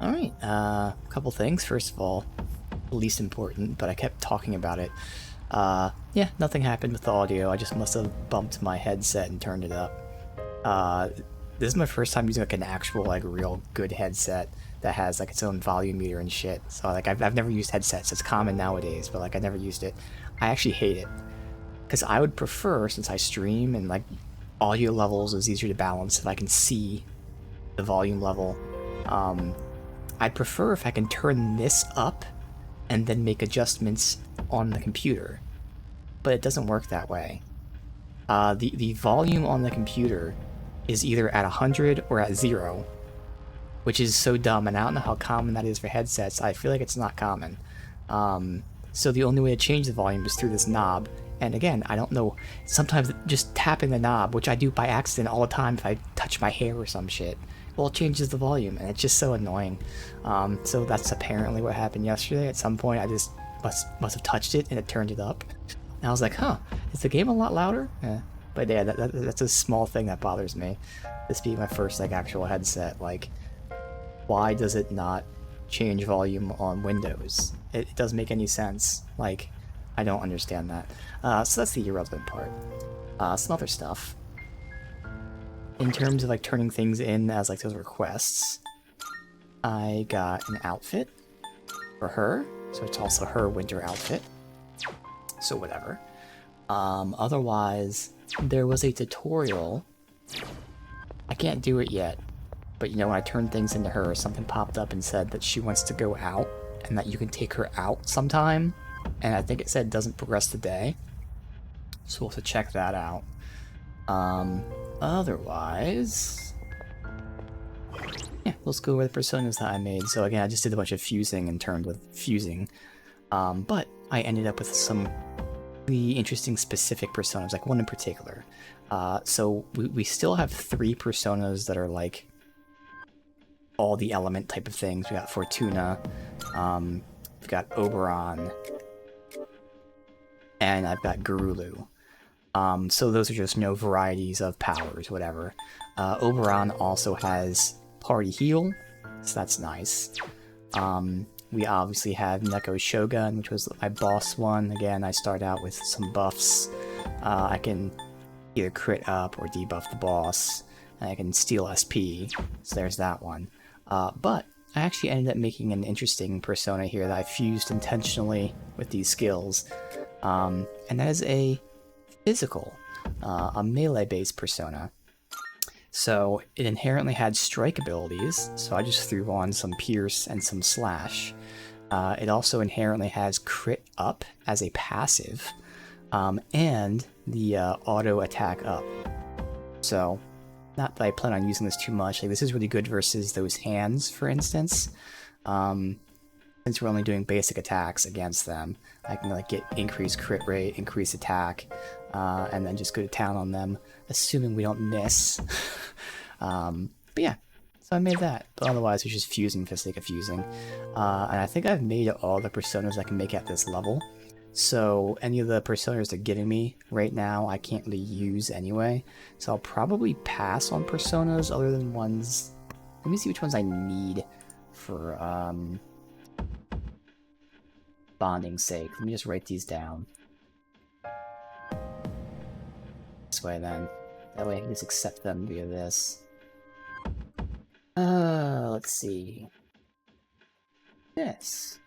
Alright, couple things. First of all, least important, but I kept talking about it. Yeah, nothing happened with the audio. I just must have bumped my headset and turned it up. Uh, this is my first time using like an actual, like, real good headset that has like its own volume meter and shit. So like I've never used headsets. It's common nowadays, but like I never used it. I actually hate it because I would prefer, since I stream and like audio levels is easier to balance if I can see the volume level. Um, I'd prefer if I can turn this up and then make adjustments on the computer, but it doesn't work that way. The volume on the computer is either at 100 or at 0, which is so dumb, and I don't know how common that is for headsets. I feel like it's not common. So the only way to change the volume is through this knob, and again, I don't know, sometimes just tapping the knob, which I do by accident all the time if I touch my hair or some shit, well, it changes the volume, and it's just so annoying. So that's apparently what happened yesterday. At some point, I just must have touched it, and it turned it up. And I was like, huh, is the game a lot louder? But yeah, that's a small thing that bothers me. This being my first like actual headset, like, why does it not change volume on Windows? It doesn't make any sense. Like, I don't understand that. So that's the irrelevant part. Some other stuff. In terms of like turning things in as like those requests, I got an outfit for her, so it's also her winter outfit. So whatever. Otherwise, there was a tutorial. I can't do it yet, but you know, when I turned things into her, something popped up and said that she wants to go out and that you can take her out sometime. And I think it said doesn't progress today. So we'll have to check that out. Otherwise, yeah, let's go over the personas that I made. So again, I just did a bunch of fusing and turned with fusing. But I ended up with some really interesting specific personas, like one in particular. So we still have 3 personas that are like all the element type of things. We got Fortuna, we've got Oberon, and I've got Garulu. So those are just varieties of powers, whatever. Oberon also has Party Heal, so that's nice. We obviously have Neko Shogun, which was my boss one. Again, I start out with some buffs. I can either crit up or debuff the boss. And I can steal SP, so there's that one. But I actually ended up making an interesting persona here that I fused intentionally with these skills. And that is a physical, a melee-based persona. So it inherently had strike abilities, so I just threw on some pierce and some slash. It also inherently has crit up as a passive, and the auto attack up. So, not that I plan on using this too much. Like, this is really good versus those hands, for instance. Since we're only doing basic attacks against them, I can like get increased crit rate, increased attack, and then just go to town on them, assuming we don't miss. But yeah, so I made that. But otherwise, it's just fusing for the sake of fusing. And I think I've made all the personas I can make at this level. So any of the personas they're giving me right now, I can't really use anyway. So I'll probably pass on personas other than ones. Let me see which ones I need for bonding's sake. Let me just write these down. This way then. That way I can just accept them via this. Let's see. This.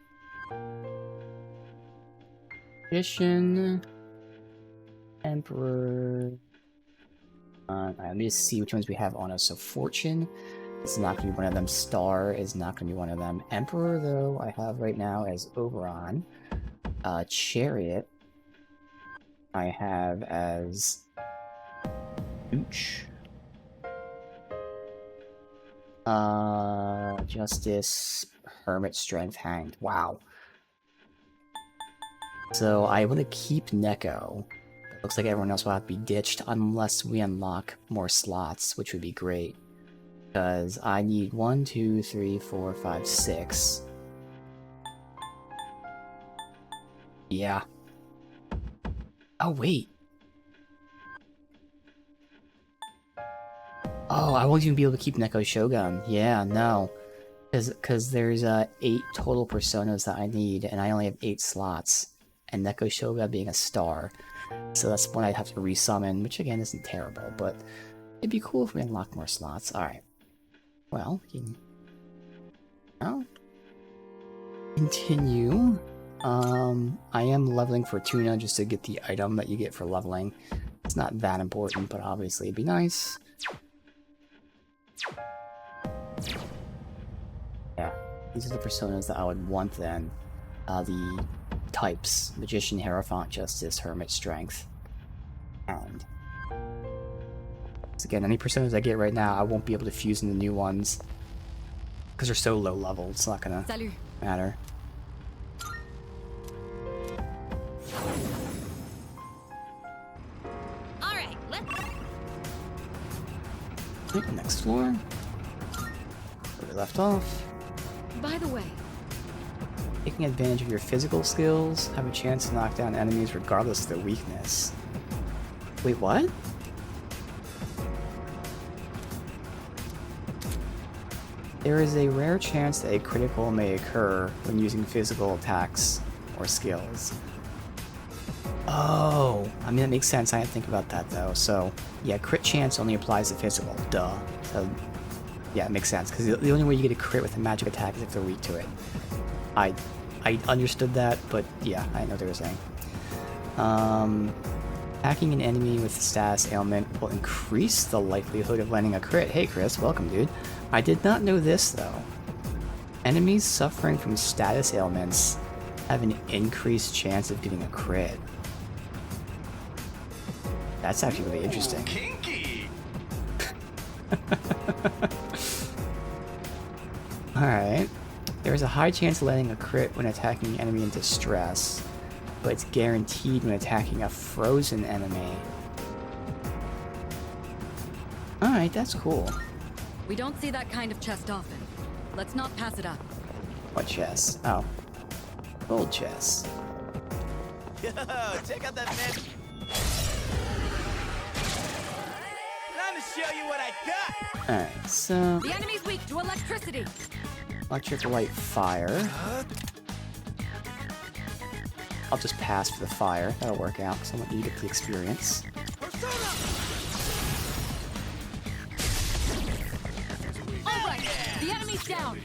Magician. Emperor. Alright, let me just see which ones we have on us. So Fortune is not going to be one of them. Star is not going to be one of them. Emperor, though, I have right now as Oberon. Chariot I have as Ooch. Justice, Hermit, Strength, Hanged. Wow. So I want to keep Neko. It looks like everyone else will have to be ditched unless we unlock more slots, which would be great. Because I need 1, 2, 3, 4, 5, 6. Yeah. Oh, wait. Oh, I won't even be able to keep Neko Shogun. Yeah, no. Because there's 8 total personas that I need, and I only have 8 slots. And Neko Shoga being a star. So that's one I'd have to resummon, which again isn't terrible, but it'd be cool if we unlock more slots. Alright. Well, continue. I am leveling Fortuna just to get the item that you get for leveling. It's not that important, but obviously it'd be nice. Yeah, these are the personas that I would want then. The types: Magician, Hierophant, Justice, Hermit, Strength. And again, any personas I get right now, I won't be able to fuse into new ones. Because they're so low level, it's not gonna matter. Alright, Right, next floor. Where we left off. by the way, Taking advantage of your physical skills, have a chance to knock down enemies regardless of their weakness. Wait, what? There is a rare chance that a critical may occur when using physical attacks or skills. Oh, I mean, that makes sense. I didn't think about that though. So, yeah, crit chance only applies to physical. Duh. So, yeah, it makes sense. Because the only way you get a crit with a magic attack is if they're weak to it. I understood that, but yeah, I know what they were saying. Attacking an enemy with status ailment will increase the likelihood of landing a crit. Hey Chris, welcome dude. I did not know this though. Enemies suffering from status ailments have an increased chance of getting a crit. That's actually really interesting. Kinky. Alright. There's a high chance of landing a crit when attacking an enemy in distress, but it's guaranteed when attacking a frozen enemy. Alright, that's cool. we don't see that kind of chest often. Let's not pass it up. What chest? Oh. Gold chest. Yo, check out that man. Time to show you what I got. Alright, so The enemy's weak to electricity. electric, light, fire. I'll just pass for the fire. That'll work out, because I want you to get the experience. All right, the enemy's down.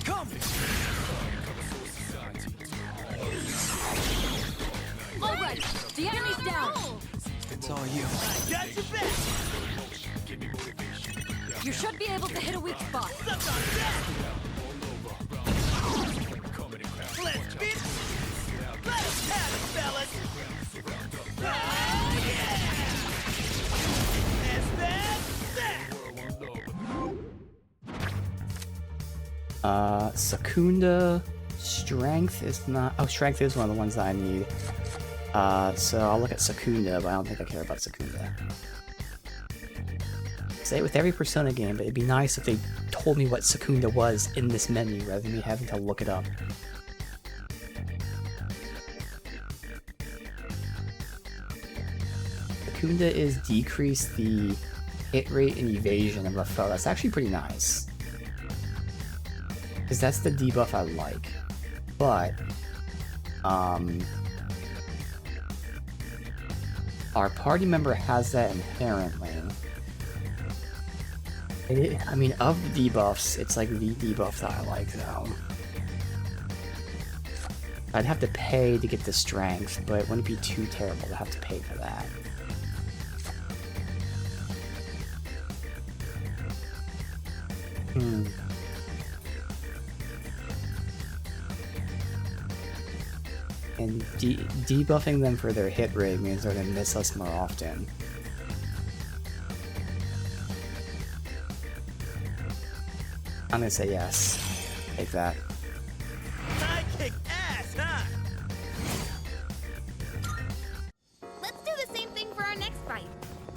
Come. All right, the enemy's down. It's all you. Got your back. You should be able to hit a weak spot. Let's beat. Let us have it, fellas. Ah, yeah. Secunda. Strength is not... Oh, Strength is one of the ones that I need. So I'll look at Secunda, but I don't think I care about Secunda. Say it with every Persona game, but it'd be nice if they told me what Secunda was in this menu rather than me having to look it up. Secunda is decrease the hit rate and evasion of a foe. That's actually pretty nice. Because that's the debuff I like. But, our party member has that inherently. I mean, of the debuffs, it's like the debuff that I like, though. I'd have to pay to get the strength, but it wouldn't be too terrible to have to pay for that. And debuffing them for their hit rate means they're gonna miss us more often. I'm gonna say yes. Take that. I kick ass, huh? Let's do the same thing for our next fight.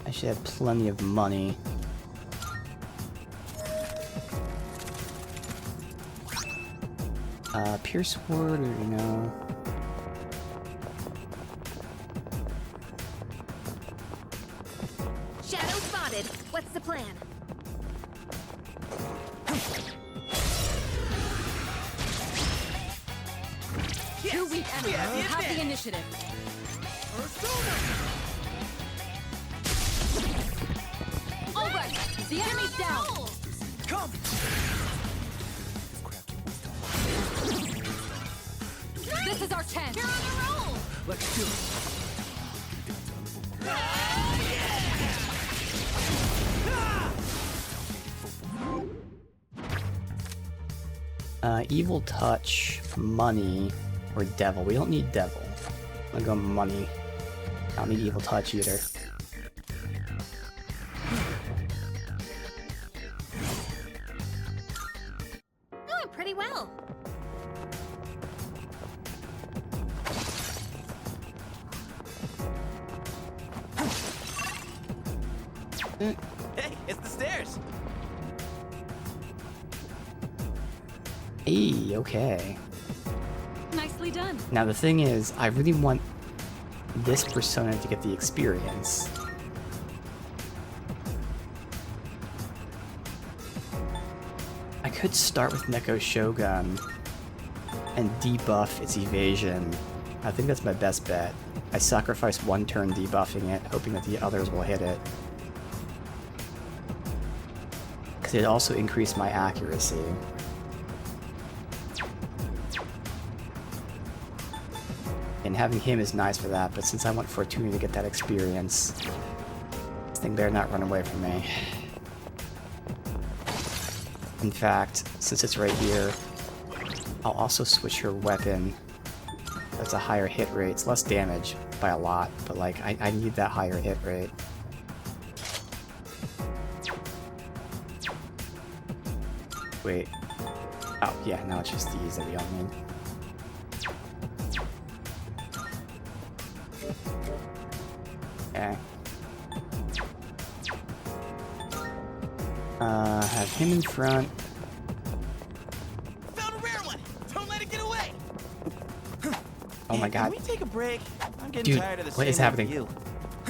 I should have plenty of money. Pierce Ward, or you know. Shadow spotted. What's the plan? Too weak enemy. We have the You have the advantage. initiative. All right. The enemy's down. Come. This is our chance. You're on a roll. Let's do it. Evil touch, money, or devil. We don't need devil. I'm gonna go money. I don't need evil touch either. Doing pretty well. Hey, it's the stairs. Hey, okay. Nicely done. Now the thing is, I really want this persona to get the experience. I could start with Neko Shogun and debuff its evasion. I think that's my best bet. I sacrifice one turn debuffing it, hoping that the others will hit it. Because it also increased my accuracy. And having him is nice for that, but since I want Fortuna to get that experience, this thing better not run away from me. In fact, since it's right here, I'll also switch her weapon. That's a higher hit rate. It's less damage by a lot, but like, I need that higher hit rate. Wait. Oh, yeah, now it's just these that we all need. Okay. Have him in front. Found a rare one. Don't let it get away. Oh my Hey, god. Can we take a break? I'm getting Dude, tired of the what is same old happening? you.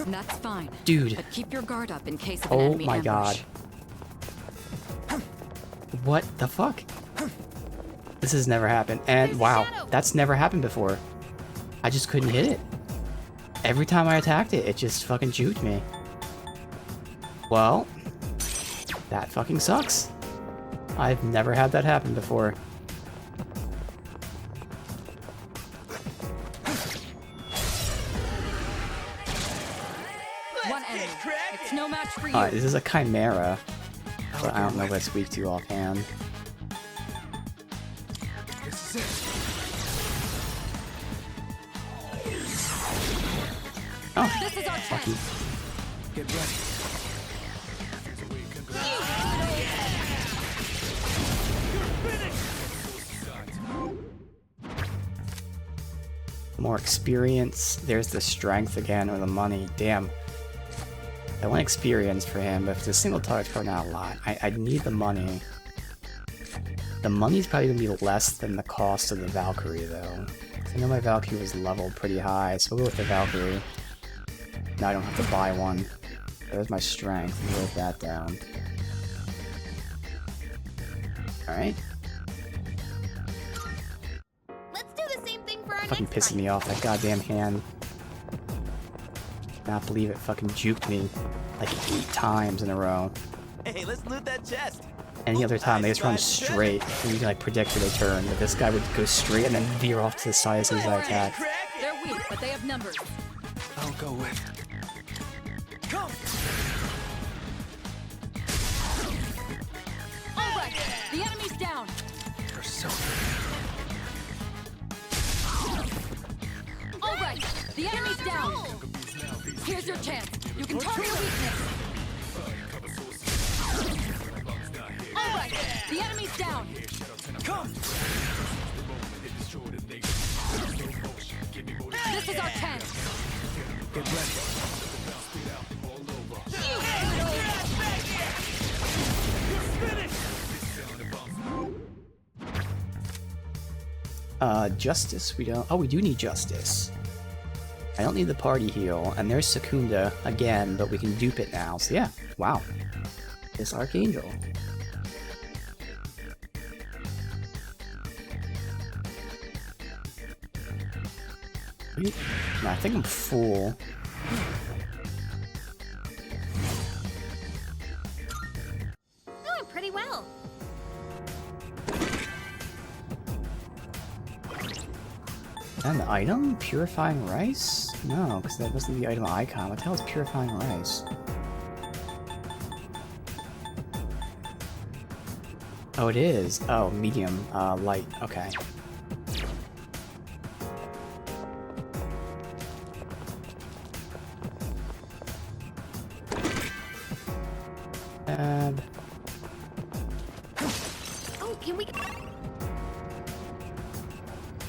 That's fine. Dude. But keep your guard up in case of an Oh enemy my ambush. god. What the fuck? This has never happened. And wow, that's never happened before. I just couldn't hit it. Every time I attacked it, it just fucking juked me. Well, that fucking sucks. I've never had that happen before. One enemy. It's no match for you. This is a chimera, but I don't know what it's weak to offhand. This is it. Oh, This is our fuck you. chance. Get ready. More experience. There's the strength again, or the money. Damn. I want experience for him, but if it's a single target's probably not a lot. I need the money. The money's probably gonna be less than the cost of the Valkyrie, though. I know my Valkyrie was leveled pretty high, so we'll go with the Valkyrie. Now I don't have to buy one. There's my strength. We'll write that down. Alright. Let's do the same thing for our Fucking next pissing fight. me off, that goddamn hand. Not believe it fucking juked me like 8 times in a row. Hey, let's loot that chest. Any other time they just run Nice spot. straight and you can like predict where they turn, but this guy would go straight and then veer off to the side as soon as I attack. Crack it. They're weak, but they have numbers. I'll go with. Come. All right. The enemy's down. Persona. All right. The enemy's down. Here's your chance. You can target a weakness. All right. The enemy's down. Come. This is our chance. Get ready. Justice, we don't. Oh, we do need Justice. I don't need the party heal, and there's Secunda again, but we can dupe it now. So yeah, wow. This Archangel. No, I think I'm full. Doing pretty well. And the item? Purifying rice? No, because that wasn't the item icon. What the hell is purifying rice? Oh, it is. Oh, medium, light. Okay. Oh, can we?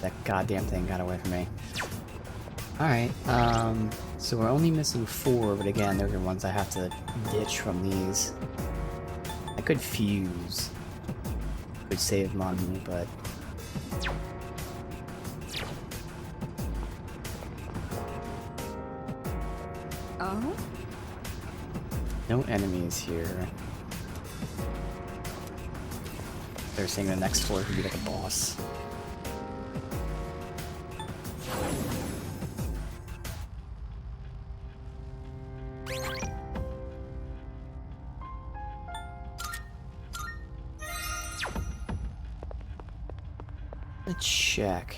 That goddamn thing got away from me. Alright, so we're only missing 4, but again, those are ones I have to ditch from these. I could fuse. Could save money, but... Oh? no enemies here. They're saying the next floor could be like a boss. Let's check.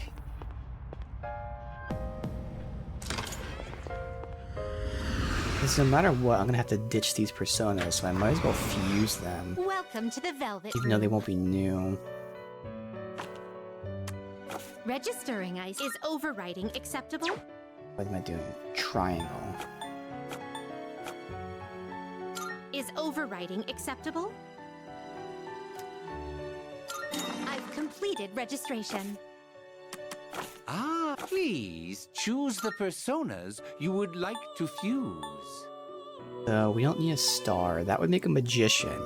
Because no matter what, I'm gonna have to ditch these personas, so I might as well fuse them. Welcome to the Velvet Even though they Room. won't be new. Registering ice. Is overriding acceptable? What am I doing? Triangle. Is overriding acceptable? I've completed registration. Ah, please choose the personas you would like to fuse. So we don't need a star. That would make a magician.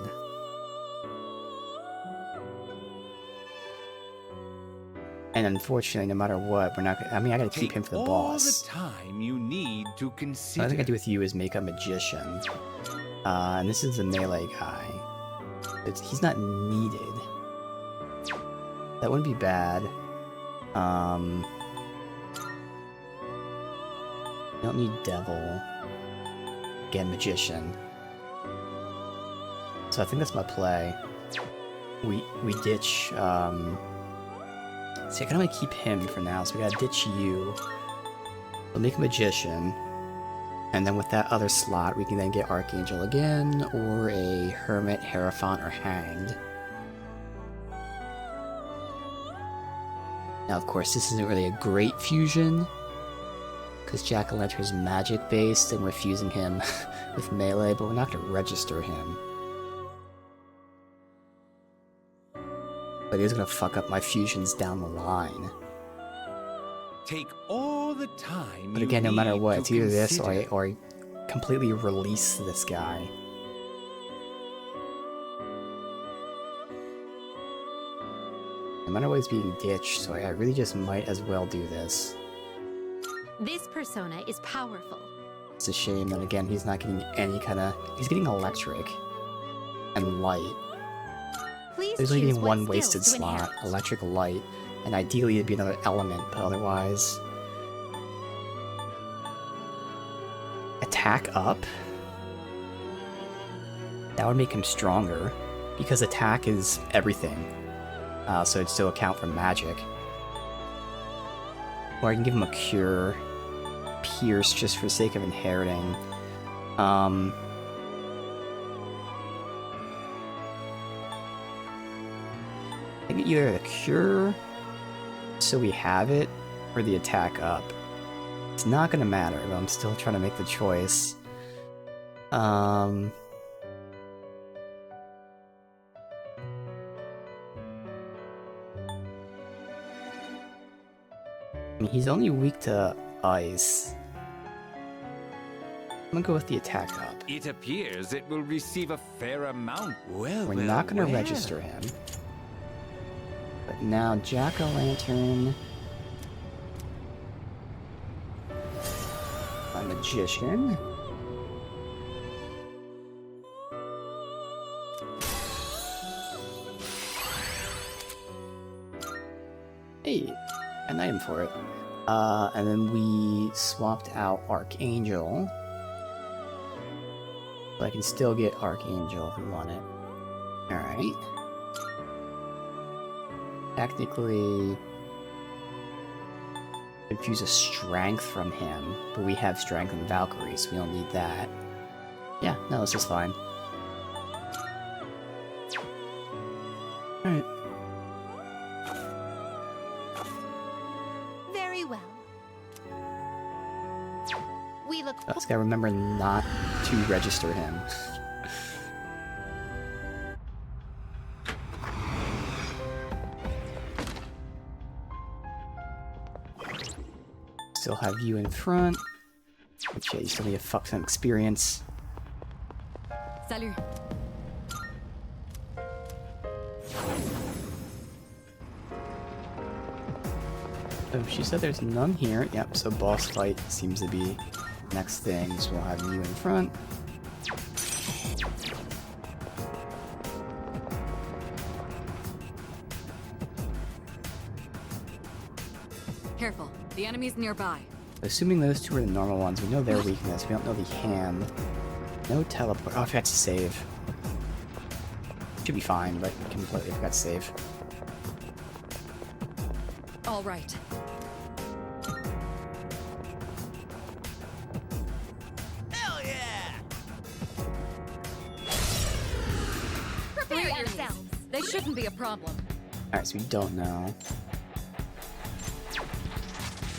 And unfortunately, no matter what, we're not. I mean, I gotta keep Take him for the all boss. the time you need to What consider. I think I do with you is make a magician. And this is the melee guy. He's not needed. That wouldn't be bad. You don't need devil. Again, magician. So I think that's my play. We ditch. See, I can only keep him for now, so we gotta ditch you. We'll make a magician. And then with that other slot, we can then get Archangel again, or a Hermit, Hierophant, or Hanged. Now, of course, this isn't really a great fusion, because Jack-o'-lantern's magic-based, and we're fusing him with melee, but we're not going to register him. But it is going to fuck up my fusions down the line. Take all the time. But you again, no matter need what, to it's either this consider. or I completely release this guy. No matter what, he's being ditched, so I really just might as well do this. This persona is powerful. It's a shame that, again, he's not getting any kind of... He's getting electric and light. Please There's only choose getting what one wasted skills to slot, inherit. electric light, and ideally it'd be another element, but otherwise... Attack up? That would make him stronger, because attack is everything. So it'd still account for magic. Or I can give him a cure, pierce just for sake of inheriting. I think either the cure, so we have it, or the attack up. It's not gonna matter, but I'm still trying to make the choice. I mean, he's only weak to ice. I'm gonna go with the attack up. It appears it will receive a fair amount. Well, We're well, not gonna well. register him. But now Jack-o'-lantern. A magician. Hey, an item for it. And then we swapped out Archangel. But I can still get Archangel if we want it. Alright. Technically, could use a strength from him, but we have strength in Valkyrie, so we don't need that. Yeah, no, this is fine. Alright. Very well. We look I just gotta remember not to register him. Still have you in front. Which, yeah, you still need a fuck ton experience. Salut. Oh, she said there's none here. Yep, so boss fight seems to be next thing, so we'll have you in front. Careful. The enemy's nearby. Assuming those two are the normal ones, we know their weakness. We don't know the hand. No teleport. Oh, I forgot to save. Should be fine, but completely forgot to save. All right. prepare Three enemies. yourselves. They shouldn't be a problem. Alright, so we don't know.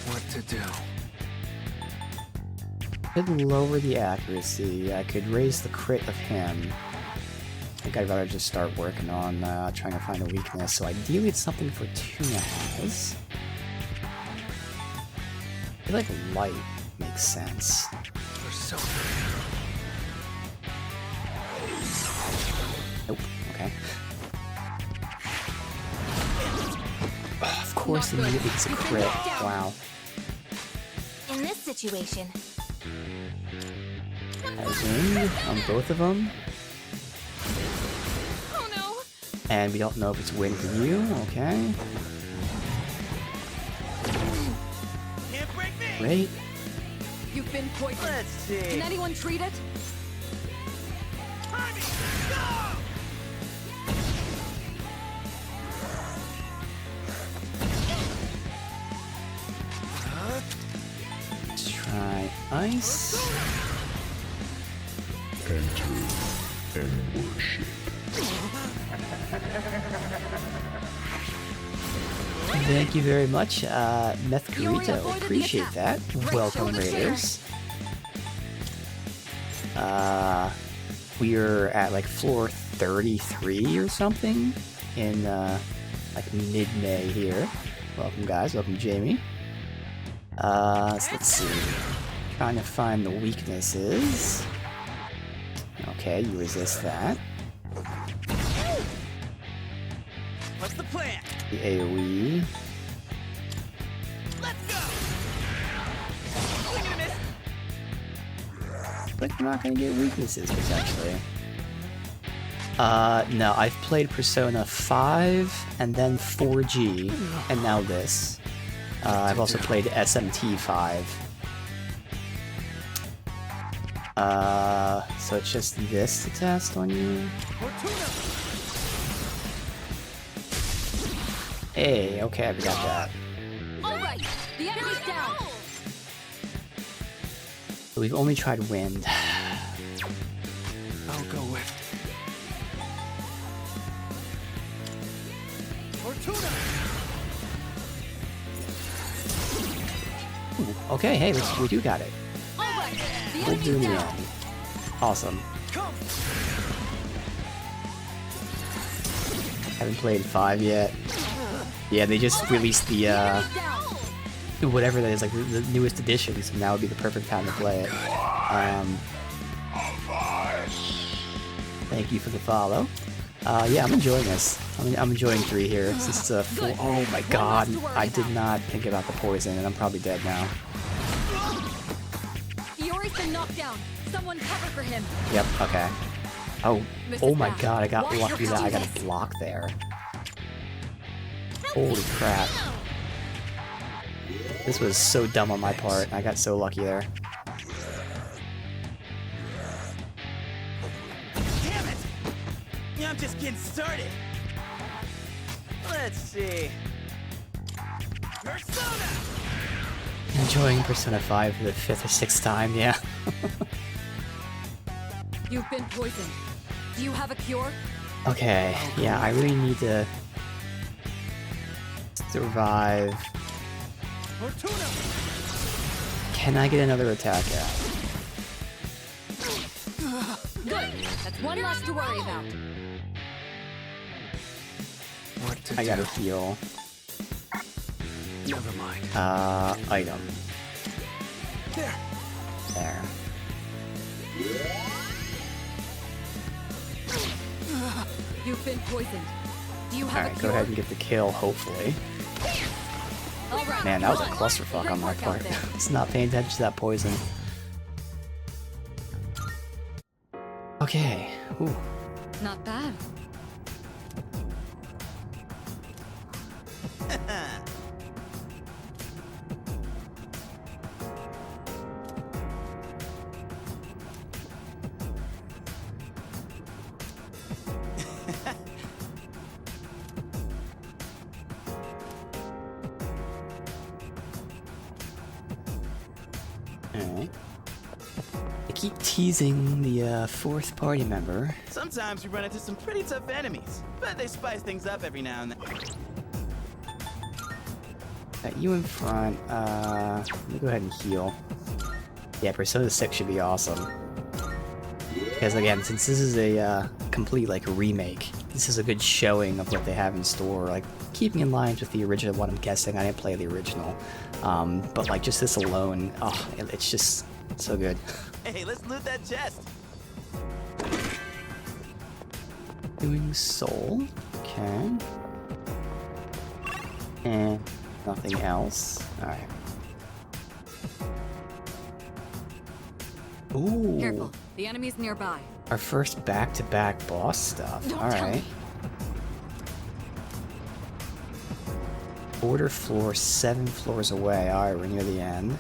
What to do? Could lower the accuracy. I could raise the crit of him. I think I'd rather just start working on trying to find a weakness. So ideally it's something Fortuna has. I feel like light makes sense. Nope. Okay. Oh, of course, Not good. immediately it's a You've been crit. knocked down. Wow. In this situation, As in, on both of them. oh no! And we don't know if it's win for you. Okay. Great. You've been poisoned. Let's see. Can anyone treat it? Let's try ice. Thank you very much, Meth You already Kurito. avoided the Appreciate attack. that. Great Welcome, show in the Raiders. We're at like floor 33 or something in like mid-May here. Welcome, guys. Welcome, Jamie. So let's see. Trying to find the weaknesses. Okay, you resist that. What's the plan? The AoE. Let's go. Swing and a miss. But you're not gonna get weaknesses, potentially. No, I've played Persona 5, and then 4G, and now this. I've also played SMT 5. So it's just this to test on you? Hey, okay, I got that. All right. The enemy's down. So we've only tried wind. I'll go with Ooh, okay, hey, we do got it. All right. The We'll do enemy's in the down. end. Awesome. Haven't played 5 yet. Yeah, they just released the, Enemy's down. whatever that is, like the newest edition, so now would be the perfect time to play it. Thank you for the follow. Yeah, I'm enjoying this. I'm enjoying 3 here. This is a full. Good. Oh my One god, less to worry I did about. not think about the poison, and I'm probably dead now. Iori's been knocked down. Someone cover for him. Yep. Okay. Oh. Mrs. Oh my Bath, god, I got watch lucky your that I got focus. a block there. Holy crap. This was so dumb on my part. I got so lucky there. Damn it! Yeah, I'm just getting started. Let's see. Persona! Enjoying Persona 5 for the 5th or 6th time, yeah. You've been poisoned. Do you have a cure? Okay, yeah, I really need to survive. Fortuna! Can I get another attack out? Good. That's one less to worry about. What to I do? gotta heal. Never mind. Item. There. There. You've been poisoned. Do you have Alright, a go cure? ahead and get the kill, hopefully. All right, Man, that was a come on. clusterfuck Great on my work out part. there. It's not paying attention to that poison. Okay. Ooh. Not bad. Alright. I keep teasing the fourth party member. Sometimes we run into some pretty tough enemies, but they spice things up every now and then. Got you in front. Let me go ahead and heal. Yeah, Persona 6 should be awesome. Because again, since this is a complete like remake, this is a good showing of what they have in store. Like keeping in line with the original one. I'm guessing I didn't play the original, but like just this alone, oh, it's just so good. Hey, let's loot that chest. Doing soul, okay, and nothing else. All right. Ooh. Careful. The enemy's nearby. Our first back-to-back boss stuff. Don't All tell right. me. Border floor 7 floors away. All right, we're near the end.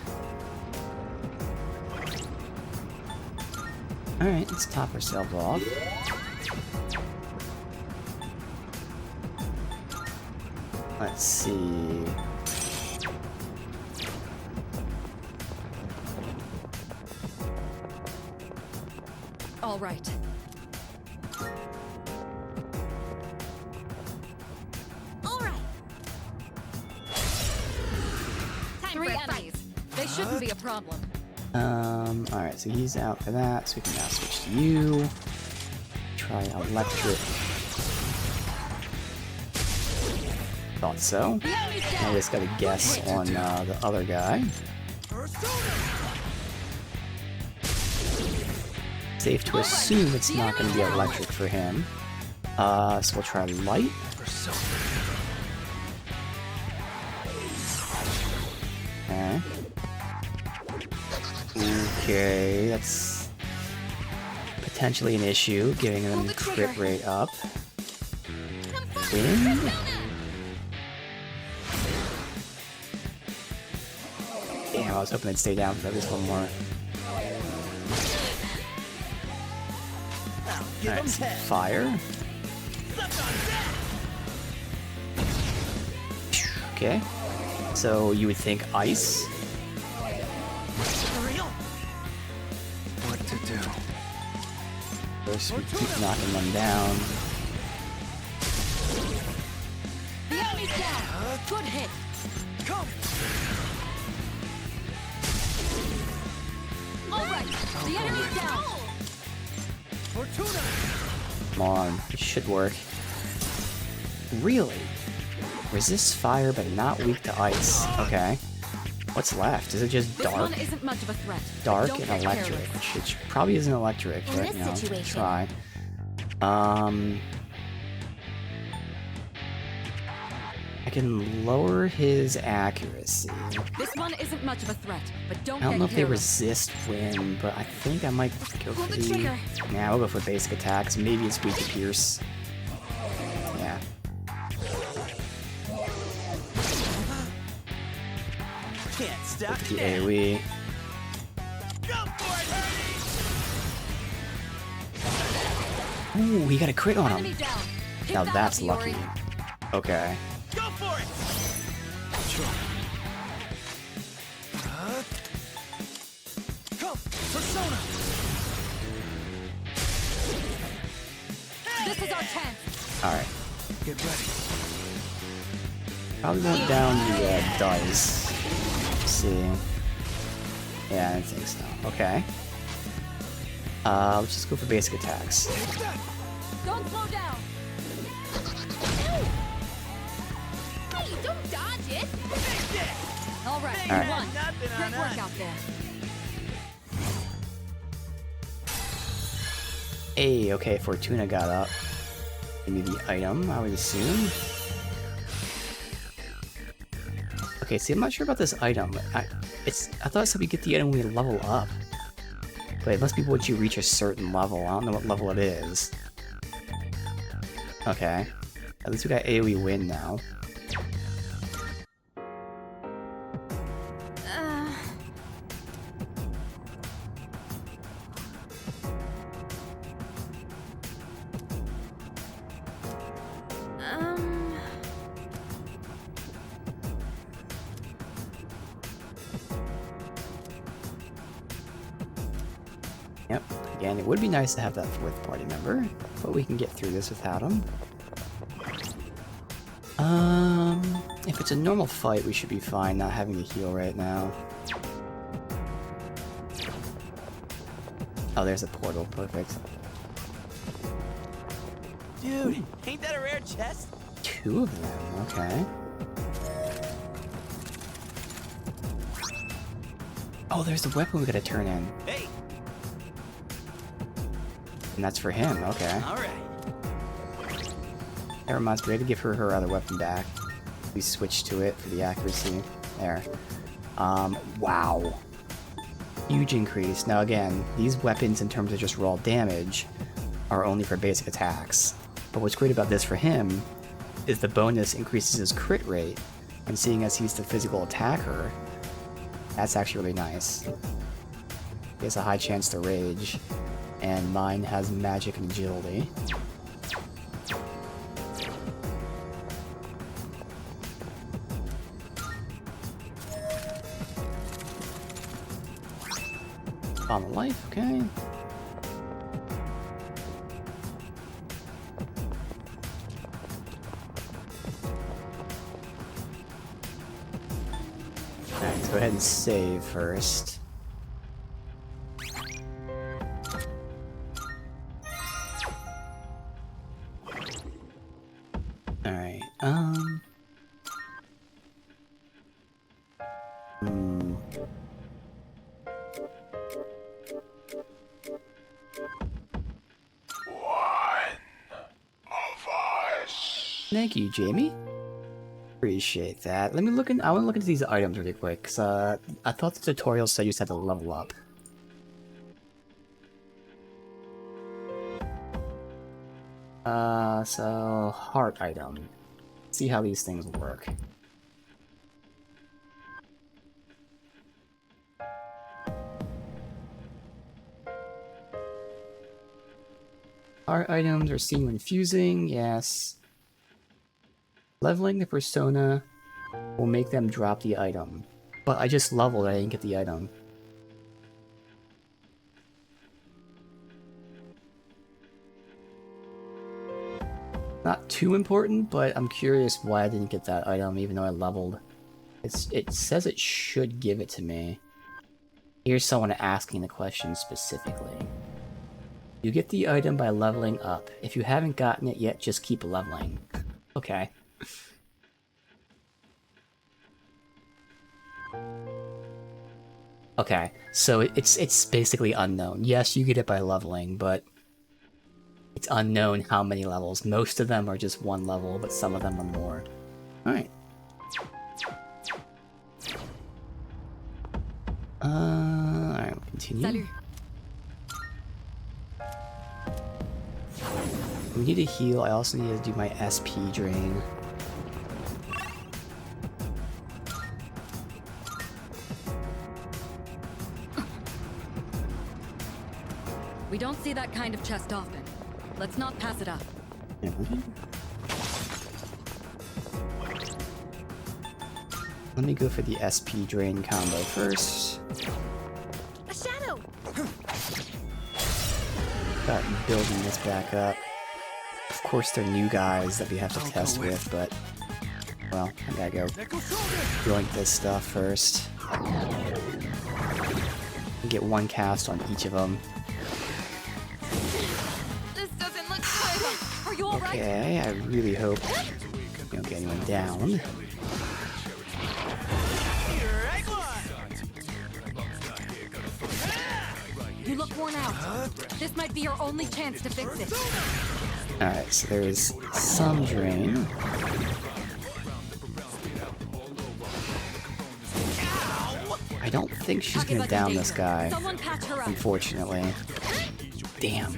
All right, let's top ourselves off. Let's see. All right. All right. Time 3 for a fight. enemies. They shouldn't be a problem. Alright, so he's out for that, so we can now switch to you. Try electric. Thought so. The enemy's I down. just gotta guess on the other guy. Safe to assume it's not gonna be electric for him. So we'll try light. Okay. Okay, that's potentially an issue, giving them the crit trigger. rate up. Come forward, Wind? Persona. Damn, I was hoping they'd stay down for at least one more. Now, give Alright, them some 10. fire. Okay. So you would think ice. For real? What to do? First, we keep knocking them down. The enemy's down. Good hit. Come. All right. The enemy's down. Fortuna. Come on, it should work. Really? Resist fire but not weak to ice. Okay. What's left? Is it just This dark? one isn't much of a threat. but Dark don't and get electric. careless. Which probably isn't electric, In but this you know, situation. try. I can lower his accuracy. This one isn't much of a threat, but don't I don't get know if they careless. resist wind, but I think I might go Pull for the trigger. Nah, we'll go for basic attacks. Maybe it's weak to pierce. Yeah. can't stop The now. AoE. Go for it, Ooh, he got a crit on Enemy him. down. Pick Now that that's up, lucky. Iori. Okay. Birdie! Go for it! Go! Persona! This is our chance. Alright. Get ready. Probably won't down the dice. Let's see. Yeah, I don't think so. Okay. Let's just go for basic attacks. Don't slow down. Hey, don't dodge it. All right, All right. you won. Nothing on Great work us. out there. Hey, okay, Fortuna got up. Give me the item, I would assume. Okay, see, I'm not sure about this item. I thought it said we get the item when we level up. But it must be once you reach a certain level. I don't know what level it is. Okay. At least we got AoE win now. Yep. Again, it would be nice to have that fourth party member, but we can get through this without him. If it's a normal fight, we should be fine not having to heal right now. Oh, there's a portal. Perfect. Dude, ain't that a rare chest? Two of them. Okay. Oh, there's the weapon we gotta turn in. Hey, And that's for him. Okay. all right. That reminds me, we had to give her her other weapon back. We switched to it for the accuracy. There. Wow. Huge increase. Now again, these weapons in terms of just raw damage are only for basic attacks. But what's great about this for him is the bonus increases his crit rate. And seeing as he's the physical attacker, that's actually really nice. He has a high chance to rage. And mine has magic and agility. On the life, okay. Alright, let's go ahead and save first. Alright, Thank you, Jamie. Appreciate that. Let me look in. I want to look into these items really quick, cause I thought the tutorial said you just had to level up. So heart item. See how these things work. Heart items are seen when fusing. Yes. Leveling the persona will make them drop the item. But I just leveled, I didn't get the item. Not too important, but I'm curious why I didn't get that item even though I leveled. It says it should give it to me. Here's someone asking the question specifically. You get the item by leveling up. If you haven't gotten it yet, just keep leveling. Okay. Okay, so it's basically unknown. Yes, you get it by leveling, but it's unknown how many levels. Most of them are just one level, but some of them are more. Alright. Alright, we'll continue. Salut. We need to heal. I also need to do my SP drain. We don't see that kind of chest often. Let's not pass it up. Let me go for the SP drain combo first. A shadow! Got building this back up. Of course, they're new guys that we have to test with, but well, I gotta go yoink this stuff first. Get one cast on each of them. This doesn't look good! Are you alright? Okay, I really hope we don't get anyone down. You look worn out. This might be your only chance to fix it. Alright, so there's some drain. I don't think she's gonna down this guy, Someone patch her up. unfortunately. Damn.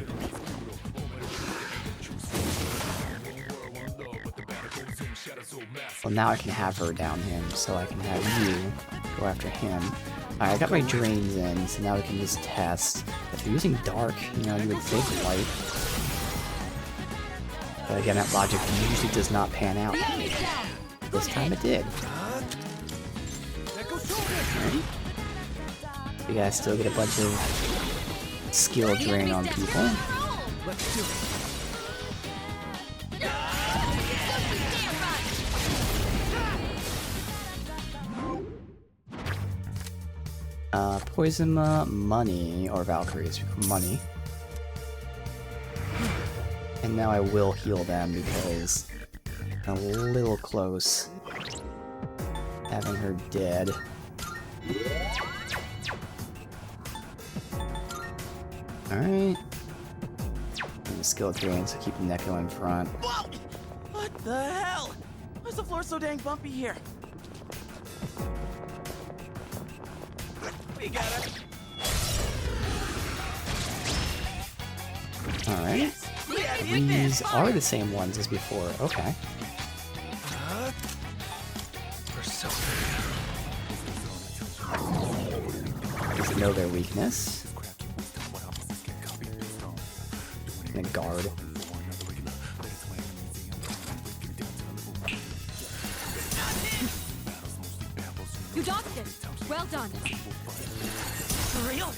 Well, now I can have her down him, so I can have you go after him. Alright, I got my drains in, so now we can just test. If you're using dark, you know, you would think light. But again, that logic usually does not pan out. The enemy's down. This time it did. Alright. You guys still get a bunch of skill drain on people. Let's do it. Poisonma, Money, or Valkyries, Money. And now I will heal them because I'm a little close having her dead. Alright. And skill drain, so keep Neko in front. Whoa! What the hell? Why's the floor so dang bumpy here? We got it. Alright. These are the same ones as before. Okay. Just know their weakness. And guard. You dodged it. Well done. For real?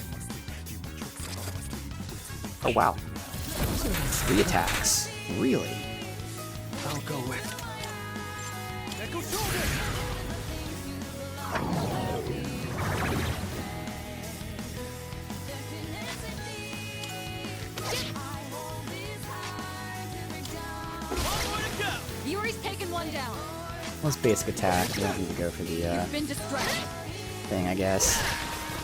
Oh wow. 3 attacks. Really? I'll go with. Yuri's taken one down. Well, it's basic attack. You don't need to go for the Been distracted. thing, I guess.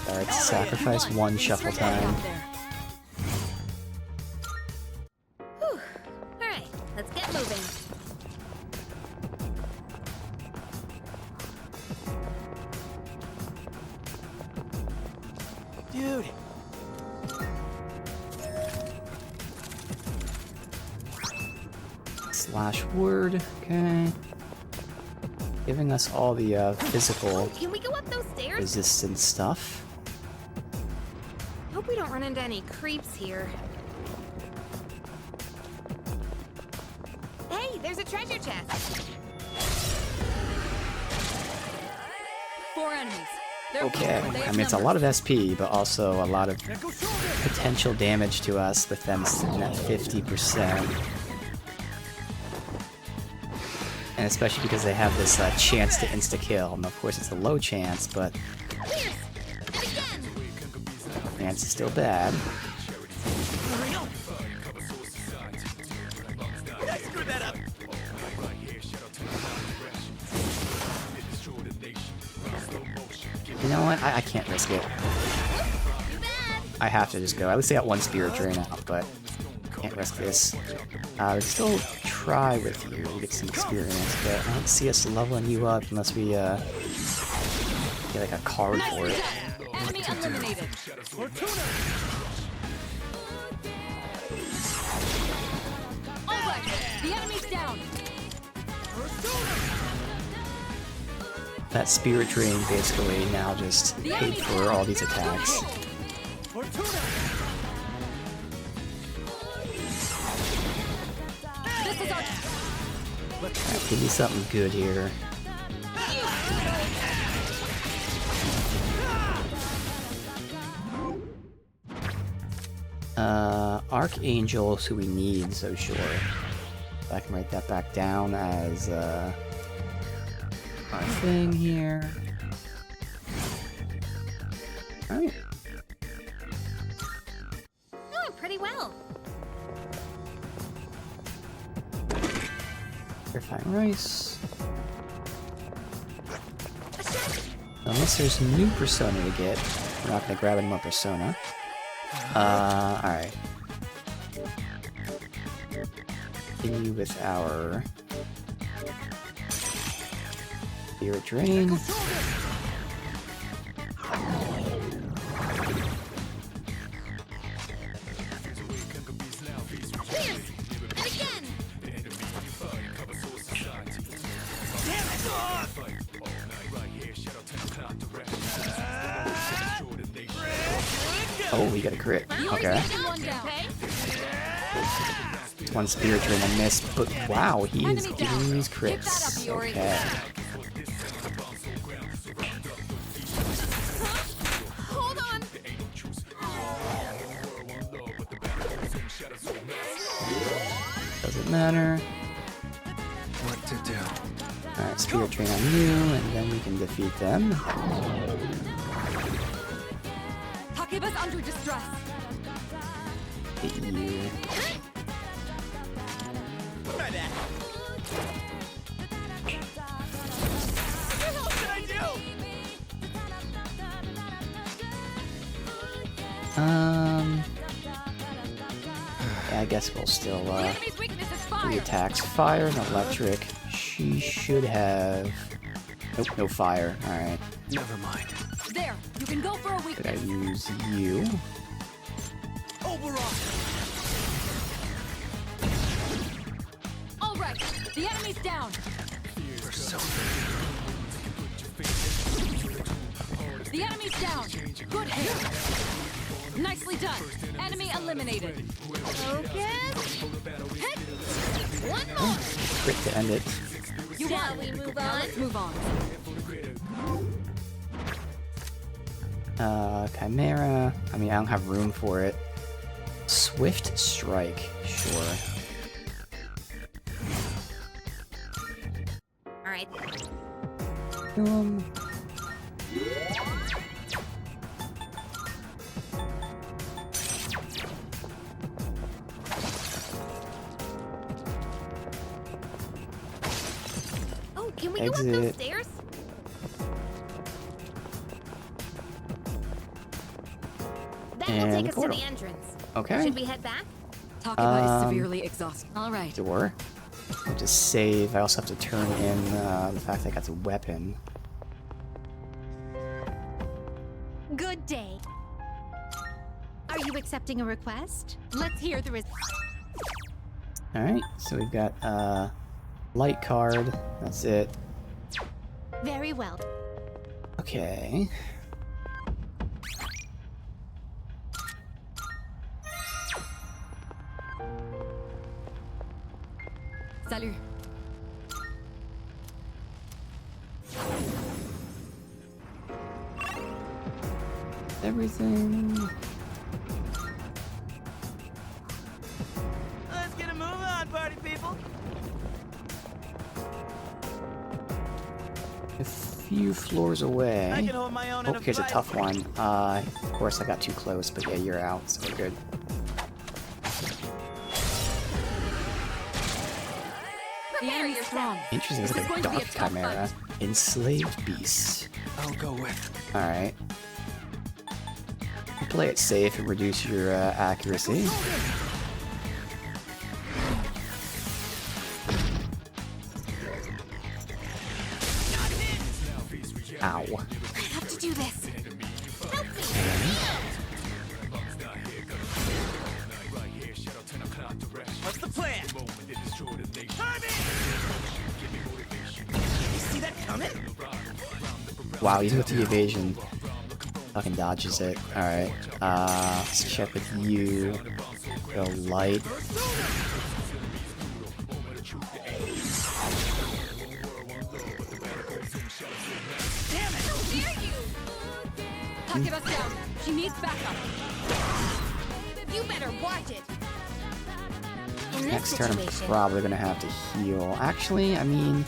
Alright, sacrifice 1 shuffle time. Whew. Alright, let's get moving. Dude. Slash word. Okay. Giving us all the physical Can we go up those stairs? resistance stuff. Hope we don't run into any creeps here. Hey, there's a treasure chest. 4 enemies. They're Okay, they I have mean it's a numbers. lot of SP, but also a lot of potential damage to us with them sitting at 50%. And especially because they have this chance to insta-kill. And of course it's a low chance, but Pierce! And again! chance is still bad. For real? I screwed that up. You know what? I can't risk it. Too bad! I have to just go. At least I got 1 spirit drain out, but can't risk this. We'd still try with you to get some experience, but I don't see us leveling you up unless we get like a card for it. Enemy eliminated. Alright, the enemy's down. That spirit drain basically now just paid for all these attacks. Alright, give me something good here. Archangel, who we need, so sure. I can write that back down as our thing here. Alright. Doing pretty well. Purifying rice. Unless there's new persona to get, we're not gonna grab any more persona. Alright. Continue with our Spirit Drain. Oh, we got a crit. Okay. One Spirit Drain I missed, but wow, he is giving these crits. Okay. Hold on. Doesn't matter. What to do? Alright, Spirit Drain on you, and then we can defeat them. Takeba's under distress. Hit you. Try that. What should I do? Yeah, I guess we'll still, The enemy's weakness is fire. 3 attacks. Fire and electric. She should have... Nope, no fire. Alright. Never mind. There, you can go for a Did I weakness. use you? All right, the enemy's down. The enemy's down. Good hit. Nicely done. Enemy eliminated. Focus. Hit. One more. Crit to end it. You Shall won. we move Now on? let's move on. Chimera. I mean, I don't have room for it. Swift Strike. Sure. All right. Oh, can we go up those Exit. stairs? That will And take us to portal. the entrance. Okay. Should we head back? Takeba is severely exhausted. All right. Door. I'll just save. I also have to turn in the fact that I got the weapon. Good day. Are you accepting a request? Let's hear the Alright, so we've got light card. That's it. Very well. Okay. Salut. Everything. Let's get a move on, party people. A few floors I away. can hold my own Oh, in a here's a fight. tough one. Of course I got too close, but yeah, you're out, so we're good. The enemy's strong. Interesting, it's This is like a going to be a dark tough chimera. fight. Enslaved beast. I'll go with. Alright. Play it safe and reduce your accuracy. Ow. I have to do this. What's the plan? You see that coming? Wow, even with the evasion, fucking dodges it. Alright, let's check with you. Go light. Takeba's down. She needs backup. You better watch it. In this Next turn, I'm situation, probably gonna have to heal. Actually, I mean,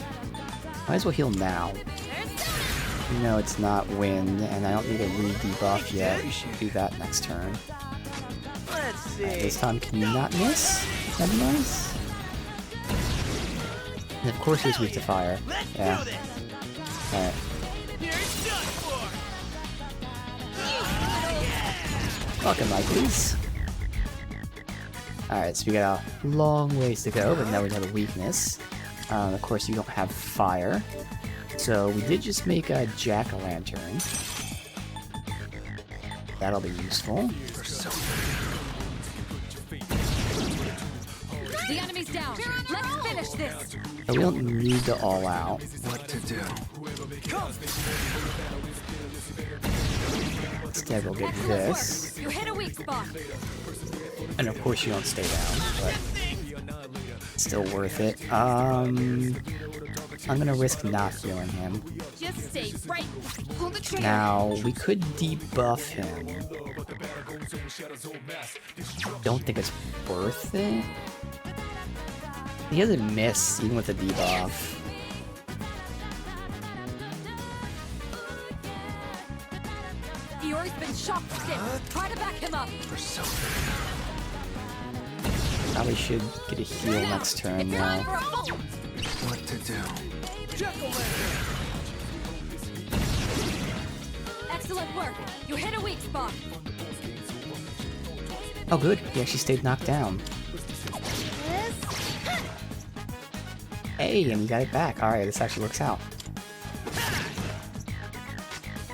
might as well heal now. No, it's not wind, and I don't need a re-debuff yet. Do that next turn. Let's see. This time, can you not miss? That'd be nice. And of course, he's weak to fire. Let's Yeah. do this. Alright. Here it's done for. Fucking like these. Alright, so we got a long ways to go, but now we have a weakness. Of course, you don't have fire. So we did just make a jack-o'-lantern. That'll be useful. The enemy's down. Let's finish this. So we don't need to all out. What to do? Instead, we'll get Excellent this. work. You hit a weak spot. And of course, you don't stay down, but still worth it. I'm gonna risk not healing him. just stay right. Pull the trigger. Now, we could debuff him. Don't think it's worth it. He doesn't miss, even with a debuff. Iori's been shocked stiff. Try to back him up. Probably should get a heal next turn now. What to do? Excellent work. You hit a weak spot. Oh good, he actually stayed knocked down. Hey, and we got it back. Alright, this actually works out.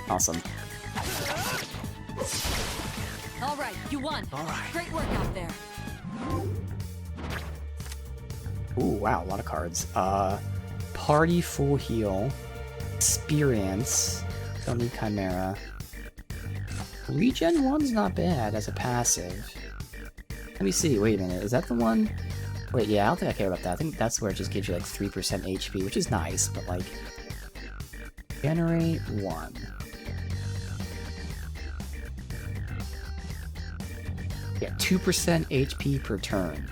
Awesome. All right, you won. All right. Great work out there. Ooh, wow, a lot of cards. Party full heal. Experience. Don't need Chimera. Regen 1's not bad as a passive. Let me see, wait a minute, is that the one? Wait, yeah, I don't think I care about that. I think that's where it just gives you like 3% HP, which is nice, but like... Generate 1. Yeah, 2% HP per turn.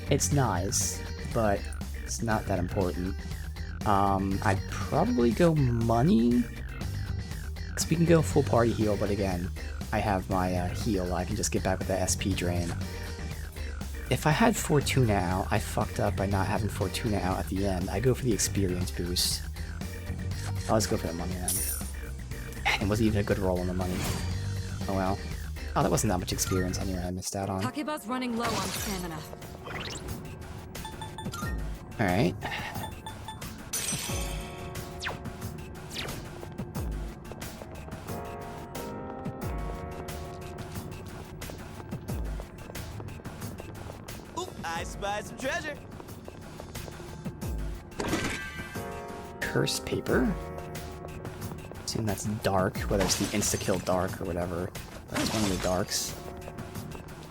It's nice, but it's not that important. I'd probably go money. Because we can go full party heal, but again, I have my heal. I can just get back with the SP drain. If I had Fortuna out, I fucked up by not having Fortuna out at the end. I go for the experience boost. Let's go for the money then. It wasn't even a good roll on the money. Oh well. Oh, that wasn't that much experience anyway I missed out on. Takeba's running low on stamina. Alright. Ooh, I spy some treasure. Cursed paper. Assume that's dark, whether it's the insta-kill dark or whatever. That's one of the darks.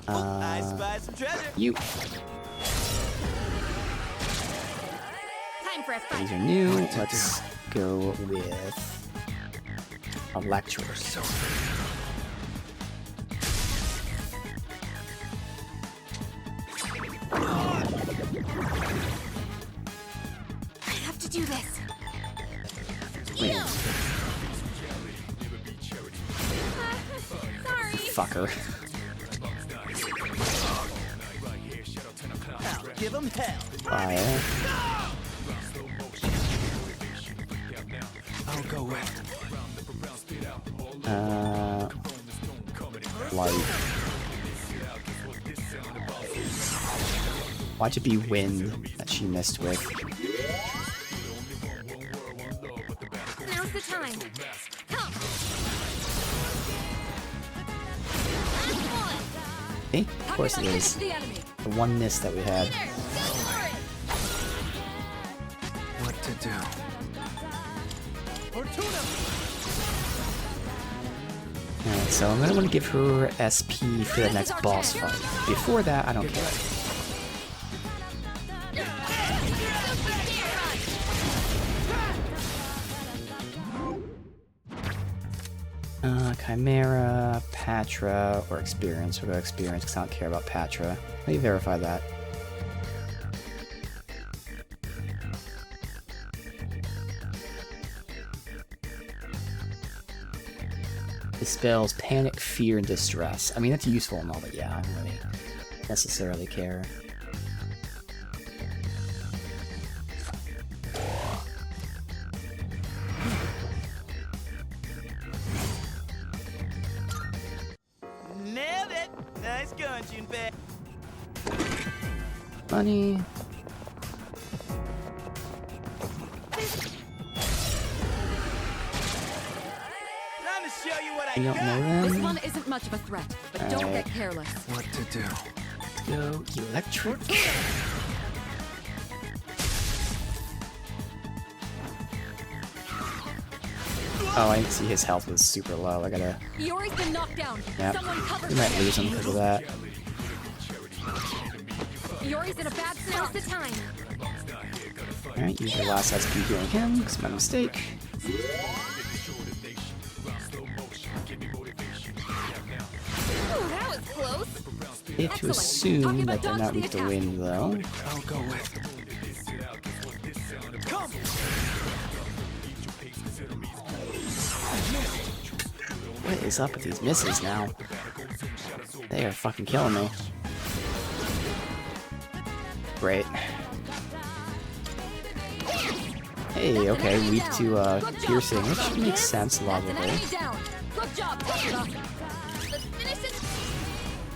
Ooh, I spy some treasure. You. Time for a fight. These are new. Let's go with Electric. I have to do this. Wait, Sorry. fucker. I'll give 'em hell. Fire. I'll go with. Light. Watch it be wind that she missed with. Now's the time. Come. Eh? Of course it Takeba is. finished the enemy. The one miss that we had. There, go for it. What to do? Alright, so I'm gonna want to give her SP for the next boss fight. Before that, I don't care. Chimera, Patra, or Experience. We'll go Experience because I don't care about Patra. Let me verify that. Dispels panic, fear, and distress. I mean, that's useful and all, but yeah, I don't really necessarily care. Nailed it! Nice going, Junpei. Money. Time to show you what I You don't got. know This them? one isn't much of a threat, but don't Alright. get careless. What to do? Go electric. Oh, I didn't see his health was super low. I gotta. Yori's been knocked down. Yep. Someone cover We might lose him because of that. Yori's in a bad spot. Now's the time. Alright, use your last SP healing him, because my mistake. Ooh, that was close. Safe to Excellent. assume Talking that about they're not dodge the weak to attack. wind, though. I'll go with. What is up with these misses now? They are fucking killing me. Great. Hey, okay, weak to piercing, which makes sense That's an logically. enemy down. Good job, Takeda. Let's finish this.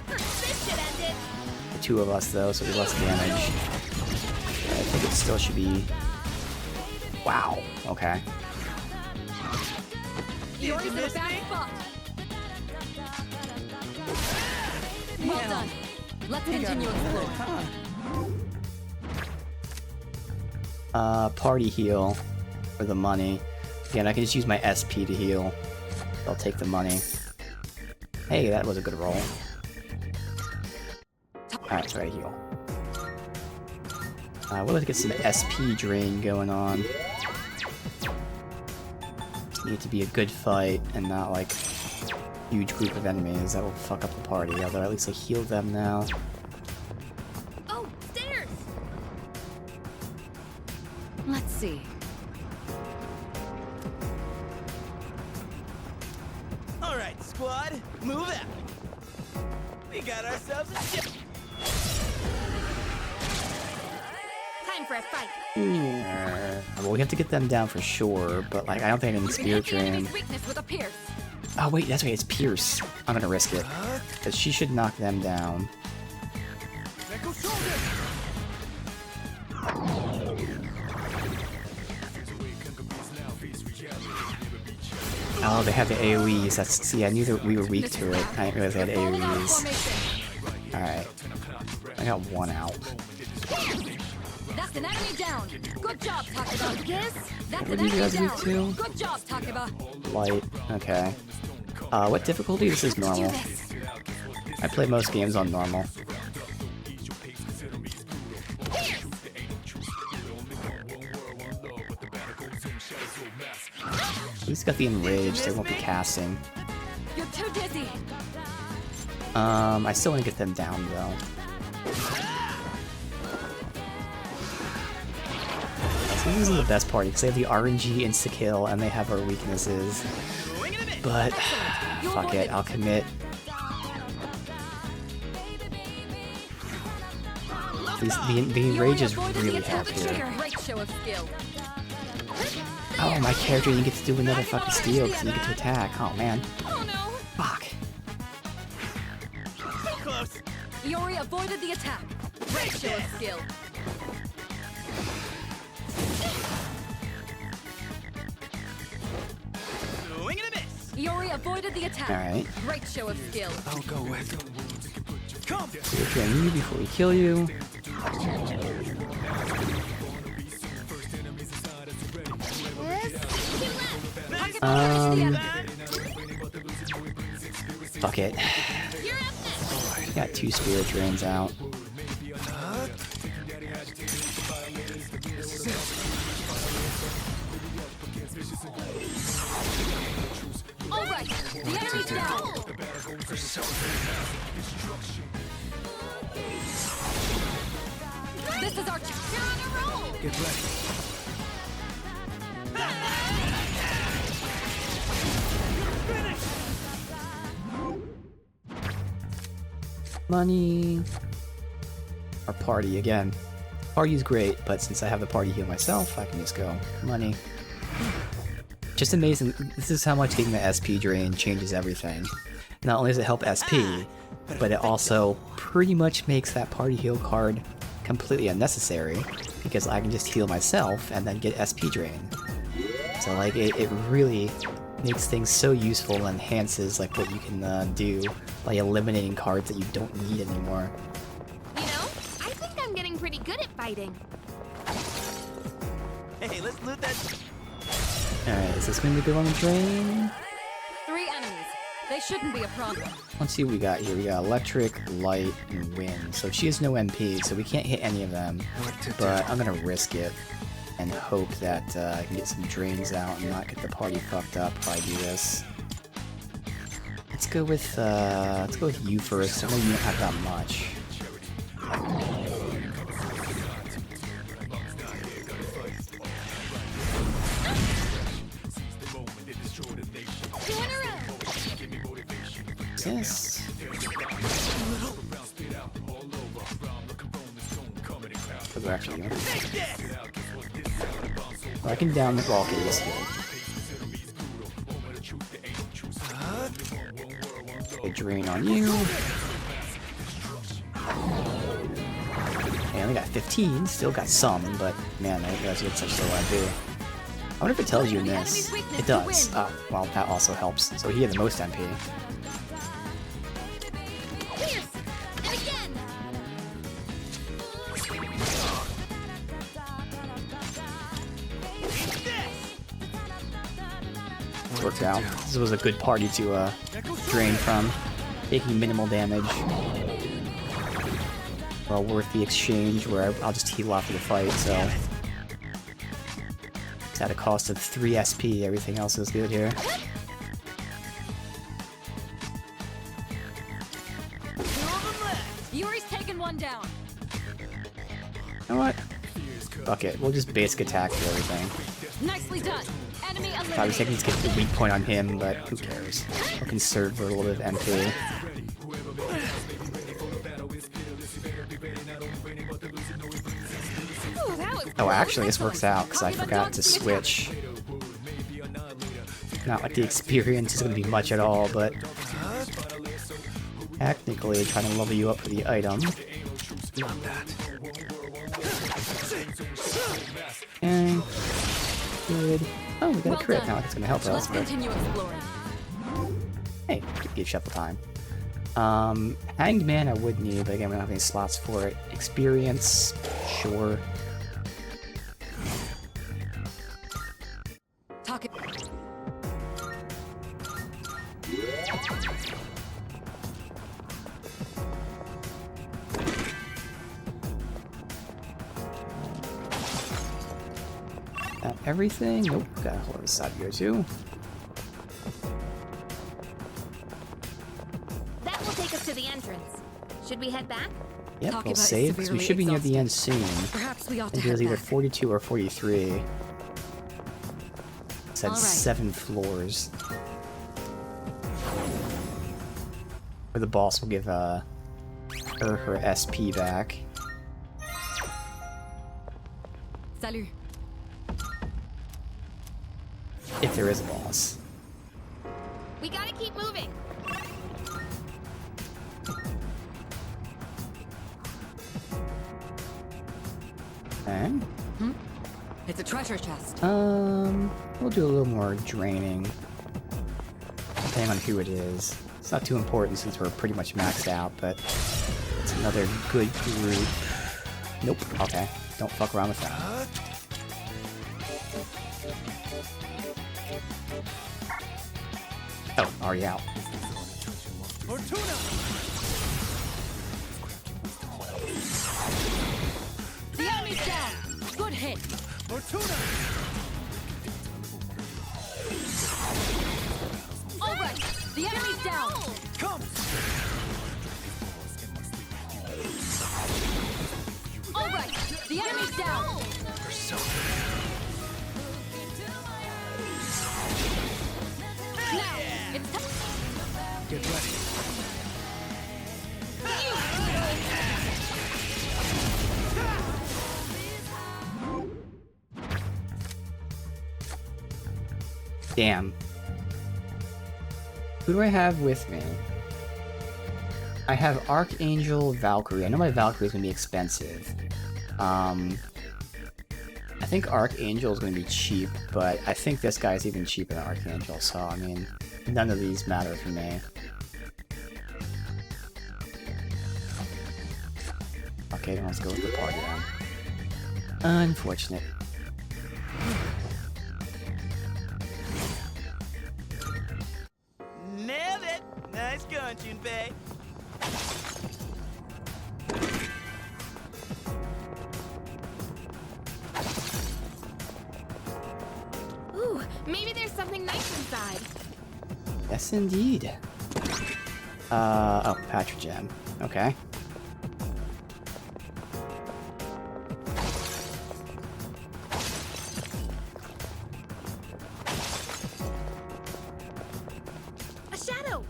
This should end it. The two of us though, so we less damage. I think it still should be. Wow. Okay. Yori's in a bad spot. Well done. Let's continue exploring. Party heal for the money. Again, I can just use my SP to heal. I'll take the money. Hey, that was a good roll. Alright, so I heal. We'll have to get some SP drain going on. Just need it to be a good fight and not like huge group of enemies that will fuck up the party. Although at least I healed them now. Oh, stairs. Let's see. All right, squad, move out. We got ourselves a ship. Time for a fight. Well, we have to get them down for sure, but like I don't think I can You can spirit hit the drain. enemy's weakness with a pierce. Oh wait, that's right, it's Pierce. I'm gonna risk it. Because she should knock them down. Oh, they have the AoEs. That's see, I knew that we were weak to it. I didn't realize they had Falling out of AoEs. formation. Alright. I got one out. That's an enemy down. Good job, Takeba. Yes, that's What an are you enemy guys weak down. to? Good job, Takeba. Light. Okay. What difficulty? This is normal. I play most games on normal. He's got the enraged, so I won't be casting. You're too dizzy. I still want to get them down though. So this is the best part because they have the RNG insta kill and they have our weaknesses. But fuck it, I'll commit. The enrage is really help here. Great show of skill. Oh, my character didn't get to do another fucking steal because he didn't get to attack. Oh man. Oh no. Fuck. So close. Iori avoided the attack. Great show of skill. Swing and a miss. Iori avoided the attack. Alright. Great show of skill. I'll go with. Come. We'll train you before we kill you. Target finish the enemy. Fuck it. You're up next. Got 2 spirit drains out. All right. enemy's down. This is our chance. You're on a roll. Get ready. Money. Our party again. Party's great, but since I have the party heal myself, I can just go money. Just amazing. This is how much getting the SP drain changes everything. Not only does it help SP, but it also pretty much makes that party heal card completely unnecessary, because I can just heal myself and then get SP drain. So like it really makes things so useful and enhances like what you can do by eliminating cards that you don't need anymore. You know, I think I'm getting pretty good at fighting. Hey, let's loot that. Alright, is this gonna be good on the drain? 3 enemies. They shouldn't be a problem. Let's see what we got here. We got electric, light, and wind. So she has no MP, so we can't hit any of them. What to But I'm gonna risk it and hope that I can get some drains out and not get the party fucked up if I do this. Let's go with you first. I know you don't have that much. This. Oh, actually, no. Oh, I can down the Valkyries here. Okay, drain on you. Okay, I only got 15, still got some, but man, I didn't realize you had such low MP. I wonder if it tells you in this. It does. Oh, well, that also helps. So he had the most MP. Fierce! And again! Worked out. This was a good party to drain from, taking minimal damage. Well worth the exchange where I'll just heal after the fight, so... It's at a cost of 3 SP, everything else is good here. Yuri's taken one down. You know what? Fuck it, we'll just basic attack for everything. Nicely done. Enemy I was eliminated. thinking he's getting a weak point on him, but who cares? I'll conserve for a little bit of MP. Ooh, that was Oh, actually, this works out, because I Copy the forgot dog's to attack. switch. Not like the experience is going to be much at all, but... Technically, trying to level you up for the item. Not that. Okay. Good. Oh, we got Well a crit. done. Not like it's going to help us, Let's but... continue exploring. Hey, give shuffle time. Hanged Man I would need, but again, we don't have any slots for it. Experience, sure. Talk it. Got everything? Nope, got a whole other side to go to. That will take us to the entrance. Should we head back? Yep, Talking we'll about save, because we severely should be near the end soon. Perhaps we ought I to think it head was either back. 42 or 43. It said All right. 7 floors. Or the boss will give her SP back. Salut. If there is a boss. We gotta keep moving. Okay. It's a treasure chest. We'll do a little more draining. Depending on who it is. It's not too important since we're pretty much maxed out, but it's another good group. Nope. Okay. Don't fuck around with that. Oh, already out. The enemy's down. Good hit. All right. The enemy's Damn. Who do I have with me? I have Archangel Valkyrie. I know my Valkyrie is going to be expensive. I think Archangel is going to be cheap, but I think this guy is even cheaper than Archangel, so I mean, none of these matter for me. Okay, then let's go with the party then. Unfortunate. Nailed it! Nice going, Junpei. Ooh, maybe there's something nice inside. Yes, indeed. Oh, Patrigem. Okay. A shadow!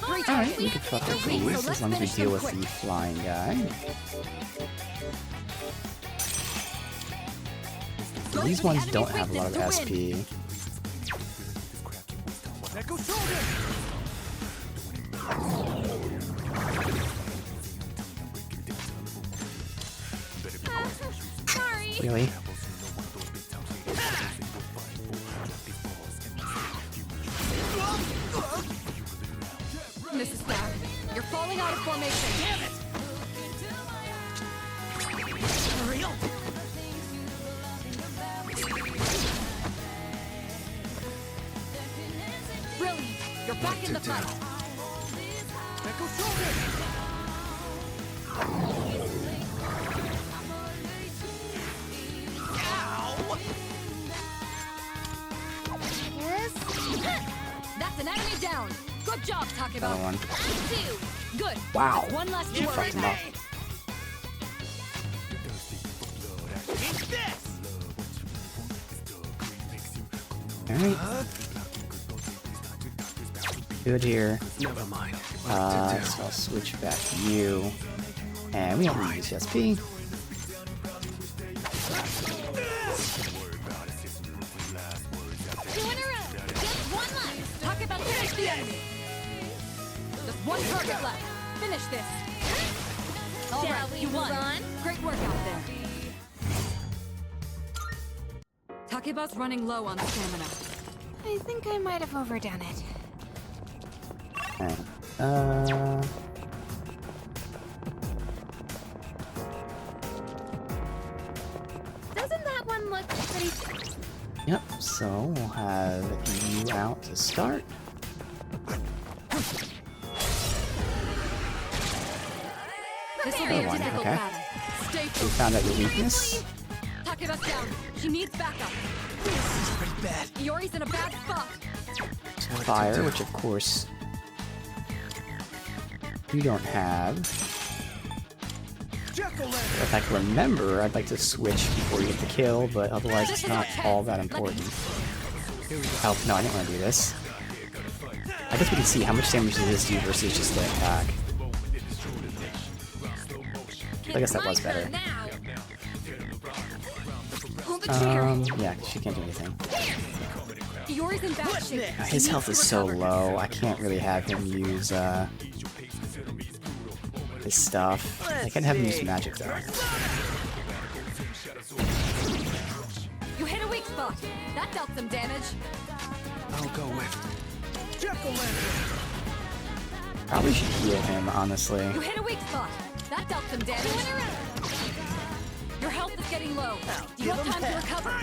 Great Alright, job. we can fuck with You're weak, these so as long as we let's deal finish with them the quick. flying guy. Go These for the ones don't enemy's have a lot of weakness to SP. win. Echo shoulder! Sorry! Really? Mrs. Stack, you're falling out of formation. Damn it! For real? Brilliant. You're back in the fight. Echo shoulder! Ow! That's an enemy down. Good job, Another Takeba. one. Good. Wow. One less to You worry fucked him up. Eat this! Alright. Good here. Never mind. So I'll switch back to you. And we don't need to use SP. Two in a row! Just one left! Takeba, finish the enemy. Just one target left. Finish this. All Shall right, we you move won. on? Great work out there. Takeba's running low on stamina. I think I might have overdone it. Okay. Doesn't that one look pretty... Yep, so we'll have you out to start. This will be Another a one, difficult okay. battle. Stay We focused. found out your weakness. Takeba's down. She needs backup. This is pretty bad. Iori's in a bad spot. Fire, which of course you don't have. Jack-o'-lantern! If I can remember, I'd like to switch before you get the kill, but otherwise it's not all that important. Oh, no, I didn't want to do this. I guess we can see how much damage does this do versus just the attack. I guess that was better. Pull the trigger. Yeah, she can't do anything. Iori's in bad What's shape. next? His health is so low, I can't really have him use, his stuff. I can have him use magic, though. You hit a weak spot. That dealt some damage. I'll go with. Jack-o'-lantern! Probably should heal him, honestly. You hit a weak spot. That dealt some damage. Your health is getting low. Do you have time to recover?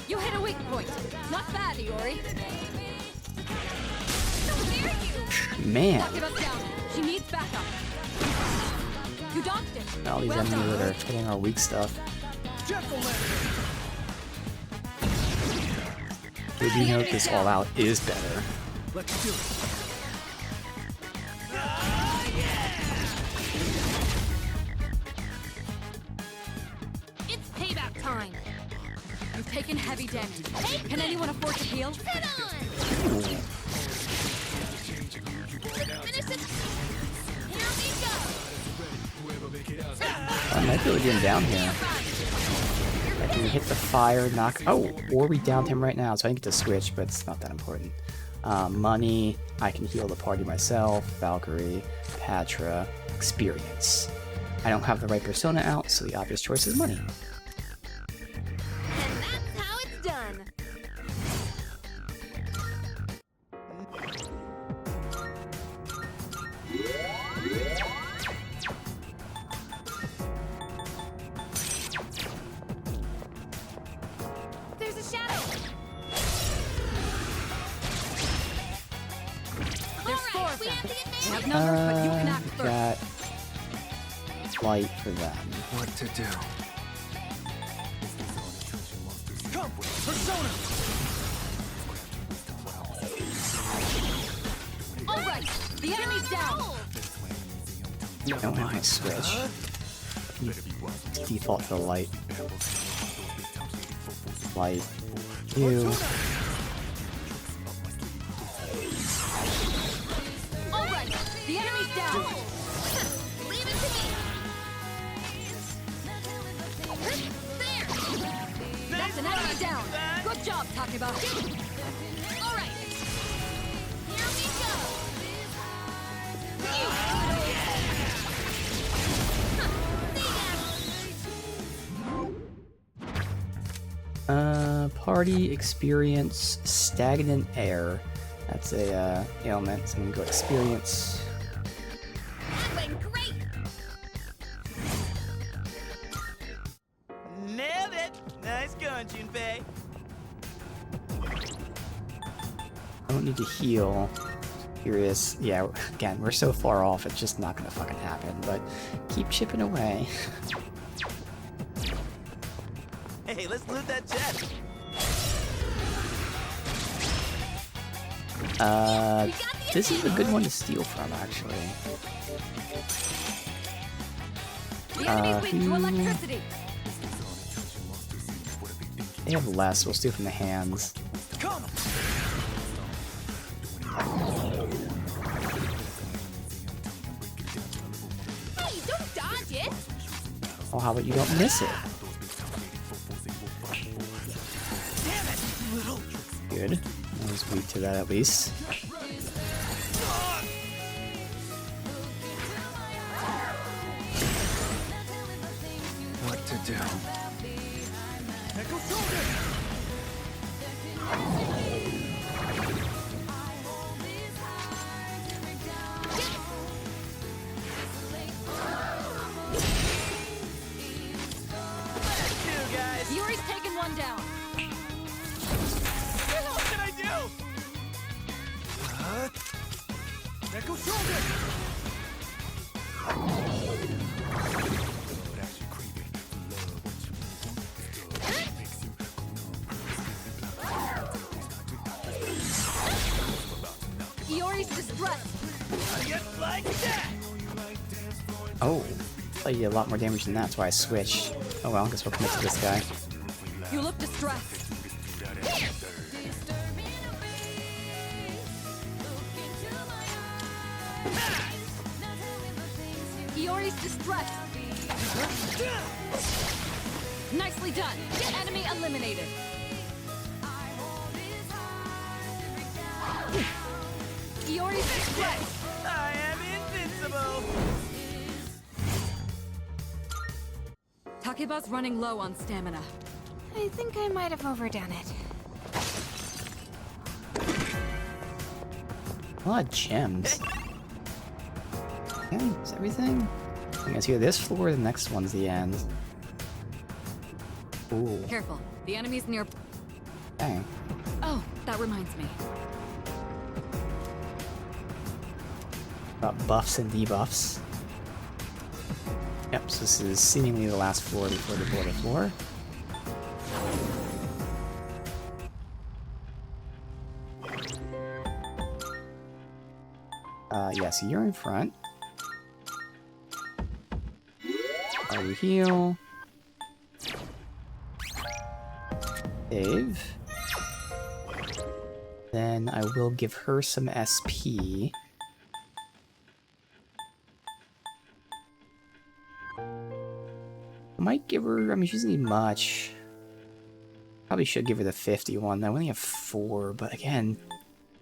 You hit a weak point. Not bad, Iori. Man, Takeba's down. She needs backup. You dodged it. all these Well enemies done. that are hitting our weak stuff. Jack-o'-lantern! We do note this all out is better. Let's do it. It's payback time! You've taken heavy damage. Can anyone afford to heal? Head on! Let's finish it! Here we go! I might be able to get him down here. Like, we hit the fire, knock... Oh! Or we downed him right now, so I didn't get to switch, but it's not that important. Money, I can heal the party myself, Valkyrie, Patra, experience. I don't have the right persona out, so the obvious choice is money. And that's how it's done. There's a shadow. There's four Alright, of we them. have the We have advantage. numbers, but you can act first. Got light for them. What to do? Come, Persona! All right, the enemy's down. I don't have my switch. Default for the light. Light. You. All right, the enemy's down. Leave it to me. There. That's an enemy down. Good job, Takeba. All right. Here we go. Party experience stagnant air. That's a ailment, so I'm gonna go experience. That went great. Nailed it! Nice going, Junpei. I don't need to heal. Curious. Yeah, again, we're so far off, it's just not gonna fucking happen, but keep chipping away. Hey, let's loot that jet. This is a good one to steal from, actually. The enemy's weak to who- electricity. They have less, we'll steal from the hands. Come! Hey, don't dodge it. Oh, how about you don't miss it? Damn it, you little... Good. I was weak to that at least. What to do? Echo shoulder! Two guys! Yuri's taken one down. What can I do? Echo shoulder! Yuri's distressed. I get like that! Oh, I did a lot more damage than that, that's why I switched. Oh well, I guess we'll commit to this guy. You look distressed. Iori's distressed. Nicely done. Enemy eliminated. Iori's distressed. I am invincible! Takeba's running low on stamina. I think I might have overdone it. A lot of gems. Okay, is everything? I guess either this floor or the next one's the end. Ooh, Careful. The enemy's near. okay. Oh, that reminds me. Got buffs and debuffs. Yep, so this is seemingly the last floor before the border floor. Yeah, so you're in front. You heal. Save. Then I will give her some SP. I might give her, I mean, she doesn't need much. Probably should give her the 50 one. I only have 4, but again,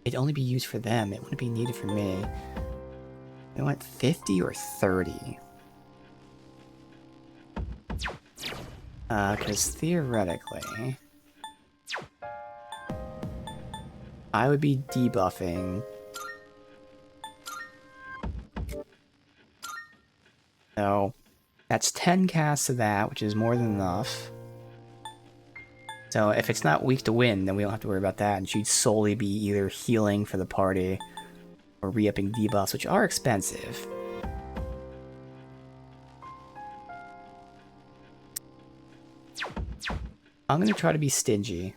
it'd only be used for them. It wouldn't be needed for me. I want 50 or 30. Because theoretically, I would be debuffing. So, that's 10 casts of that, which is more than enough. So if it's not weak to win, then we don't have to worry about that, and she'd solely be either healing for the party or re-upping debuffs, which are expensive. I'm gonna try to be stingy.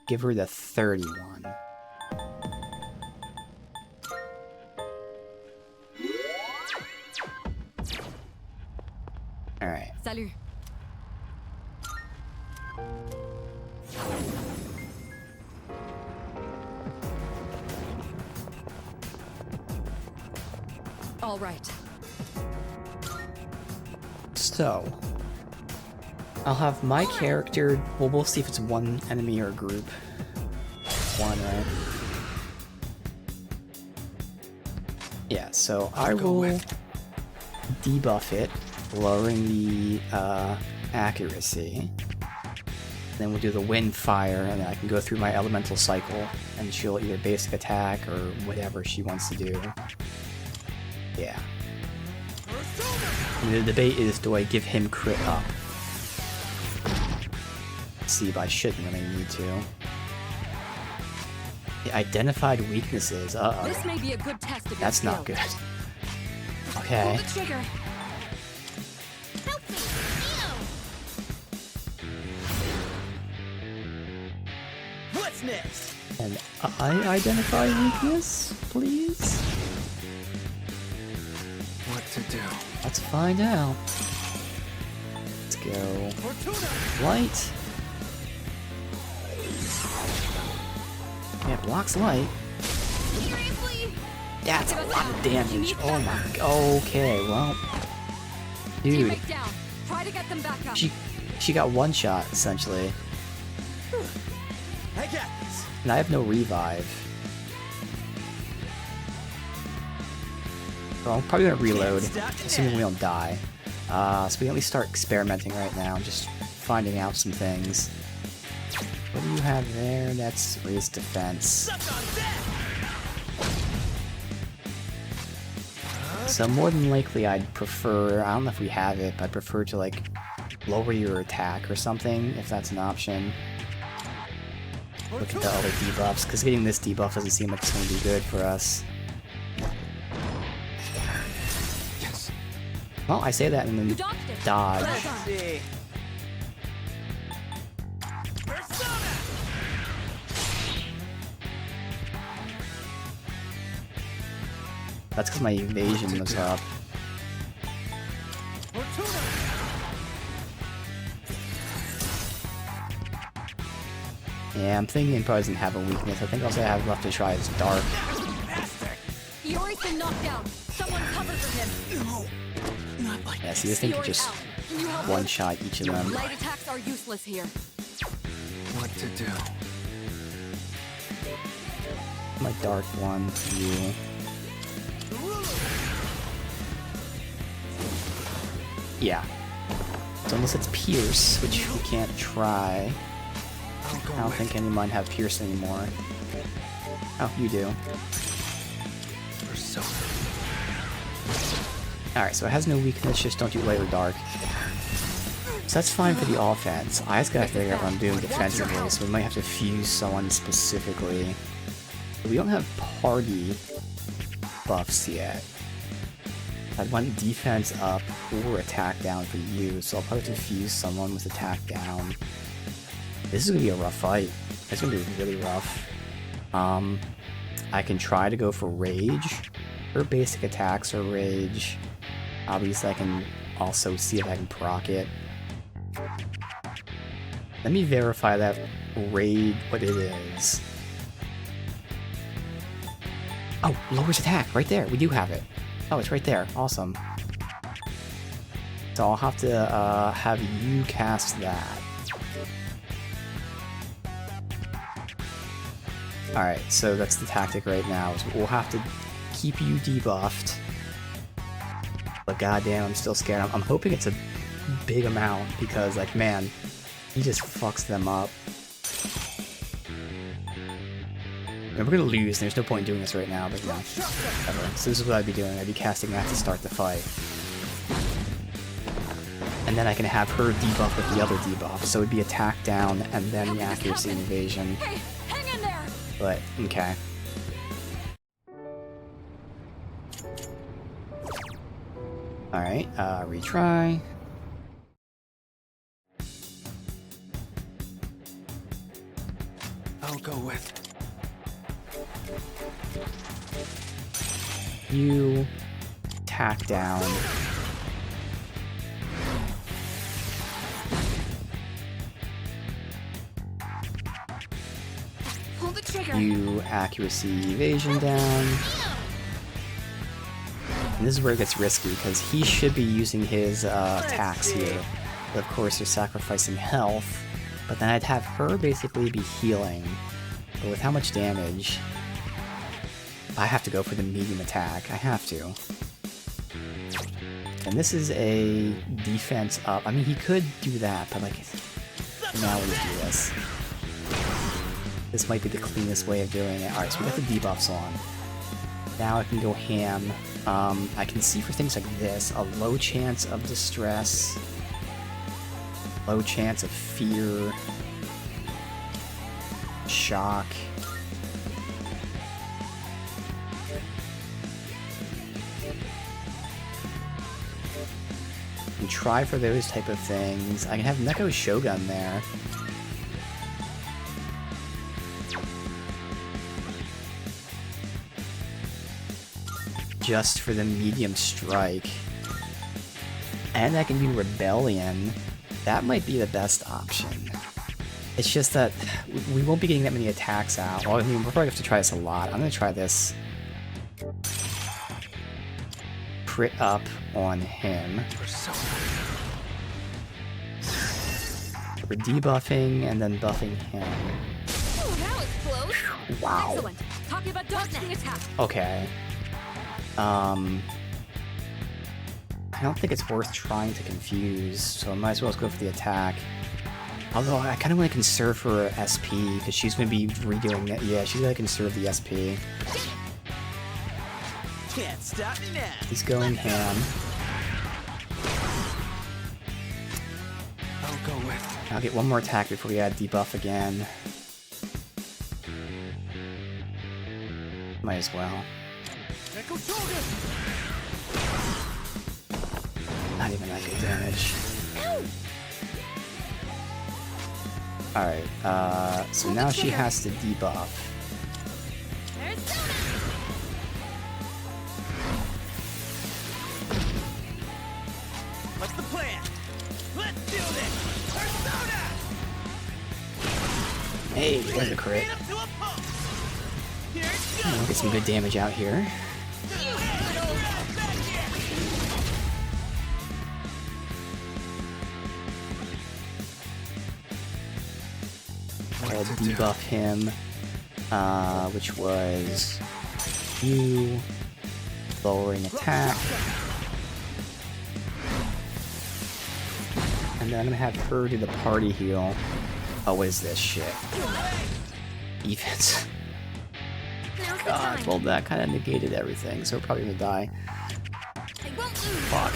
Give her the 31. Alright. Salut. All right. So, I'll have my character. Well, we'll see if it's one enemy or a group. One, right? Yeah, so I will debuff it, lowering the accuracy. Then we'll do the wind fire, and then I can go through my elemental cycle, and she'll either basic attack or whatever she wants to do. Yeah. And the debate is, do I give him crit up? See, but I shouldn't when I need to. The identified weaknesses. Uh-oh. This may be a good test of your That's not skill. good. Okay. Pull the trigger. Help me! What's next? And I identify weakness, please? What to do? Let's find out. Let's go. Light. Yeah, blocks light. Seriously? That's a lot of damage. Oh my god. Okay, well. Dude, Teammate down. Try to get them back up. she got one shot, essentially. I got this. And I have no revive. Well, I'm probably gonna reload, assuming we don't die. So we can at least start experimenting right now, just finding out some things. What do you have there? That's raised defense. Suck on that. So more than likely I'd prefer, I don't know if we have it, but I'd prefer to like lower your attack or something, if that's an option. Look at the other debuffs, because getting this debuff doesn't seem like it's going to be good for us. Yes. Well, I say that and You then dodged it. dodge. Well done. See. Persona. That's because my evasion was up. Yeah, I'm thinking it probably doesn't have a weakness. I think all I have left to try is dark. Yori's been knocked down. Someone cover for him. Yeah, see, this thing could Yori just out. Can you help one us? shot each of them. Light attacks are useless here. What to do? My dark one, you. Yeah. So unless it's Pierce, which we can't try. I'll go I don't with think any of mine have Pierce anymore. Oh, you do. Persona. Alright, so it has no weakness, just don't do light or dark. So that's fine for the offense. I just gotta figure out what I'm doing defensively, so we might have to fuse someone specifically. We don't have party buffs yet. I'd want defense up or attack down for you, so I'll probably have to fuse someone with attack down. This is gonna be a rough fight. It's gonna be really rough. I can try to go for rage. Her basic attacks are rage. Obviously, I can also see if I can proc it. Let me verify that raid, what it is. Oh, lowers attack, right there. We do have it. Oh, it's right there. Awesome. So I'll have to have you cast that. Alright, so that's the tactic right now, is we'll have to keep you debuffed. But goddamn, I'm still scared. I'm hoping it's a big amount, because, like, man, he just fucks them up. And we're gonna lose, and there's no point in doing this right now, but you know, whatever. So this is what I'd be doing. I'd be casting that to start the fight. And then I can have her debuff with the other debuff, so it'd be attack down, and then the accuracy and evasion. Hey, hang in there! But, okay. Alright, retry. I'll go with. You tack down. Pull the trigger. You accuracy evasion down. And this is where it gets risky, because he should be using his attacks here. But of course they're sacrificing health. But then I'd have her basically be healing. But with how much damage? I have to go for the medium attack. I have to. And this is a defense up. I mean, he could do that, but like, now we do this. This might be the cleanest way of doing it. Alright, so we got the debuffs on. Now I can go ham. I can see for things like this, a low chance of distress, low chance of fear, shock. And try for those type of things. I can have Neko Shogun there. Just for the medium strike. And I can do Rebellion. That might be the best option. It's just that we won't be getting that many attacks out. Well, I mean, we'll probably have to try this a lot. I'm gonna try this. Crit up on him. We're debuffing and then buffing him. Oh, that was close. Wow. Excellent. Talking about dodging the attack. Okay. I don't think it's worth trying to confuse, so I might as well go for the attack. Although I kind of want to conserve her SP, because she's going to be redoing it. Yeah, she's going to conserve the SP. Can't stop me now. He's going ham. I'll go with. I'll get one more attack before we add debuff again. Might as well. Not even that good damage. Alright, so now she has to debuff. What's the plan? Let's do this! Persona! Hey, there's a crit. Lead him to a pulse! Here it We'll goes! get some good damage out here. I'll debuff him, which was you, lowering attack, and then I'm gonna have her do the party heal. Oh, what is this shit? Defense. God, well that kind of negated everything, so we're probably gonna die. Fuck.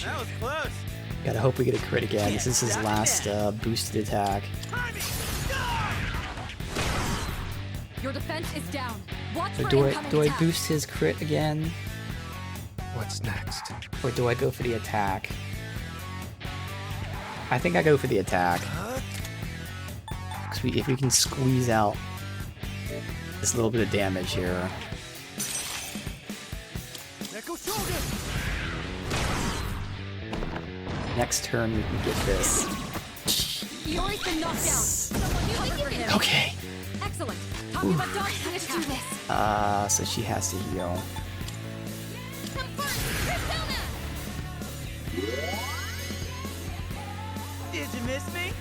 That was close! Gotta hope we get a crit again. This is his last boosted attack. Your defense is down. Watch So for do incoming I attack. boost his crit again? What's next? Or do I go for the attack? I think I go for the attack. 'Cause if we can squeeze out this little bit of damage here. Next turn we can get this. Yori's been knocked down. Cover for him. Okay. Excellent. Talking about dodging the attack. So she has to heal. Persona! Did you miss me?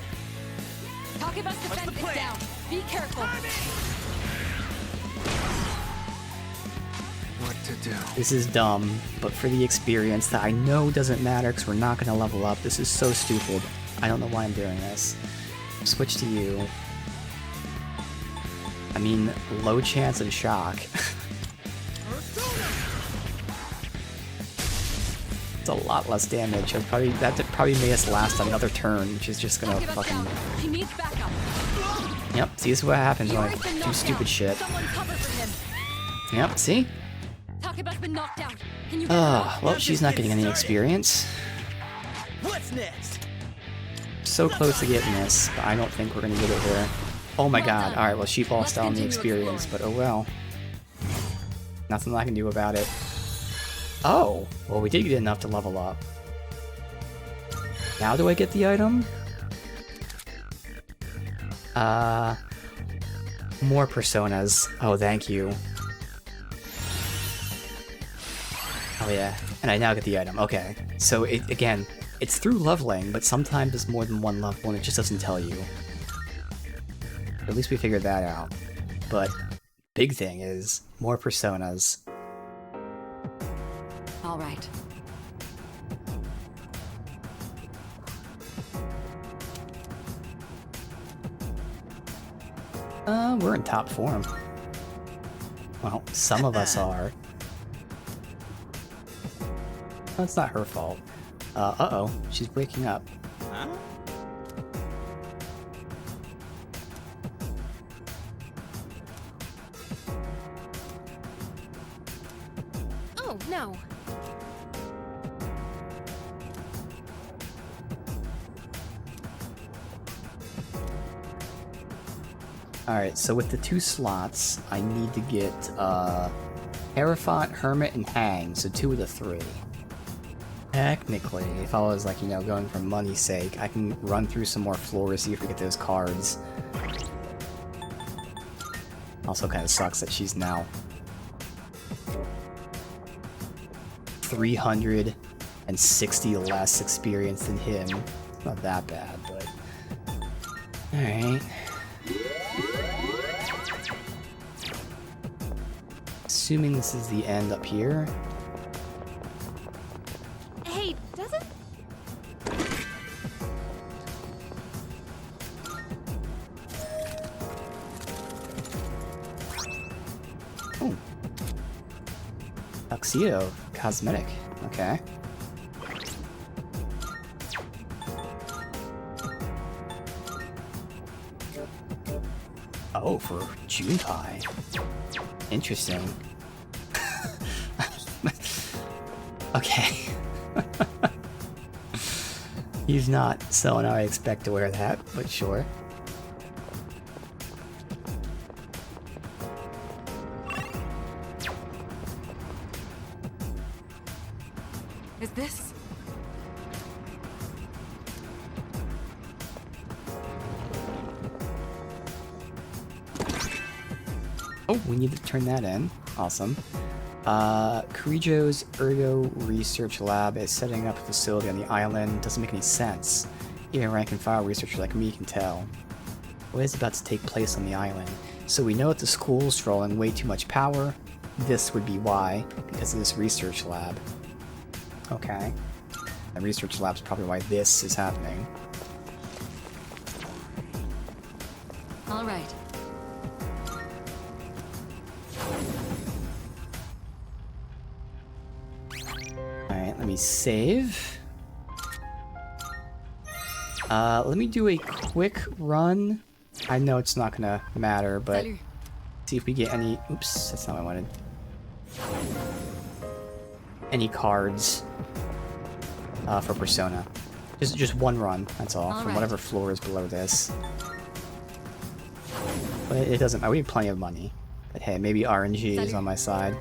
Takeba's defense is plan? down. Be careful. What to do? This is dumb, but for the experience that I know doesn't matter because we're not going to level up, this is so stupid. I don't know why I'm doing this. Switch to you. I mean, low chance of shock. It's a lot less damage. That probably made us last another turn, which is just gonna Takeba's fucking... down. He needs backup. Yep, see, this is what happens when I Yori's been do knocked stupid down. shit. Someone cover for him. Yep, see? Takeba's been knocked out. Can you get her off? Well, she's not getting any experience. What's next? So close to getting this, but I don't think we're gonna get it here. Oh my Well god, done. alright, well she lost Let's out on the continue experience, but exploring. oh well. Nothing I can do about it. Oh, well we did get enough to level up. Now do I get the item? More personas. Oh, thank you. Oh yeah, and I now get the item. Okay, so again, it's through leveling, but sometimes it's more than one level and it just doesn't tell you. At least we figured that out. But big thing is more personas. All right. We're in top form. Well, some of us are. That's not her fault. Uh-oh, she's breaking up. Huh? Oh, no. Alright, so with the 2 slots, I need to get, Hierophant, Hermit, and Hang, so 2 of the 3. Technically, if I was, like, you know, going for money's sake, I can run through some more floors, see if we get those cards. Also kind of sucks that she's now 360 less experience than him. Not that bad, but... Alright. Assuming this is the end up here. Hey, doesn't... Oh. Tuxedo. Cosmetic. Okay. Oh, for Junpei. Interesting. Okay. He's not someone I expect to wear that, but sure. Is this? Oh, we need to turn that in. Awesome. Kirijo's Ergo Research Lab is setting up a facility on the island. Doesn't make any sense. Even a rank and file researcher like me can tell. What is about to take place on the island? So we know that the school's drawing way too much power. This would be why, because of this research lab. Okay. The research lab's probably why this is happening. All right. Alright, let me save. Let me do a quick run. I know it's not gonna matter, but Salut. see if we get any... Oops, that's not what I wanted. Any cards for Persona. Just one run, that's all, from Alright. whatever floor is below this. But it doesn't matter, we have plenty of money. But hey, maybe RNG is Salut. on my side.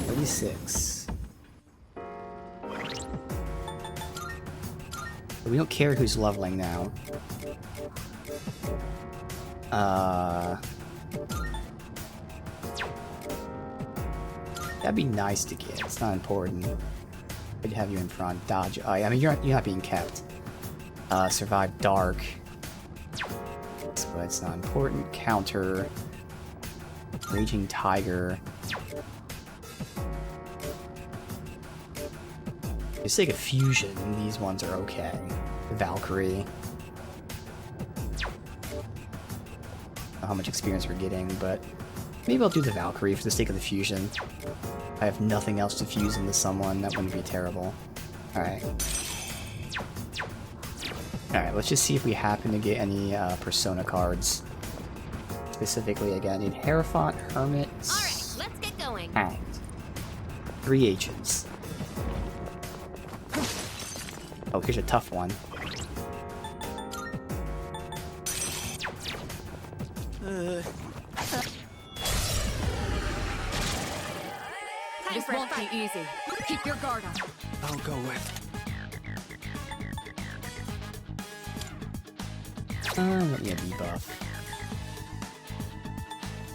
36. We don't care who's leveling now. That'd be nice to get. It's not important. I'd have you in front. Dodge. I mean, you're not being kept. Survive dark. But it's not important. Counter. Raging Tiger. For the sake of fusion, these ones are okay. Valkyrie. I don't know how much experience we're getting, but maybe I'll do the Valkyrie for the sake of the fusion. I have nothing else to fuse into someone, that wouldn't be terrible. Alright. Alright, let's just see if we happen to get any Persona cards. Specifically, again, I need Hierophant, Hermit, Alright, let's get going. Hanged. 3 H's. Oh, here's a tough one. Time This for a won't fight. be easy. Keep your guard up. I'll go with. Let me a debuff.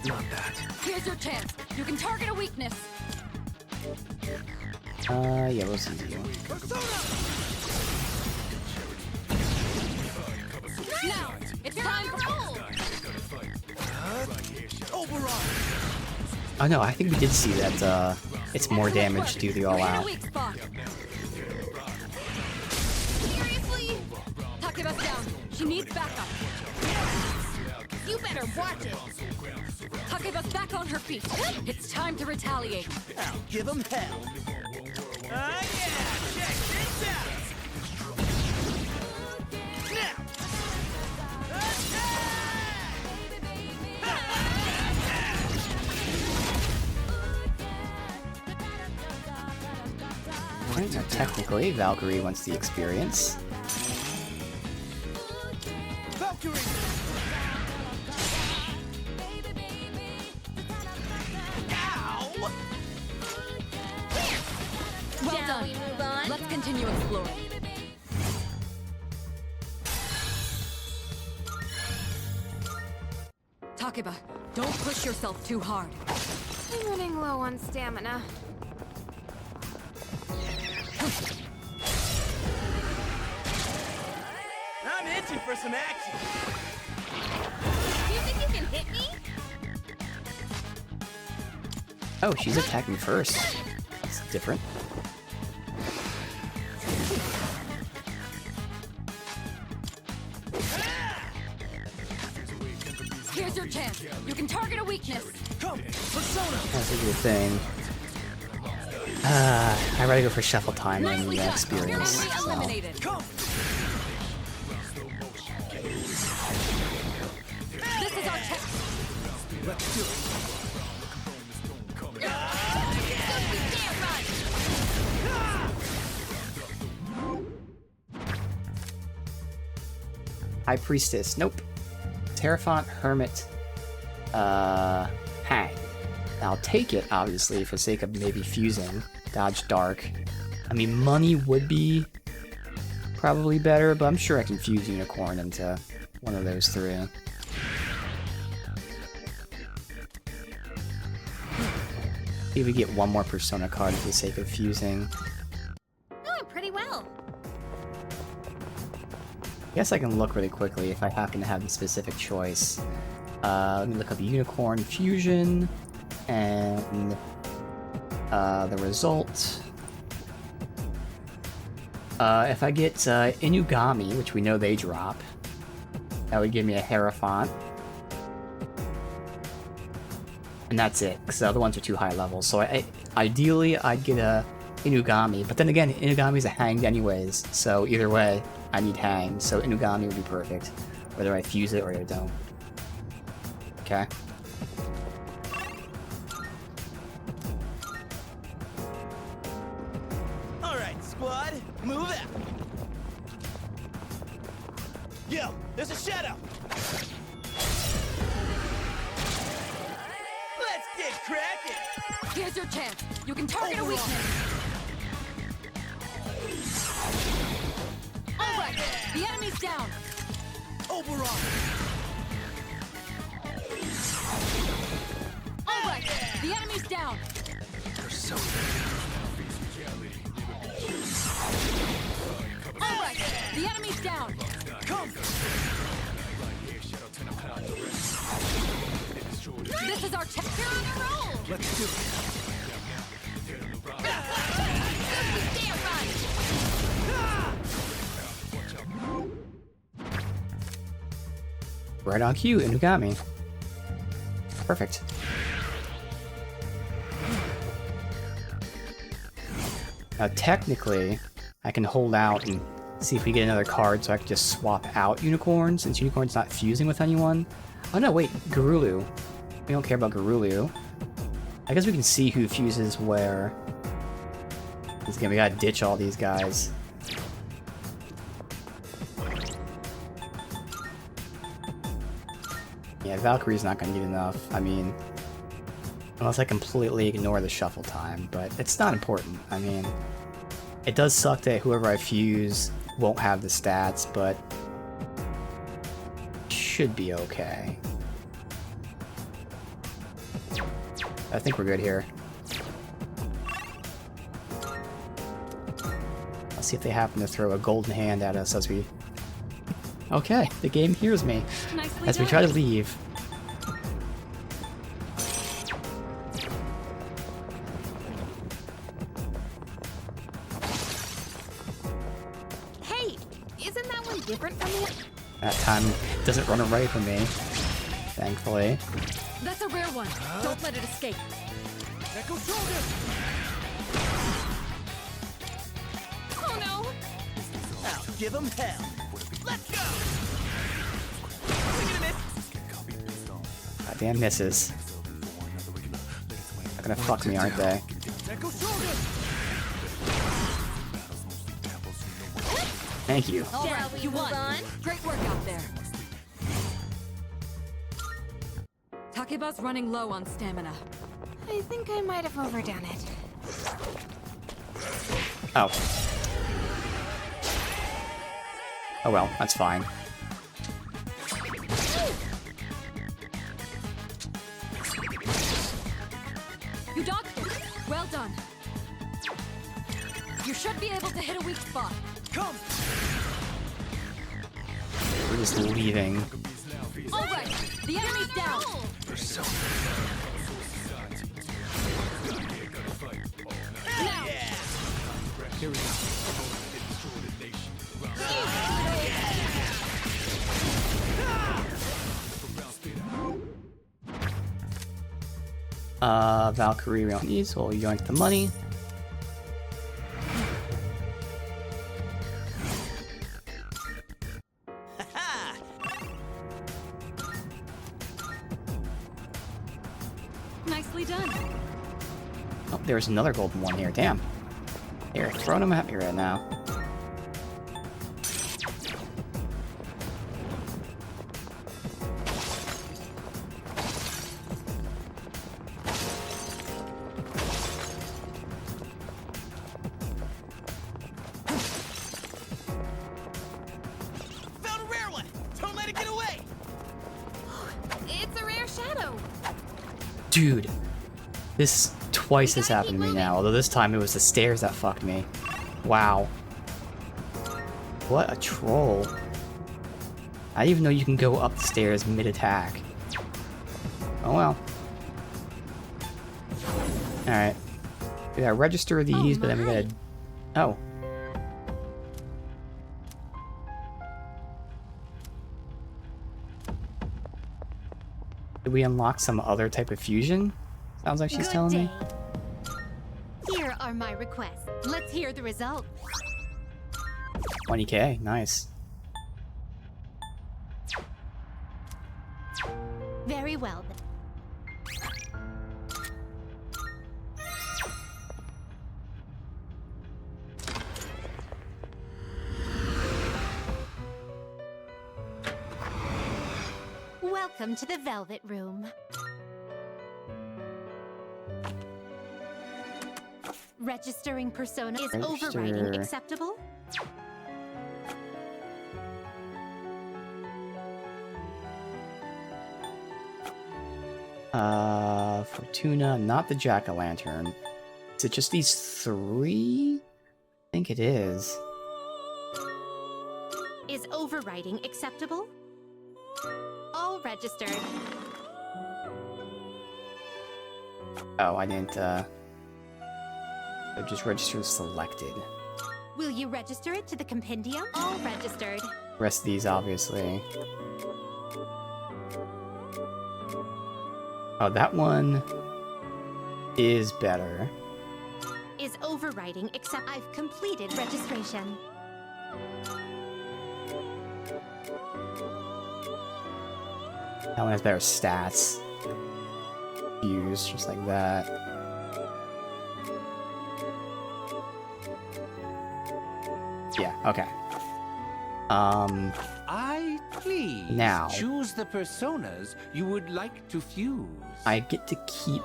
Not that. Here's your chance. You can target a weakness. Yeah, we'll see you. Now, it's time for roll. Oh no, I think we did see that, it's more damage due to the You're in a all-out. weak spot. Seriously? Takeba's down. She needs backup. You better watch it. Takeba's back on her feet. It's time to retaliate. Give him hell. Yeah! Check this out! Now! Right, now technically, Valkyrie wants the experience. Valkyrie! Ow! Well Shall done. we move on? Let's continue exploring. Takeba, don't push yourself too hard. I'm running low on stamina. I'm itching for some action. Do you think you can hit me? Oh, she's attacking first. That's different. Here's your chance. You can target a weakness. Come, Persona! That's a good thing. I'd rather go for shuffle time than Nicely the done. experience. Enemy So. eliminated. Come! This is our chance. Let's do it. High Priestess, nope. Hierophant, Hermit, Hang. I'll take it, obviously, for the sake of maybe fusing. Dodge Dark. I mean, money would be probably better, but I'm sure I can fuse Unicorn into one of those 3. See if we get one more Persona card for the sake of fusing. Doing pretty well. I guess I can look really quickly if I happen to have the specific choice. Let me look up Unicorn Fusion, and the result. If I get Inugami, which we know they drop, that would give me a Hierophant. And that's it, because the other ones are too high level. So ideally, I'd get a Inugami, but then again, Inugami's a hanged anyways, so either way, I need hanged, so Inugami would be perfect, whether I fuse it or I don't. Okay. Alright, squad, move out. Yo, there's a shadow. Let's get cracking. Here's your chance. You can target a weakness. All right, the enemy's down. Oberon. All right, the enemy's down. Alright, the enemy's down. This is our chance. You're on a roll. Let's do it. Damn right! Right on cue, and you got me. Perfect. Now, technically, I can hold out and see if we get another card so I can just swap out Unicorn, since Unicorn's not fusing with anyone. Oh no, wait, Garulu. We don't care about Garulu. I guess we can see who fuses where. Again, we gotta ditch all these guys. Yeah, Valkyrie's not gonna get enough. I mean, unless I completely ignore the shuffle time, but it's not important. I mean, it does suck that whoever I fuse won't have the stats, but should be okay. I think we're good here. Let's see if they happen to throw a golden hand at us as we... Okay, the game hears me. Nicely As we done. try to leave. Hey, isn't that one different from the... That time doesn't run away from me, thankfully. That's a rare one. Don't let it escape. Oh no! I'll give him hell. Let's go! Swing and a miss. Goddamn misses. They're gonna fuck me, aren't they? Thank you. All right, Shall we you move won. on? Great work out there. Takeba's running low on stamina. I think I might have overdone it. Oh. Oh well, that's fine. You dodged it. Well done. You should be able to hit a weak spot. Come! We're just leaving. All right, the enemy's down. Now, Valkyrie we don't need, so we'll yoink the money. Ha! nicely done. Oh, there's another golden one here, damn. Here, throwing them at me right now. Found a rare one! Don't let it get away! It's a rare shadow. Dude, this twice has happened to me now, although this time it was the stairs that fucked me. Wow. What a troll. I didn't even know you can go up the stairs mid-attack. Oh well. Alright. We gotta register these, but then we gotta... Oh. Did we unlock some other type of fusion? Sounds like she's Good telling me. day. Here are my requests. Let's hear the result. 20k, nice. Very well then. Welcome to the Velvet Room. Registering persona is overriding Register. acceptable? Fortuna, not the jack-o'-lantern. Is it just these 3? I think it is. Is overriding acceptable? All registered. Oh, I didn't, I just registered selected. Will you register it to the compendium? All registered. Rest of these, obviously. Oh, that one is better. Is overriding except I've completed registration. That one has better stats. Views, just like that. Yeah, okay. Please Now. choose the personas you would like to fuse. I get to keep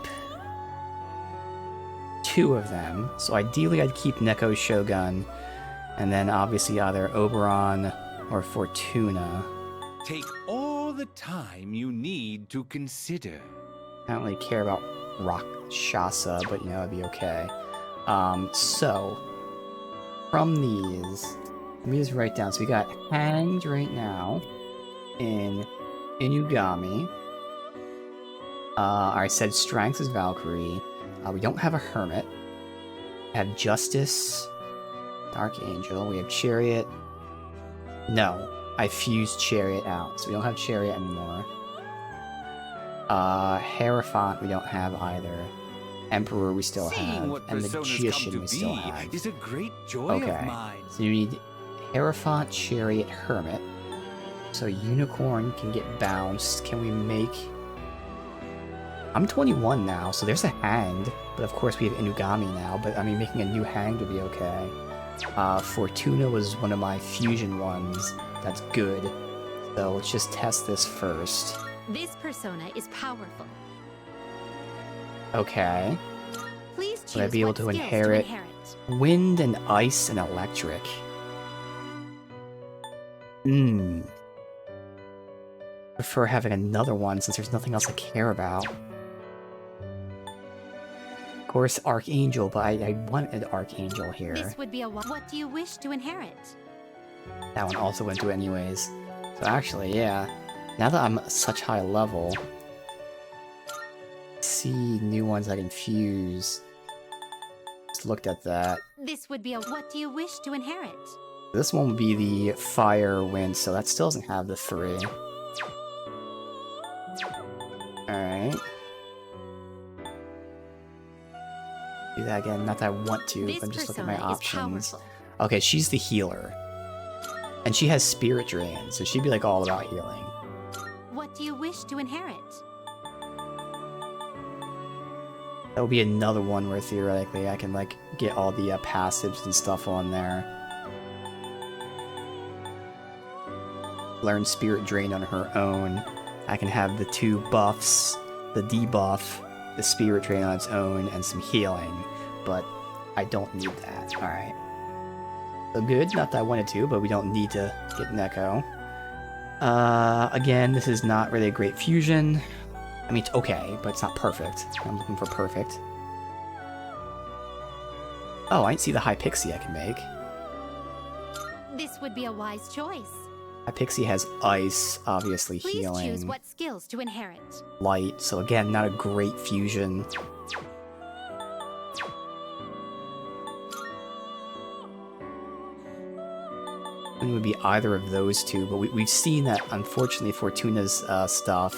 2 of them. So ideally I'd keep Neko Shogun, and then obviously either Oberon or Fortuna. Take all the time you need to consider. I don't really care about Rakshasa, but you know, it'd be okay. So, from these, let me just write down. So we got Hanged right now in Inugami. I said Strength is Valkyrie. We don't have a Hermit. We have Justice, Dark Angel. We have Chariot. No, I fused Chariot out, so we don't have Chariot anymore. Hierophant we don't have either. Emperor we still Seeing have. what And personas Magician come we to still be have. is a great joy Okay. of mine. So you need Hierophant, Chariot, Hermit. So Unicorn can get bounced. Can we make... I'm 21 now, so there's a Hanged. But of course we have Inugami now, but I mean making a new Hanged would be okay. Fortuna was one of my fusion ones. That's good. So let's just test this first. This persona is powerful. Okay. Please choose Would I be able what to skills inherit wind and ice and electric? Prefer having another one since there's nothing else I care about. Of course, Archangel, but I wanted Archangel here. This would be a what do you wish to inherit? That one also went to anyways. So actually, yeah. Now that I'm at such high level, see new ones I can fuse. Just looked at that. This would be a what do you wish to inherit? This one would be the fire wind, so that still doesn't have the 3. Alright. Do that again. Not that I want to, This but I'm just looking at my persona is options. powerful. Okay, she's the healer. And she has Spirit Drain, so she'd be like all about healing. What do you wish to inherit? That would be another one where theoretically I can like get all the passives and stuff on there. Learn Spirit Drain on her own. I can have the 2 buffs, the debuff, the Spirit Drain on its own, and some healing. But I don't need that. Alright. So good, not that I wanted to, but we don't need to get Neko. Again, this is not really a great fusion. I mean, it's okay, but it's not perfect. I'm looking for perfect. Oh, I didn't see the High Pixie I can make. This would be a wise choice. High Pixie has ice, obviously Please healing, choose what skills to inherit. light, so again, not a great fusion. It would be either of those 2, but we've seen that, unfortunately, Fortuna's stuff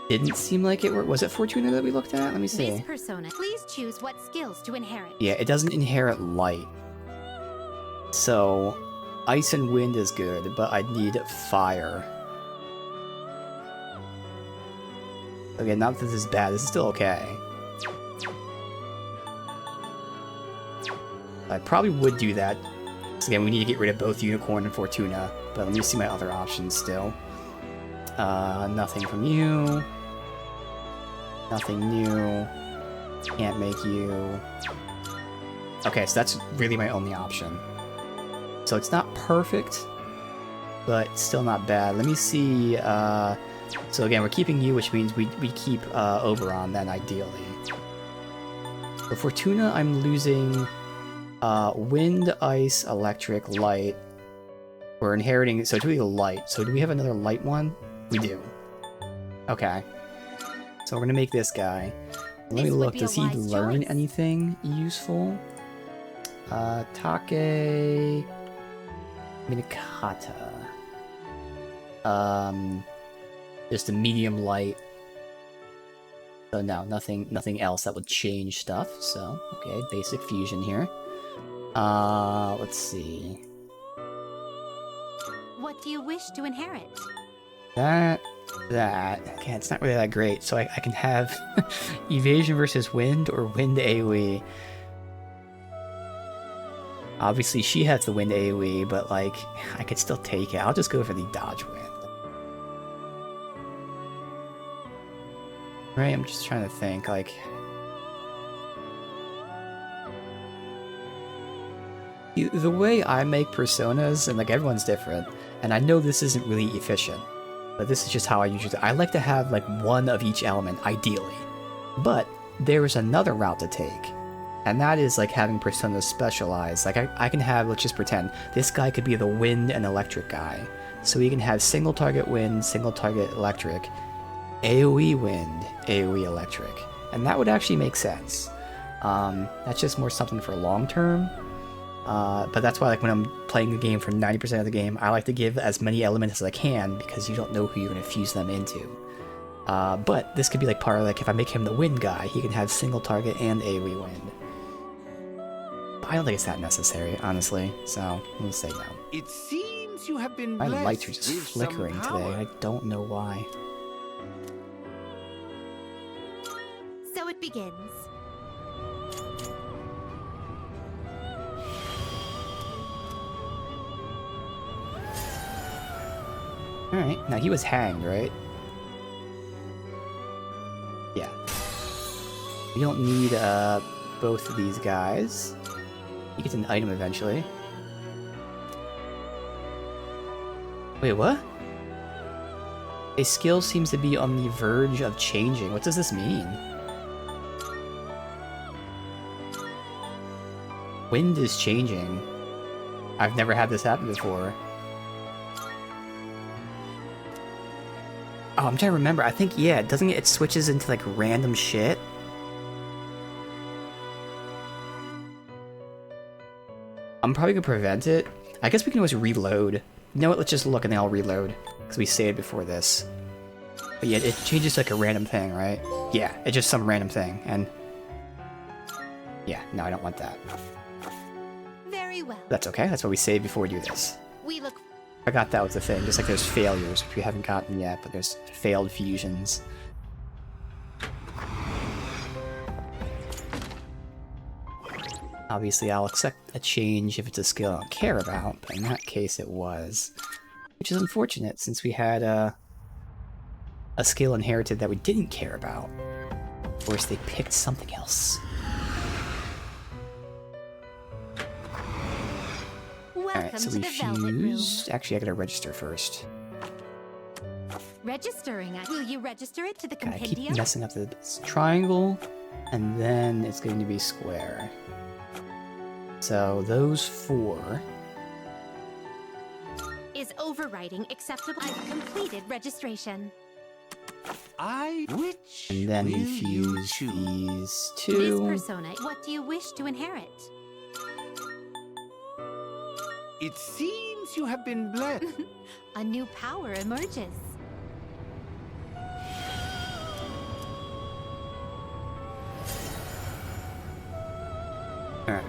didn't seem like it. Was it Fortuna that we looked at? Let me see. This persona. Please choose what skills to inherit. Yeah, it doesn't inherit light. So, ice and wind is good, but I need fire. Again, not that this is bad, this is still okay. I probably would do that. So again, we need to get rid of both Unicorn and Fortuna, but let me see my other options still. Nothing from you. Nothing new. Can't make you. Okay, so that's really my only option. So it's not perfect, but still not bad. Let me see, So again, we're keeping you, which means we keep Oberon then, ideally. For Fortuna, I'm losing Wind, Ice, Electric, Light. We're inheriting, so it's really light. So do we have another light one? We do. Okay. So we're gonna make this guy. Let me look, does he learn anything useful? Take... Minakata. Just a medium light. So no, nothing else that would change stuff. So, okay, basic fusion here. Let's see. What do you wish to inherit? That. Okay, it's not really that great. So I can have evasion versus wind or wind AoE. Obviously, she has the wind AoE, but like, I could still take it. I'll just go for the dodge wind. Right, I'm just trying to think, like... The way I make personas, and like everyone's different, and I know this isn't really efficient, but this is just how I usually... I like to have like one of each element, ideally. But there is another route to take, and that is like having personas specialized. Like I can have, let's just pretend, this guy could be the wind and electric guy. So he can have single target wind, single target electric, AoE wind, AoE electric. And that would actually make sense. That's just more something for long term. But that's why, like, when I'm playing the game for 90% of the game, I like to give as many elements as I can, because you don't know who you're going to fuse them into. But this could be like part of, like, if I make him the wind guy, he can have single target and AoE wind. But I don't think it's that necessary, honestly, so I'm going to say no. It seems you have been My blessed lights are just with some flickering today. power. I don't know why. So it begins. Alright, now he was hanged, right? Yeah. We don't need both of these guys. He gets an item eventually. Wait, what? A skill seems to be on the verge of changing. What does this mean? Wind is changing. I've never had this happen before. Oh, I'm trying to remember. I think, yeah, doesn't it switches into, like, random shit? I'm probably gonna prevent it. I guess we can always reload. You know what, let's just look and then I'll reload. Because we saved before this. But yeah, it changes like a random thing, right? Yeah, it's just some random thing, and... yeah, no, I don't want that. Very well. That's okay, that's what we saved before we do this. We look I forgot that was the thing, just like there's failures, which we haven't gotten yet, but there's failed fusions. Obviously, I'll accept a change if it's a skill I don't care about, but in that case it was. Which is unfortunate, since we had a skill inherited that we didn't care about. Of course, they picked something else. welcome Alright, so to we the Velvet Room. fused... Actually, I gotta register first. Registering. Will you register it to the Okay, I keep compendium? messing up the triangle, and then it's going to be square. So those four. Is overwriting acceptable? I've completed registration. Which And then we will you fuse choose? these This two. persona, what do you wish to inherit? It seems you have been blessed. A new power emerges. Alright.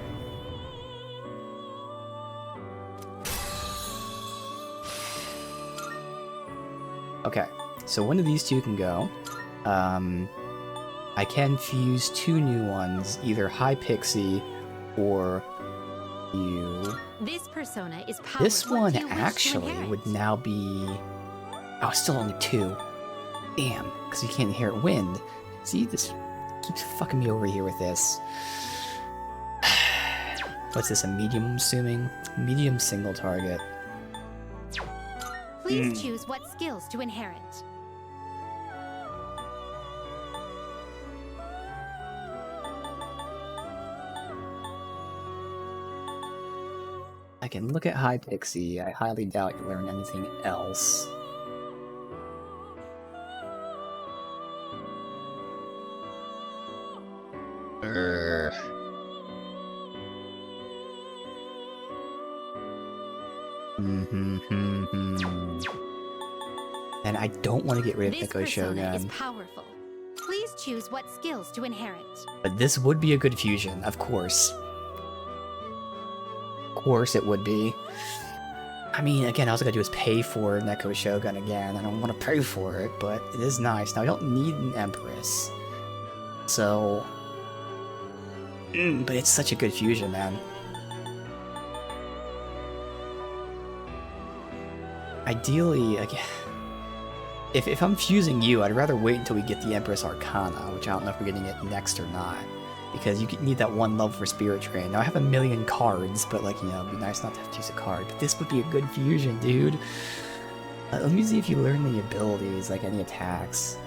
Okay, so one of these two can go. I can fuse two new ones, either High Pixie or you. This persona is powered. This What one do you wish to actually inherit? would now be... oh, still only two. Damn, because you can't inherit wind. See, this keeps fucking me over here with this. What's this, a medium, I'm assuming? Medium single target. Please choose what skills to inherit. can look at High Pixie. I highly doubt you learn anything else. And I don't want to get rid of This Neko persona is Shogun, powerful. Please choose what skills to inherit. but this would be a good fusion, of course. Of course it would be. I mean, again, all I gotta do is pay for Neko Shogun again. I don't want to pay for it, but it is nice. Now, I don't need an Empress. So... but it's such a good fusion, man. Ideally, like, if I'm fusing you, I'd rather wait until we get the Empress Arcana, which I don't know if we're getting it next or not. Because you need that one love for Spirit Train. Now, I have a million cards, but, like, you know, it'd be nice not to have to use a card. But this would be a good fusion, dude. Let me see if you learn the abilities, like any attacks.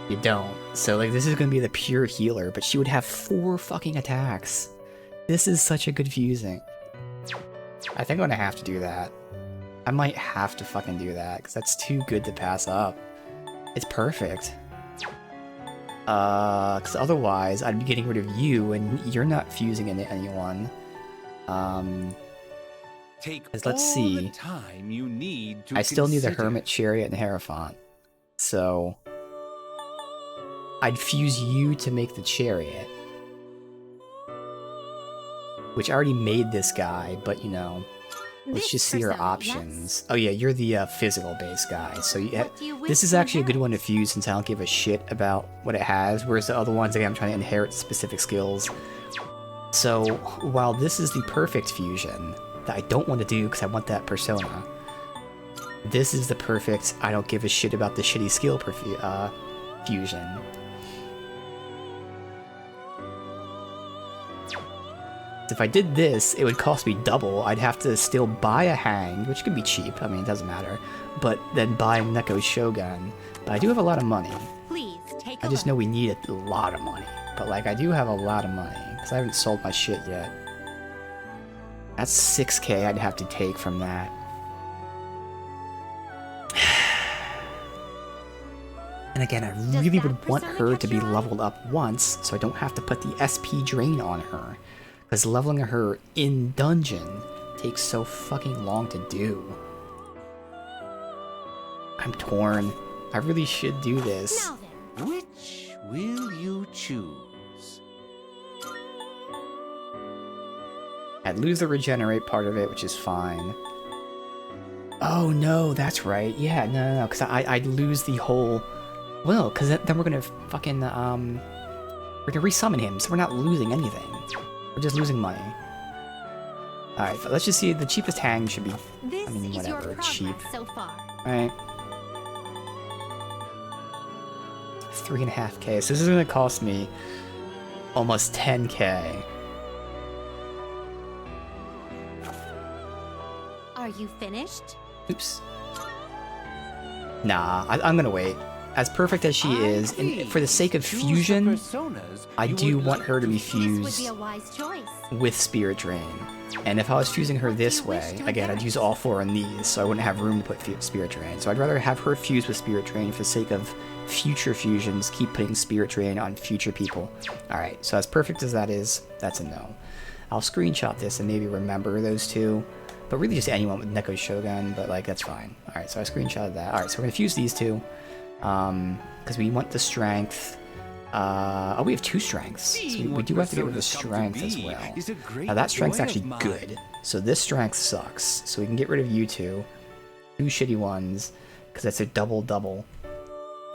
You don't. So, like, this is gonna be the pure healer, but she would have 4 fucking attacks. This is such a good fusing. I think I'm gonna have to do that. I might have to fucking do that, because that's too good to pass up. It's perfect. Because otherwise, I'd be getting rid of you, and you're not fusing into anyone. Take let's all see. the time you need to I still need the consider. Hermit, Chariot, and Hierophant. So... I'd fuse you to make the Chariot. Which I already made this guy, but, you know... Let's This just see our persona, options. yes? Oh yeah, you're the physical-based guy, so What do you wish this is to actually a good inherit? one to fuse since I don't give a shit about what it has, whereas the other ones, again, I'm trying to inherit specific skills. So, while this is the perfect fusion, that I don't want to do because I want that persona, this is the perfect, I don't give a shit about the shitty skill fusion. If I did this, it would cost me double. I'd have to still buy a Hang, which could be cheap, I mean, it doesn't matter, but then buy Neko Shogun. But I do have a lot of money. Please take a I just look. know we need a lot of money. But, like, I do have a lot of money, because I haven't sold my shit yet. That's 6k I'd have to take from that. And again, I really that would want persona her to catch be your eye? leveled up once, so I don't have to put the SP drain on her. Because leveling her in dungeon takes so fucking long to do. I'm torn. I really should do this. Now then, Which will you choose? I'd lose the regenerate part of it, which is fine. Oh no, that's right. Yeah, no, because I'd lose the whole... Well, because then we're gonna fucking, we're gonna resummon him, so we're not losing anything. We're just losing money. Alright, let's just see, the cheapest hang should be, this I mean, is your whatever, progress cheap. so far. Alright. 3.5k, so this is gonna cost me almost 10k. Are you finished? Oops. Nah, I'm gonna wait. As perfect as she is, and for the sake of Choose the fusion, personas I you do would want like her to be This would be fused a wise choice. with Spirit Drain. And if I was fusing her this way, again, I'd use all 4 on these, so I wouldn't have room to put Spirit Drain. So I'd rather have her fused with Spirit Drain for the sake of future fusions, keep putting Spirit Drain on future people. Alright, so as perfect as that is, that's a no. I'll screenshot this and maybe remember those two, but really just anyone with Neko Shogun, but like, that's fine. Alright, so I screenshotted that. Alright, so we're gonna fuse these two, because we want the strength. Oh, we have 2 strengths. So we do have to get rid of the strength as well. Now that strength's actually good. So this strength sucks. So we can get rid of you two. 2 shitty ones. Because that's a double-double.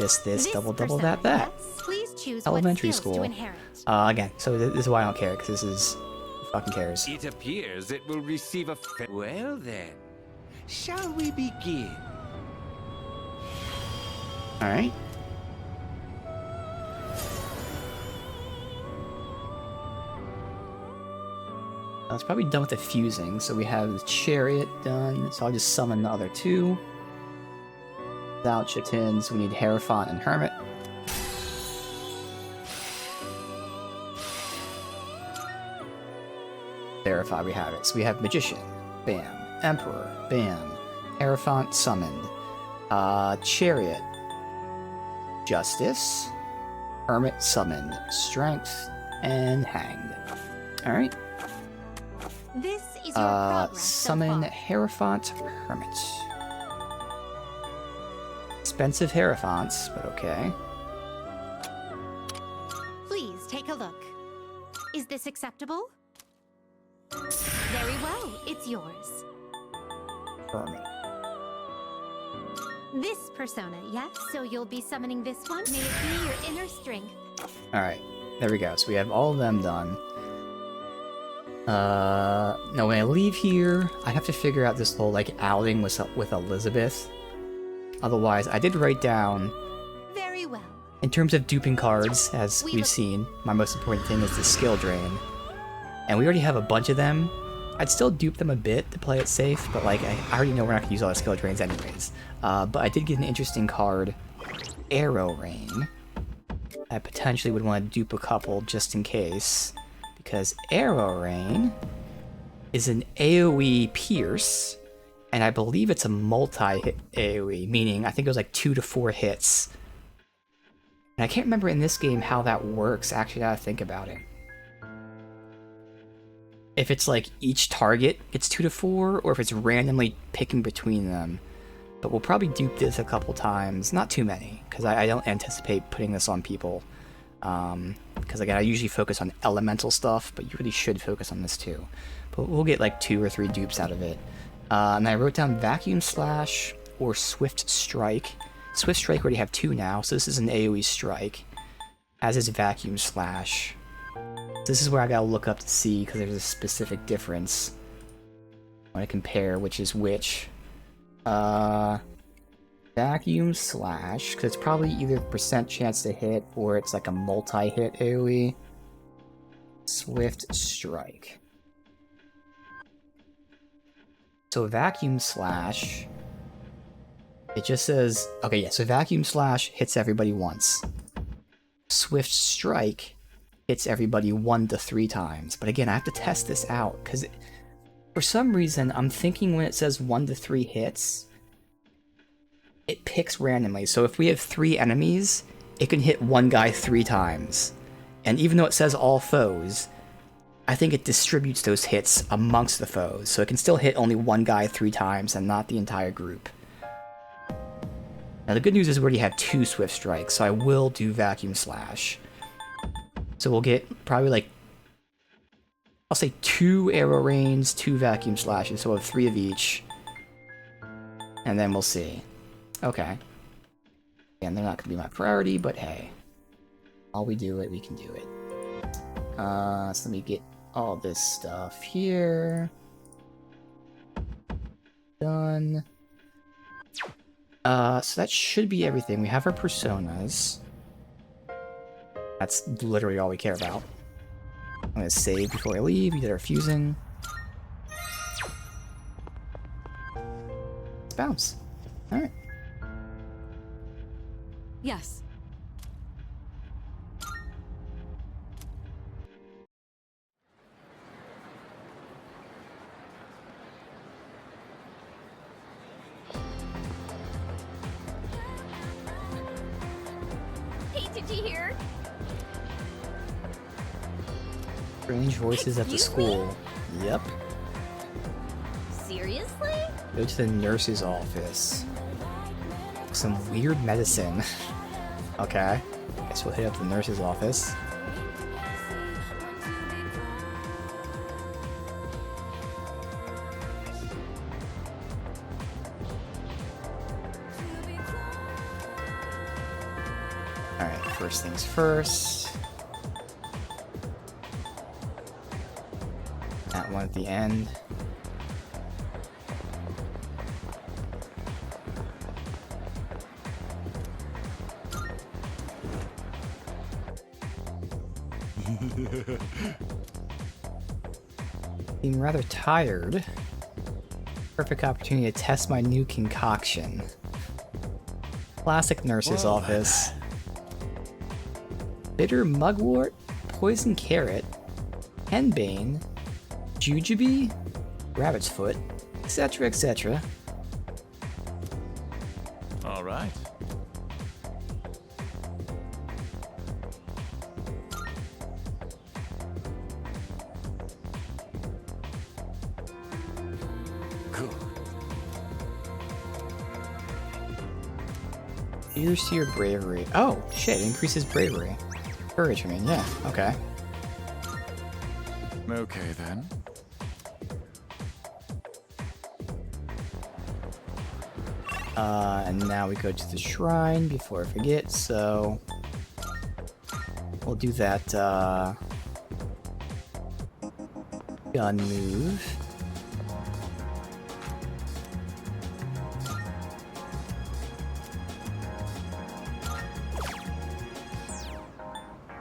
This, double, persona, that. yes? Please choose Elementary what skills school. to inherit. Again, so this is why I don't care, because this is... Who fucking cares? It appears it will receive a well then, shall we begin? Alright. It's probably done with the fusing, so we have the Chariot done, so I'll just summon the other 2. Without Chitins, we need Hierophant and Hermit. verify we have it. So we have Magician, bam. Emperor, bam. Hierophant summoned. Chariot. Justice. Hermit summoned. Strength. And hanged. Alright. This is your progress Summon so far. Hierophant Hermit. Expensive Hierophants, but okay. Please take a look. Is this acceptable? Very well, it's yours. Hermit. This persona, yes? So you'll be summoning this one? May it be your inner strength. Alright, there we go. So we have all of them done. Now when I leave here, I have to figure out this whole, like, outing with Elizabeth. Otherwise, I did write down, Very well. in terms of duping cards, as We we've look- seen, my most important thing is the skill drain. And we already have a bunch of them. I'd still dupe them a bit to play it safe, but like, I already know we're not going to use all the skill drains anyways. But I did get an interesting card, Arrow Rain. I potentially would want to dupe a couple just in case, because Arrow Rain is an AoE Pierce, and I believe it's a multi-hit AoE, meaning I think it was like 2 to 4 hits. And I can't remember in this game how that works, actually, now that I think about it. If it's like each target gets 2 to 4, or if it's randomly picking between them. But we'll probably dupe this a couple times, not too many, because I don't anticipate putting this on people. Because again, I usually focus on elemental stuff, but you really should focus on this too. But we'll get like 2 or 3 dupes out of it. And I wrote down Vacuum Slash or Swift Strike. Swift Strike already have 2 now, so this is an AoE strike, as is Vacuum Slash. This is where I gotta look up to see, because there's a specific difference. I want to compare which is which. Vacuum Slash, because it's probably either percent chance to hit, or it's like a multi-hit AoE. Swift Strike. So Vacuum Slash, it just says, okay, yeah, so Vacuum Slash hits everybody once. Swift Strike hits everybody 1 to 3 times. But again, I have to test this out, because for some reason, I'm thinking when it says 1 to 3 hits, it picks randomly. So if we have 3 enemies, it can hit one guy 3 times. And even though it says all foes, I think it distributes those hits amongst the foes. So it can still hit only one guy 3 times and not the entire group. Now the good news is we already have 2 Swift Strikes, so I will do Vacuum Slash. So we'll get probably like, I'll say 2 Arrow Rains, 2 Vacuum Slashes, so we'll have 3 of each. And then we'll see. Okay. Again, they're not going to be my priority, but hey. While we do it, we can do it. So let me get all this stuff here. Done. So that should be everything. We have our personas. That's literally all we care about. I'm gonna save before I leave. We did our fusing. Let's bounce. Alright. Yes. Hey, did you hear? Strange voices at the Excuse me? school. Yep. Seriously? Go to the nurse's office. Some weird medicine. Okay. Guess we'll hit up the nurse's office. Alright, first things first. That one at the end. Being rather tired. Perfect opportunity to test my new concoction. Classic nurse's office. Bitter mugwort, poison carrot, henbane, jujube, rabbit's foot, etc., etc. All right. Good. Here's your bravery. Oh, shit, increases bravery. Courage, I mean, yeah, okay. Okay then. And now we go to the shrine before I forget, so we'll do that, gun move.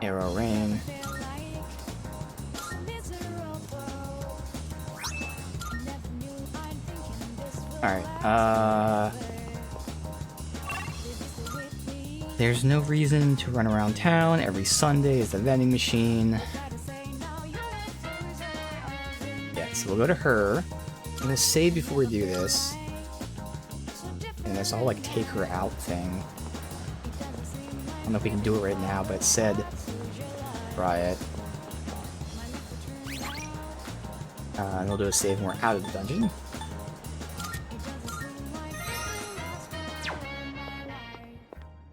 Arrow rain. Alright, there's no reason to run around town. Every Sunday is the vending machine. Yeah, so we'll go to her. I'm gonna save before we do this. And this whole like take her out thing. I don't know if we can do it right now, but it said try it. And we'll do a save when we're out of the dungeon.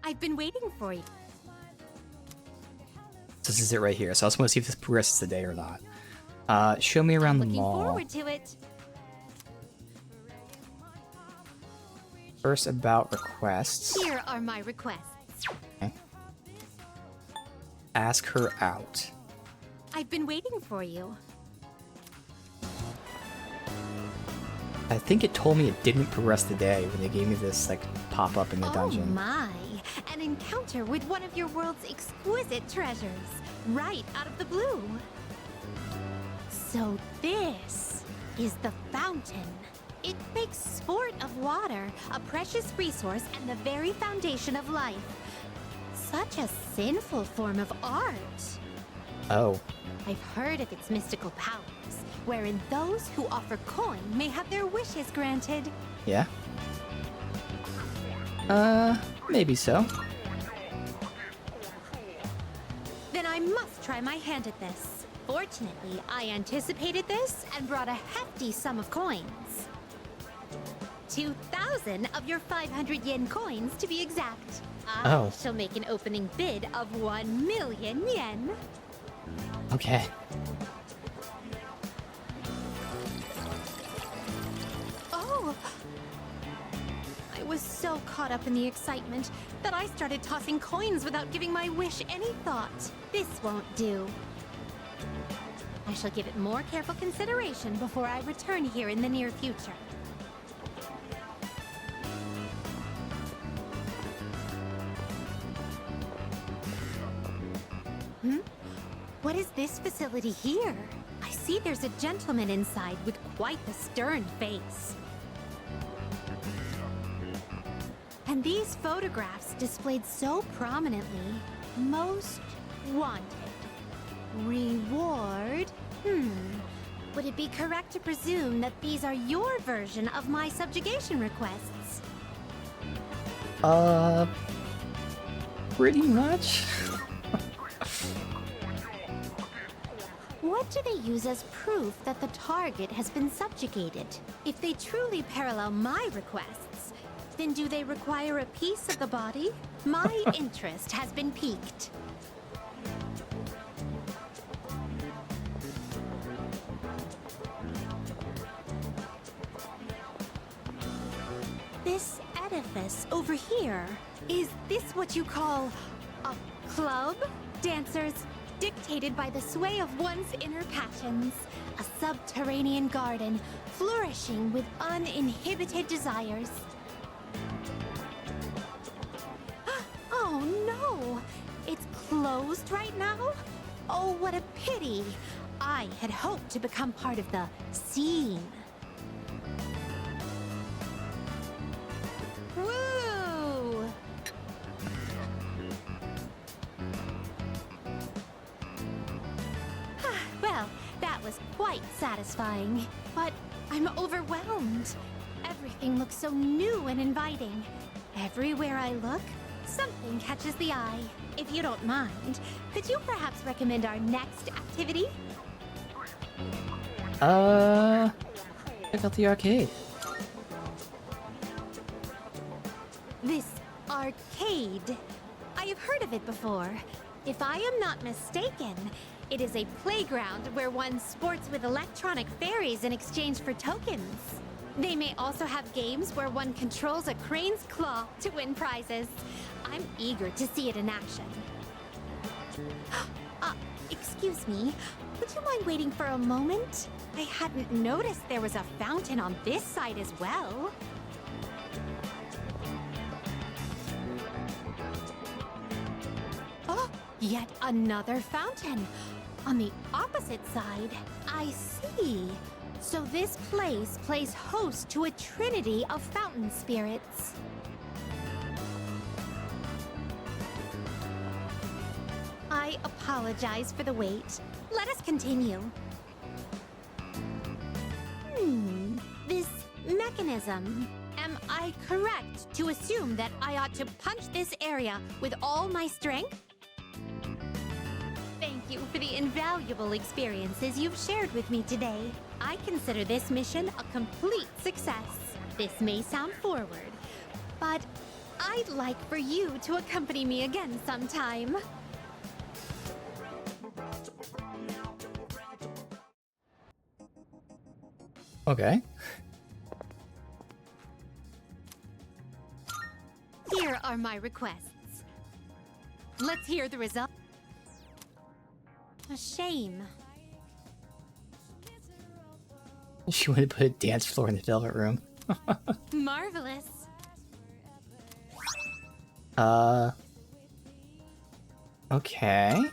I've been waiting for you. So this is it right here. So I just want to see if this progresses today or not. Show me around the Looking mall. forward to it. First about requests. Here are my requests. Ask her out. I've been waiting for you. I think it told me it didn't progress today when they gave me this like pop up in the Oh dungeon. my! An encounter with one of your world's exquisite treasures, right out of the blue. So this is the fountain. It makes sport of water, a precious resource and the very foundation of life. Such a sinful form of art. Oh, I've heard of its mystical powers, wherein those who offer coin may have their wishes granted. yeah. Maybe so. Then I must try my hand at this. Fortunately, I anticipated this and brought a hefty sum of coins. 2,000 of your 500 yen coins to be exact. I Oh. shall make an opening bid of 1 million yen. Okay. Oh! I was so caught up in the excitement that I started tossing coins without giving my wish any thought. This won't do. I shall give it more careful consideration before I return here in the near future. What is this facility here? I see there's a gentleman inside with quite the stern face. And these photographs displayed so prominently. Most wanted. Reward? Would it be correct to presume that these are your version of my subjugation requests? Pretty much. What do they use as proof that the target has been subjugated? If they truly parallel my requests, then do they require a piece of the body? My interest has been piqued. This edifice over here, is this what you call a club? Dancers dictated by the sway of one's inner passions. A subterranean garden flourishing with uninhibited desires. Oh no! It's closed right now? Oh, what a pity! I had hoped to become part of the scene. Woo! Well, that was quite quite satisfying. But I'm overwhelmed. Everything looks so new and inviting. Everywhere I look, something catches the eye. If you don't mind, could you perhaps recommend our next activity? Check out the arcade. This arcade. I have heard of it before. If I am not mistaken, it is a playground where one sports with electronic fairies in exchange for tokens. They may also have games where one controls a crane's claw to win prizes. I'm eager to see it in action. Excuse me. Would you mind waiting for a moment? I hadn't noticed there was a fountain on this side as well. Oh, yet another fountain. On the opposite side. I see. So this place plays host to a trinity of fountain spirits. I apologize for the wait. Let us continue. This mechanism. Am I correct to assume that I ought to punch this area with all my strength? Thank you for the invaluable experiences you've shared with me today. I consider this mission a complete success. This may sound forward, but I'd like for you to accompany me again sometime. Okay. Here are my requests. Let's hear the result. A shame. She wanted to put a dance floor in the Velvet Room. Marvelous. Okay.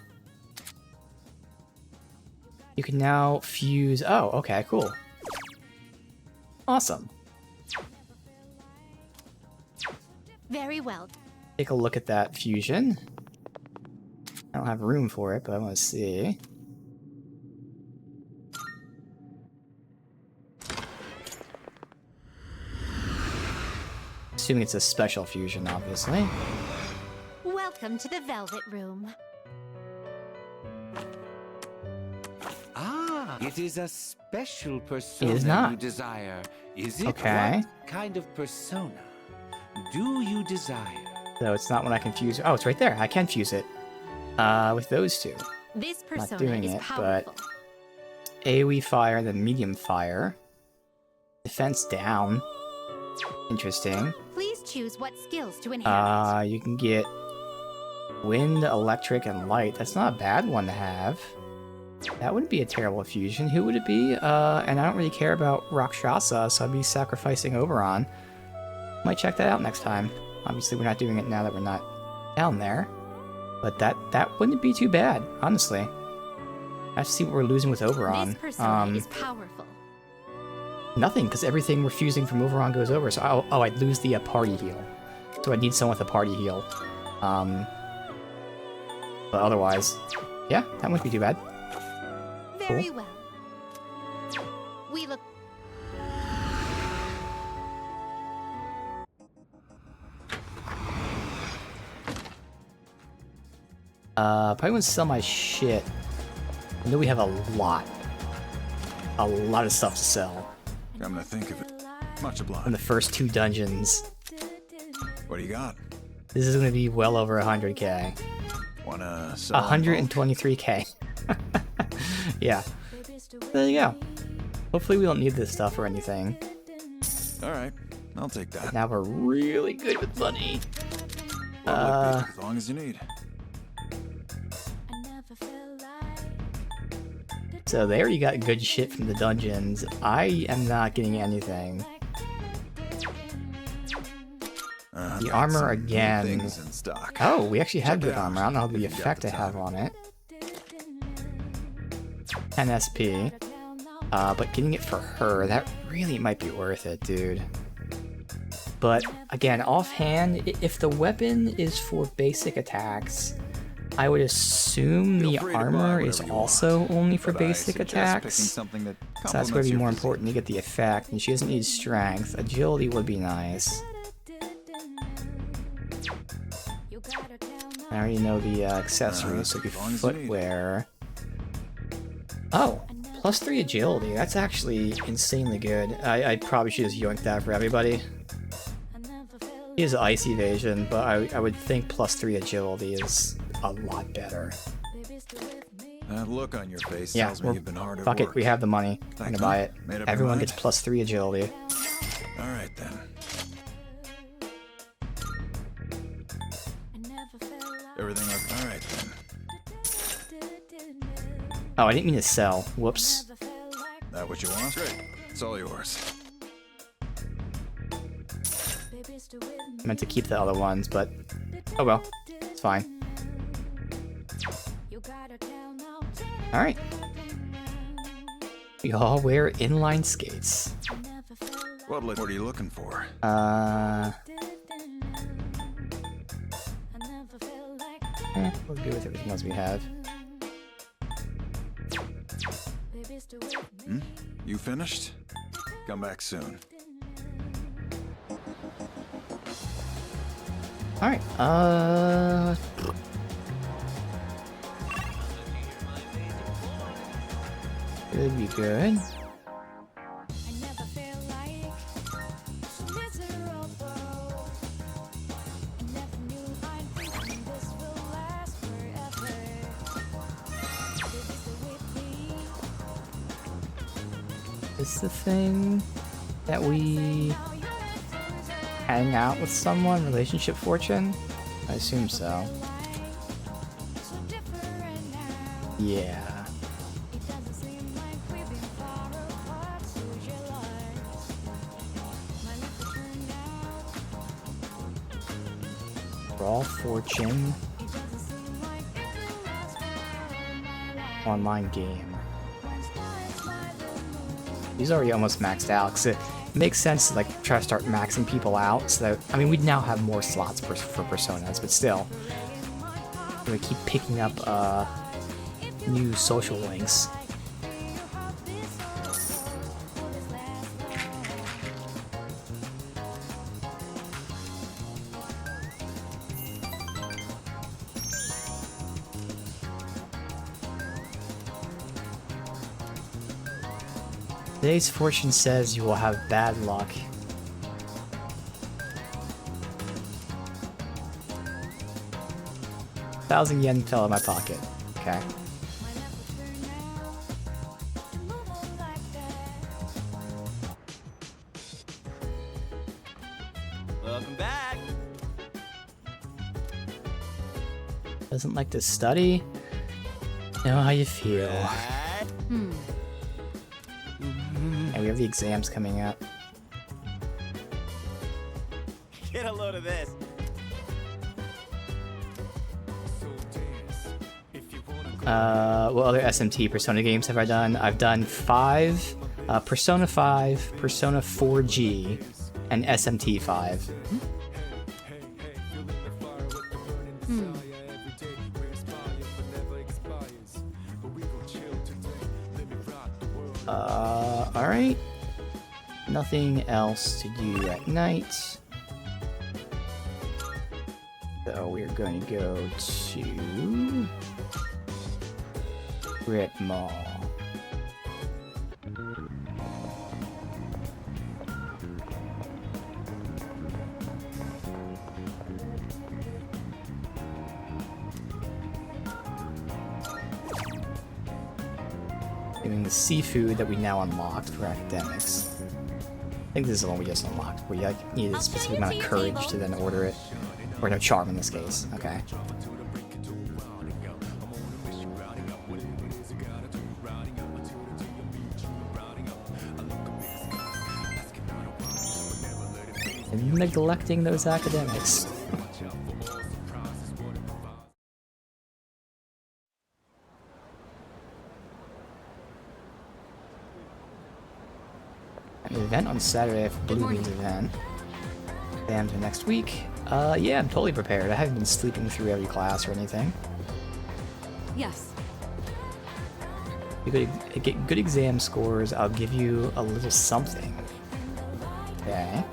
You can now fuse... Oh, okay, cool. Awesome. Very well. Take a look at that fusion. I don't have room for it, but I want to see. Assuming it's a special fusion, obviously. Welcome to the Velvet Room. Ah, it is a special persona It is not. you desire. Is it? Okay. What kind of persona do you desire? So it's not one I can fuse. Oh, it's right there. I can fuse it. With those two. This Not persona doing is it, powerful. but AoE fire, then medium fire. Defense down. Interesting. Please choose what skills to inherit. You can get wind, electric, and light. That's not a bad one to have. That wouldn't be a terrible fusion. Who would it be? And I don't really care about Rakshasa, so I'd be sacrificing Oberon. Might check that out next time. Obviously, we're not doing it now that we're not down there. But that wouldn't be too bad, honestly. I have to see what we're losing with Oberon. This persona is powerful. Nothing, because everything we're fusing from Oberon goes over. So, I'd lose the party heal. So I'd need someone with a party heal. But otherwise, yeah, that wouldn't be too bad. Very well. We look. Probably want to sell my shit. I know we have a lot of stuff to sell Come to think of it. Much in obliged. the first two dungeons. What do you got? This is going to be well over 100k. Wanna sell? 123k. Yeah. There you go. Hopefully we don't need this stuff or anything. All right, I'll take that. Now we're really good with money. Well, look, as long as you need. So they already got good shit from the dungeons. I am not getting anything. The armor Some again. Things in stock. Oh, we actually have Check it good out armor. I don't know if the you've got effect the I have time. on it. 10 SP. But getting it for her, that really might be worth it, dude. But again, offhand, if the weapon is for basic attacks, I would assume Feel the free to buy armor is whatever you also want, only for but I basic suggest picking attacks. something that So that's going complements to be your more physique. important to get the effect, and she doesn't need strength. Agility would be nice. I already know the accessories, so it'd be as long as you need it. footwear. Oh, +3 agility. That's actually insanely good. I probably should just yoink that for everybody. He has ice evasion, but I would think +3 agility is a lot better. That look on your face Yeah, tells me you've been hard at fuck work. it, we have the money. I'm gonna Thanks, buy man. it. Made up your Everyone mind? gets +3 agility. All right then. Everything all right then. Oh, I didn't mean to sell. Whoops. That what you want? Great. It's all yours. I meant to keep the other ones, but oh well. It's fine. Alright. We all wear inline skates. What are you looking for? We're good with everything else we have. You finished? Come back soon. Alright, Could be good. Is the thing that we hang out with someone, relationship fortune? I assume so. Yeah. Raw fortune. Online game. He's already almost maxed out, because it makes sense to like try to start maxing people out, so that, I mean, we now have more slots for personas, but still. We keep picking up new social links. Today's fortune says you will have bad luck. $1,000 fell in my pocket. Okay. Welcome back. Doesn't like to study? Know how you feel. And we have the exams coming up. Get a load of this. What other SMT Persona games have I done? I've done 5, Persona 5, Persona 4G, and SMT 5. Alright. Nothing else to do at night. So we're going to go to Rip Mall. Doing the seafood that we now unlocked for academics. I think this is the one we just unlocked, where you like, need a specific amount of courage to then order it. Or no, charm in this case. Okay. And neglecting those academics. An event on Saturday for Blooming's event. Exams are next week. Yeah, I'm totally prepared. I haven't been sleeping through every class or anything. Yes. You get good exam scores, I'll give you a little something. Okay.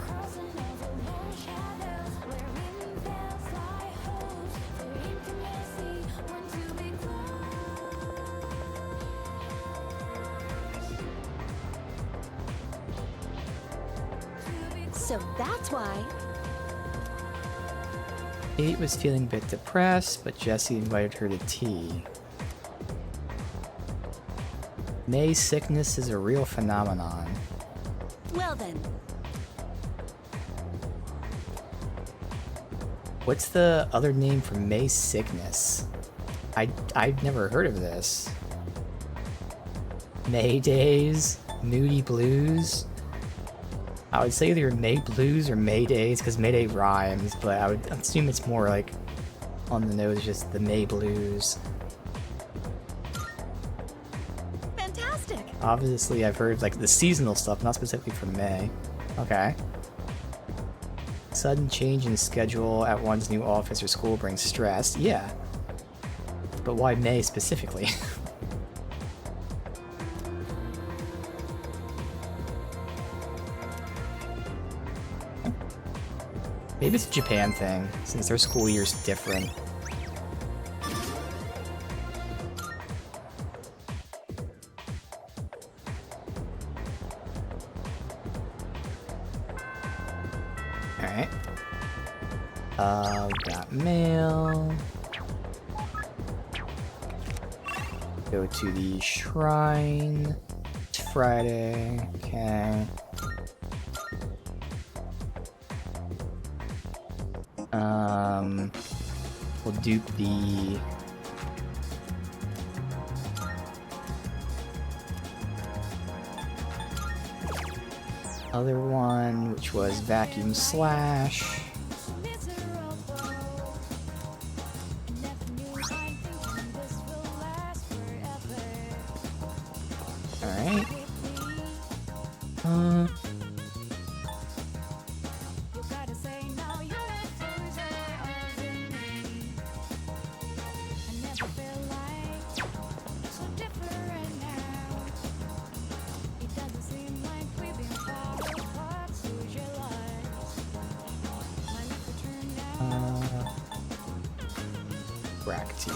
So that's why. Kate was feeling a bit depressed, but Jesse invited her to tea. May's sickness is a real phenomenon. Well then. What's the other name for May's sickness? I've never heard of this. May days? Moody blues? I would say either May blues or May days, because May Day rhymes, but I would assume it's more like on the nose, just the May blues. Fantastic. Obviously, I've heard like the seasonal stuff, not specifically for May. Okay. Sudden change in schedule at one's new office or school brings stress. Yeah. But why May specifically? Maybe it's a Japan thing, since their school year's different. Alright. Got mail. Go to the shrine. It's Friday. Okay. We'll dupe the other one, which was vacuum slash. Alright. Bracty.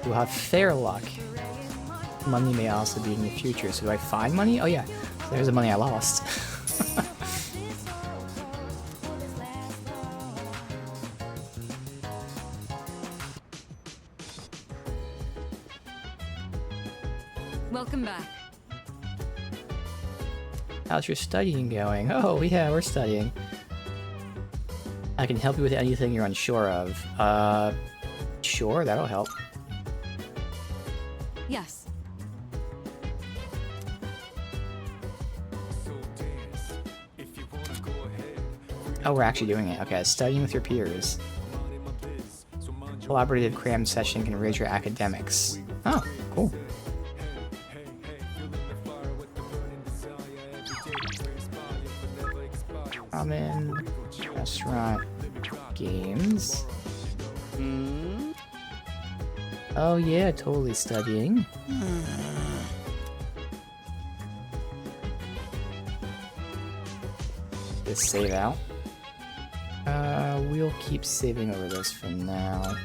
We'll have fair luck. Money may also be in the future. So do I find money? Oh yeah, there's the money I lost. Welcome back. How's your studying going? Oh yeah, we're studying. I can help you with anything you're unsure of. Sure, that'll help. Yes. Oh, we're actually doing it. Okay, studying with your peers. Collaborative cram session can raise your academics. Oh, cool. Ramen, restaurant, games. Oh yeah, totally studying. Just save out. We'll keep saving over this for now.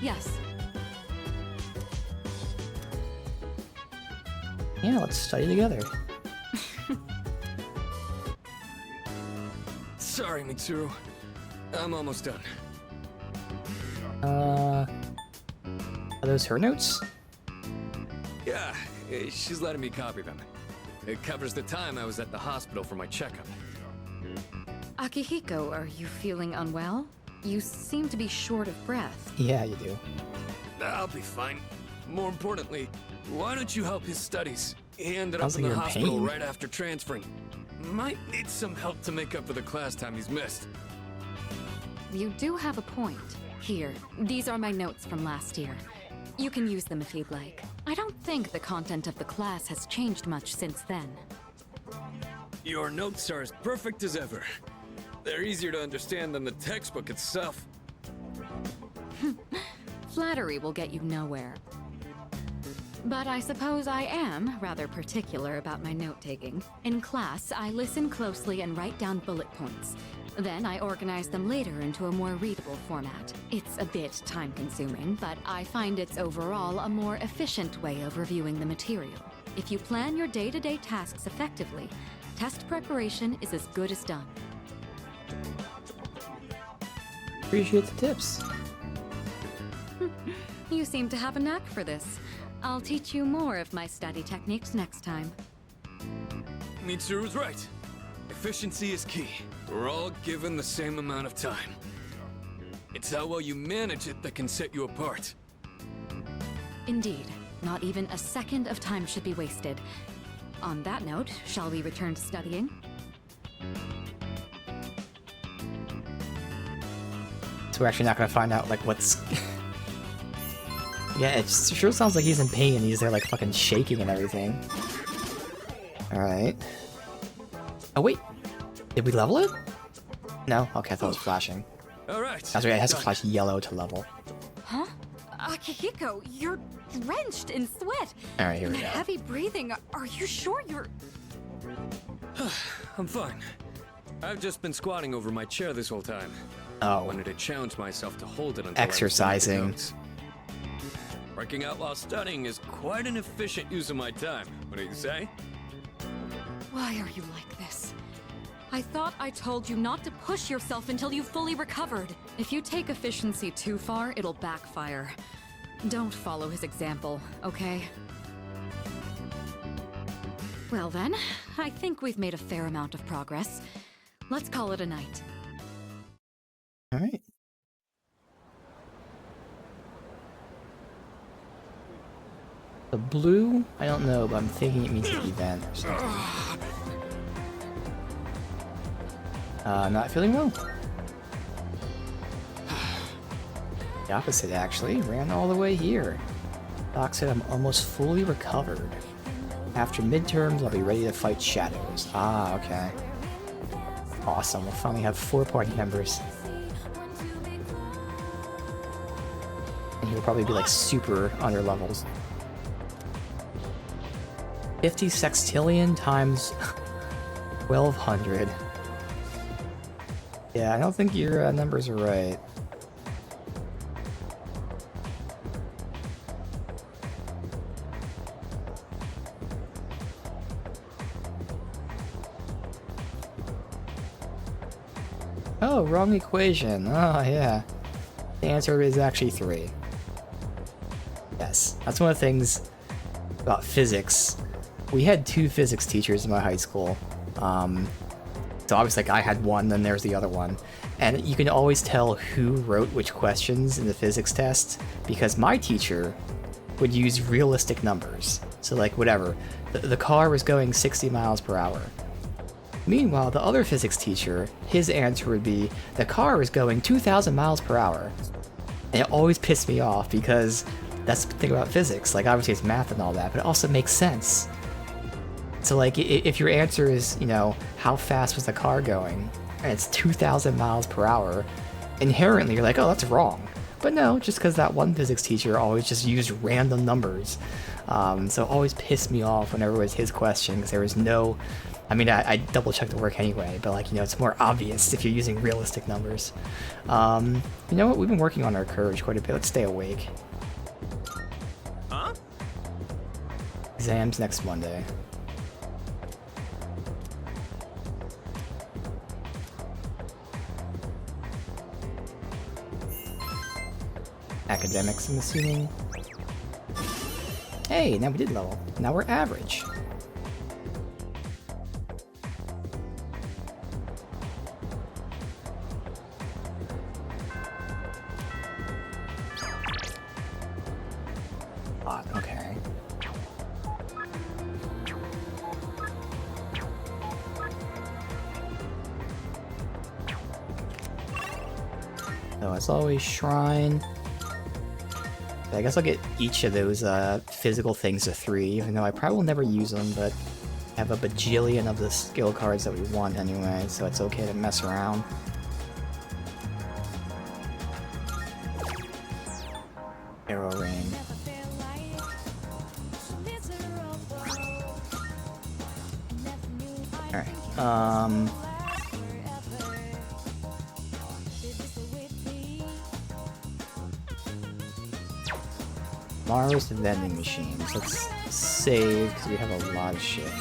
Yes. Yeah, let's study together. Sorry, Mitsuru. I'm almost done. Are those her notes? Yeah, she's letting me copy them. It covers the time I was at the hospital for my checkup. Akihiko, are you feeling unwell? You seem to be short of breath. Yeah, you do. I'll be fine. More importantly, why don't you help his studies? He ended Sounds up in like the you're in hospital pain. right after transferring. Might need some help to make up for the class time he's missed. You do have a point. Here, these are my notes from last year. You can use them if you'd like. I don't think the content of the class has changed much since then. Your notes are as perfect as ever. They're easier to understand than the textbook itself. Flattery will get you nowhere. But I suppose I am rather particular about my note-taking. In class, I listen closely and write down bullet points. Then I organize them later into a more readable format. It's a bit time-consuming, but I find it's overall a more efficient way of reviewing the material. If you plan your day-to-day tasks effectively, test preparation is as good as done. Appreciate the tips. You seem to have a knack for this. I'll teach you more of my study techniques next time. Mitsuru's right. Efficiency is key. We're all given the same amount of time. It's how well you manage it that can set you apart. Indeed, not even a second of time should be wasted. On that note, shall we return to studying? So we're actually not gonna find out, like, what's... Yeah, it sure sounds like he's in pain. He's there, like, fucking shaking and everything. Alright. Oh, wait. Did we level it? No? Okay, I thought it was flashing. Alright. That's right, it has to flash yellow to level. Huh? Akihiko, you're drenched in sweat. Alright, here we and go. heavy breathing. Are you sure you're... I'm fine. I've just been squatting over my chair this whole time. Oh. Wanted to challenge myself to hold it until Exercising. I was done with the notes. Working out while studying is quite an efficient use of my time. What do you say? Why are you like this? I thought I told you not to push yourself until you fully recovered. If you take efficiency too far, it'll backfire. Don't follow his example, okay? Well then, I think we've made a fair amount of progress. Let's call it a night. Alright. The blue? I don't know, but I'm thinking it means the event or something. Not feeling well. The opposite, actually. Ran all the way here. Doc said I'm almost fully recovered. After midterms, I'll be ready to fight shadows. Ah, okay. Awesome, we'll finally have 4 party members. And he'll probably be like super under levels. 50 sextillion times 1200. Yeah, I don't think your numbers are right. Oh, wrong equation. Oh, yeah. The answer is actually 3. Yes, that's one of the things about physics. We had 2 physics teachers in my high school. So obviously, like, I had one, then there's the other one. And you can always tell who wrote which questions in the physics test, because my teacher would use realistic numbers. So, like, whatever. The car was going 60 miles per hour. Meanwhile, the other physics teacher, his answer would be, the car is going 2,000 miles per hour. And it always pissed me off, because that's the thing about physics. Like, obviously it's math and all that, but it also makes sense. So, like, if your answer is, you know, how fast was the car going, and it's 2,000 miles per hour, inherently you're like, oh, that's wrong. But no, just because that one physics teacher always just used random numbers. So it always pissed me off whenever it was his question, because there was no... I mean, I double-checked the work anyway, but, like, you know, it's more obvious if you're using realistic numbers. You know what? We've been working on our courage quite a bit. Let's stay awake. Huh? Exams next Monday. Academics, I'm assuming. Hey, now we did level. Now we're average. Okay. So as always, shrine. I guess I'll get each of those physical things to 3, even though I probably will never use them, but I have a bajillion of the skill cards that we want anyway, so it's okay to mess around. Arrow Rain. Alright, Mars vending machines. Let's save, because we have a lot of shit here.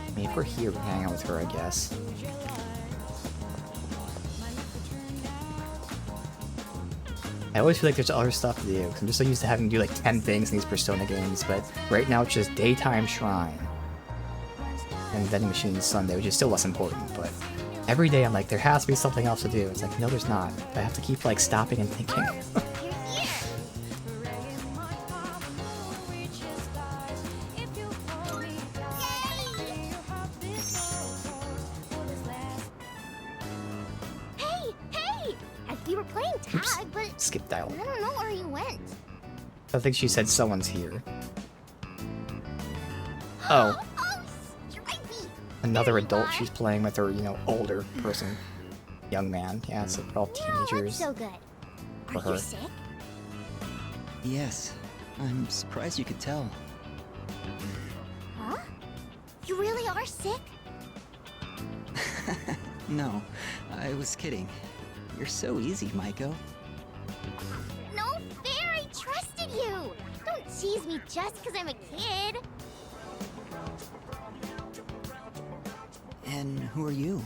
I mean, if we're here, we can hang out with her, I guess. I always feel like there's other stuff to do, because I'm just so used to having to do like 10 things in these Persona games, but right now it's just Daytime Shrine. And vending machine Sunday, which is still less important, but every day I'm like, there has to be something else to do. It's like, no, there's not. I have to keep like stopping and thinking. Hey! We were playing tag, but Skip dial. I don't know where he went. I think she said someone's here. Oh. Oh, Stripey! Another adult she's playing with, or, you know, older person. Young man. Yeah, so they're all You don't look teenagers. so good. For Are her. you sick? Yes. I'm surprised you could tell. Huh? You really are sick? No, I was kidding. You're so easy, Maiko. No fair! I trusted you! Don't tease me just because I'm a kid! And who are you?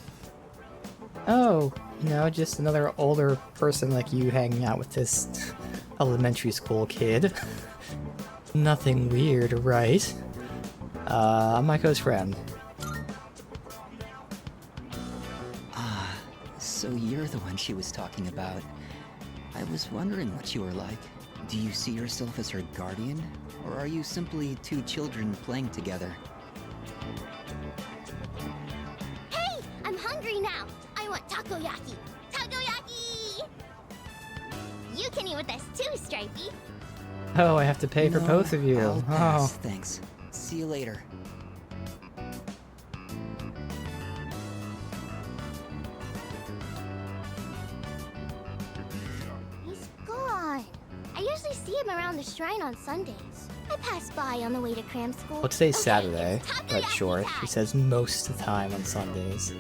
Oh, you know, just another older person like you hanging out with this elementary school kid. Nothing weird, right? I'm Maiko's friend. Ah, so you're the one she was talking about. I was wondering what you were like. Do you see yourself as her guardian? Or are you simply two children playing together? Hey! I'm hungry now! I want takoyaki! Takoyaki! You can eat with us too, Stripey! Oh, I have to pay for No, both of you. I'll Oh. pass, thanks. See you later. He's gone. I usually see him around the shrine on Sundays. I pass by on the way to cram school. Well, today's Okay, Saturday, it's but takoyaki sure. time. She says most of the time on Sundays.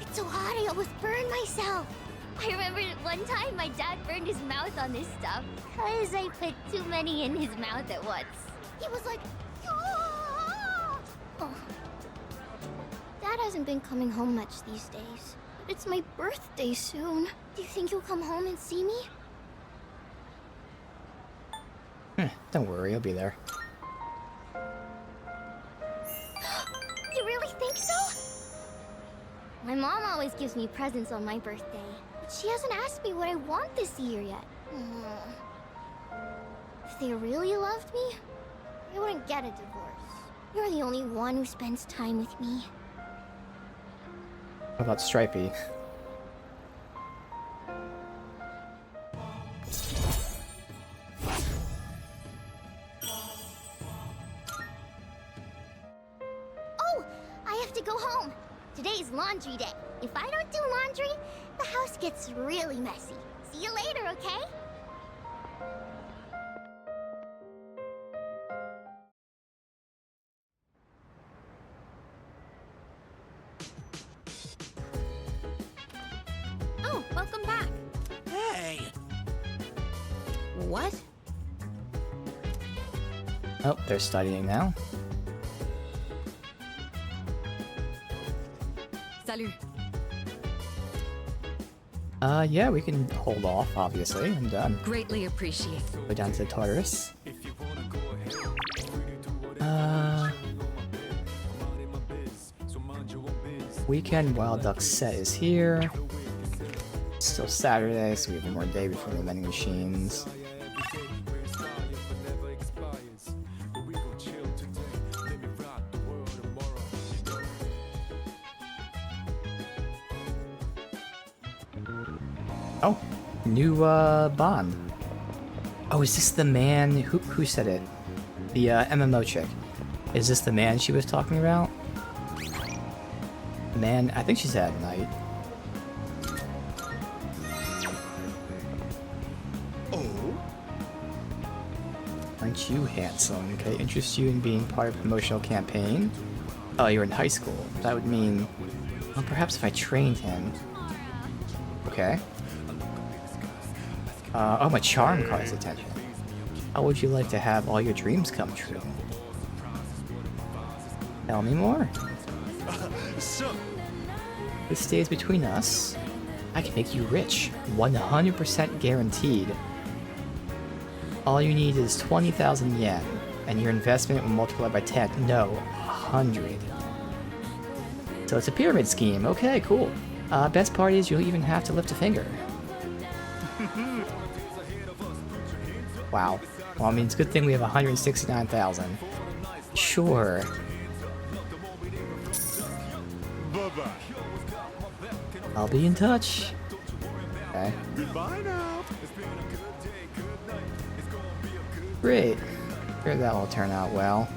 It's so hot, I almost burned myself. I remember one time my dad burned his mouth on this stuff because I put too many in his mouth at once. He was like, "Ah!" Oh. Dad hasn't been coming home much these days. But it's my birthday soon. Do you think you'll come home and see me? Don't worry, I'll be there. You really think so? My mom always gives me presents on my birthday, but she hasn't asked me what I want this year yet. If they really loved me, they wouldn't get a divorce. You're the only one who spends time with me. How about Stripey? Oh, I have to go home. Today's laundry day. If I don't do laundry, the house gets really messy. See you later, okay? Oh, welcome back. Hey! What? Oh, they're studying now. Salut. Yeah, we can hold off, obviously. I'm done. Greatly appreciate. Go down to Tartarus. Weekend Wild Duck set is here. It's still Saturday, so we have one more day before the vending machines. Oh, new bond. Oh, is this the man who said it? The MMO chick. Is this the man she was talking about? Man, I think she said at night. Aren't you handsome? Okay, interest you in being part of a promotional campaign? Oh, you're in high school. That would mean... Well, perhaps if I trained him. Okay. Oh, my charm caught his attention. How would you like to have all your dreams come true? Tell me more. This stays between us. I can make you rich. 100% guaranteed. All you need is 20,000 yen, and your investment will multiply by 10. No, 100. So it's a pyramid scheme. Okay, cool. Best part is you'll even have to lift a finger. Wow. Well, I mean, it's a good thing we have 169,000. Sure. I'll be in touch. Okay. Goodbye now. Great. Sure that will turn out well.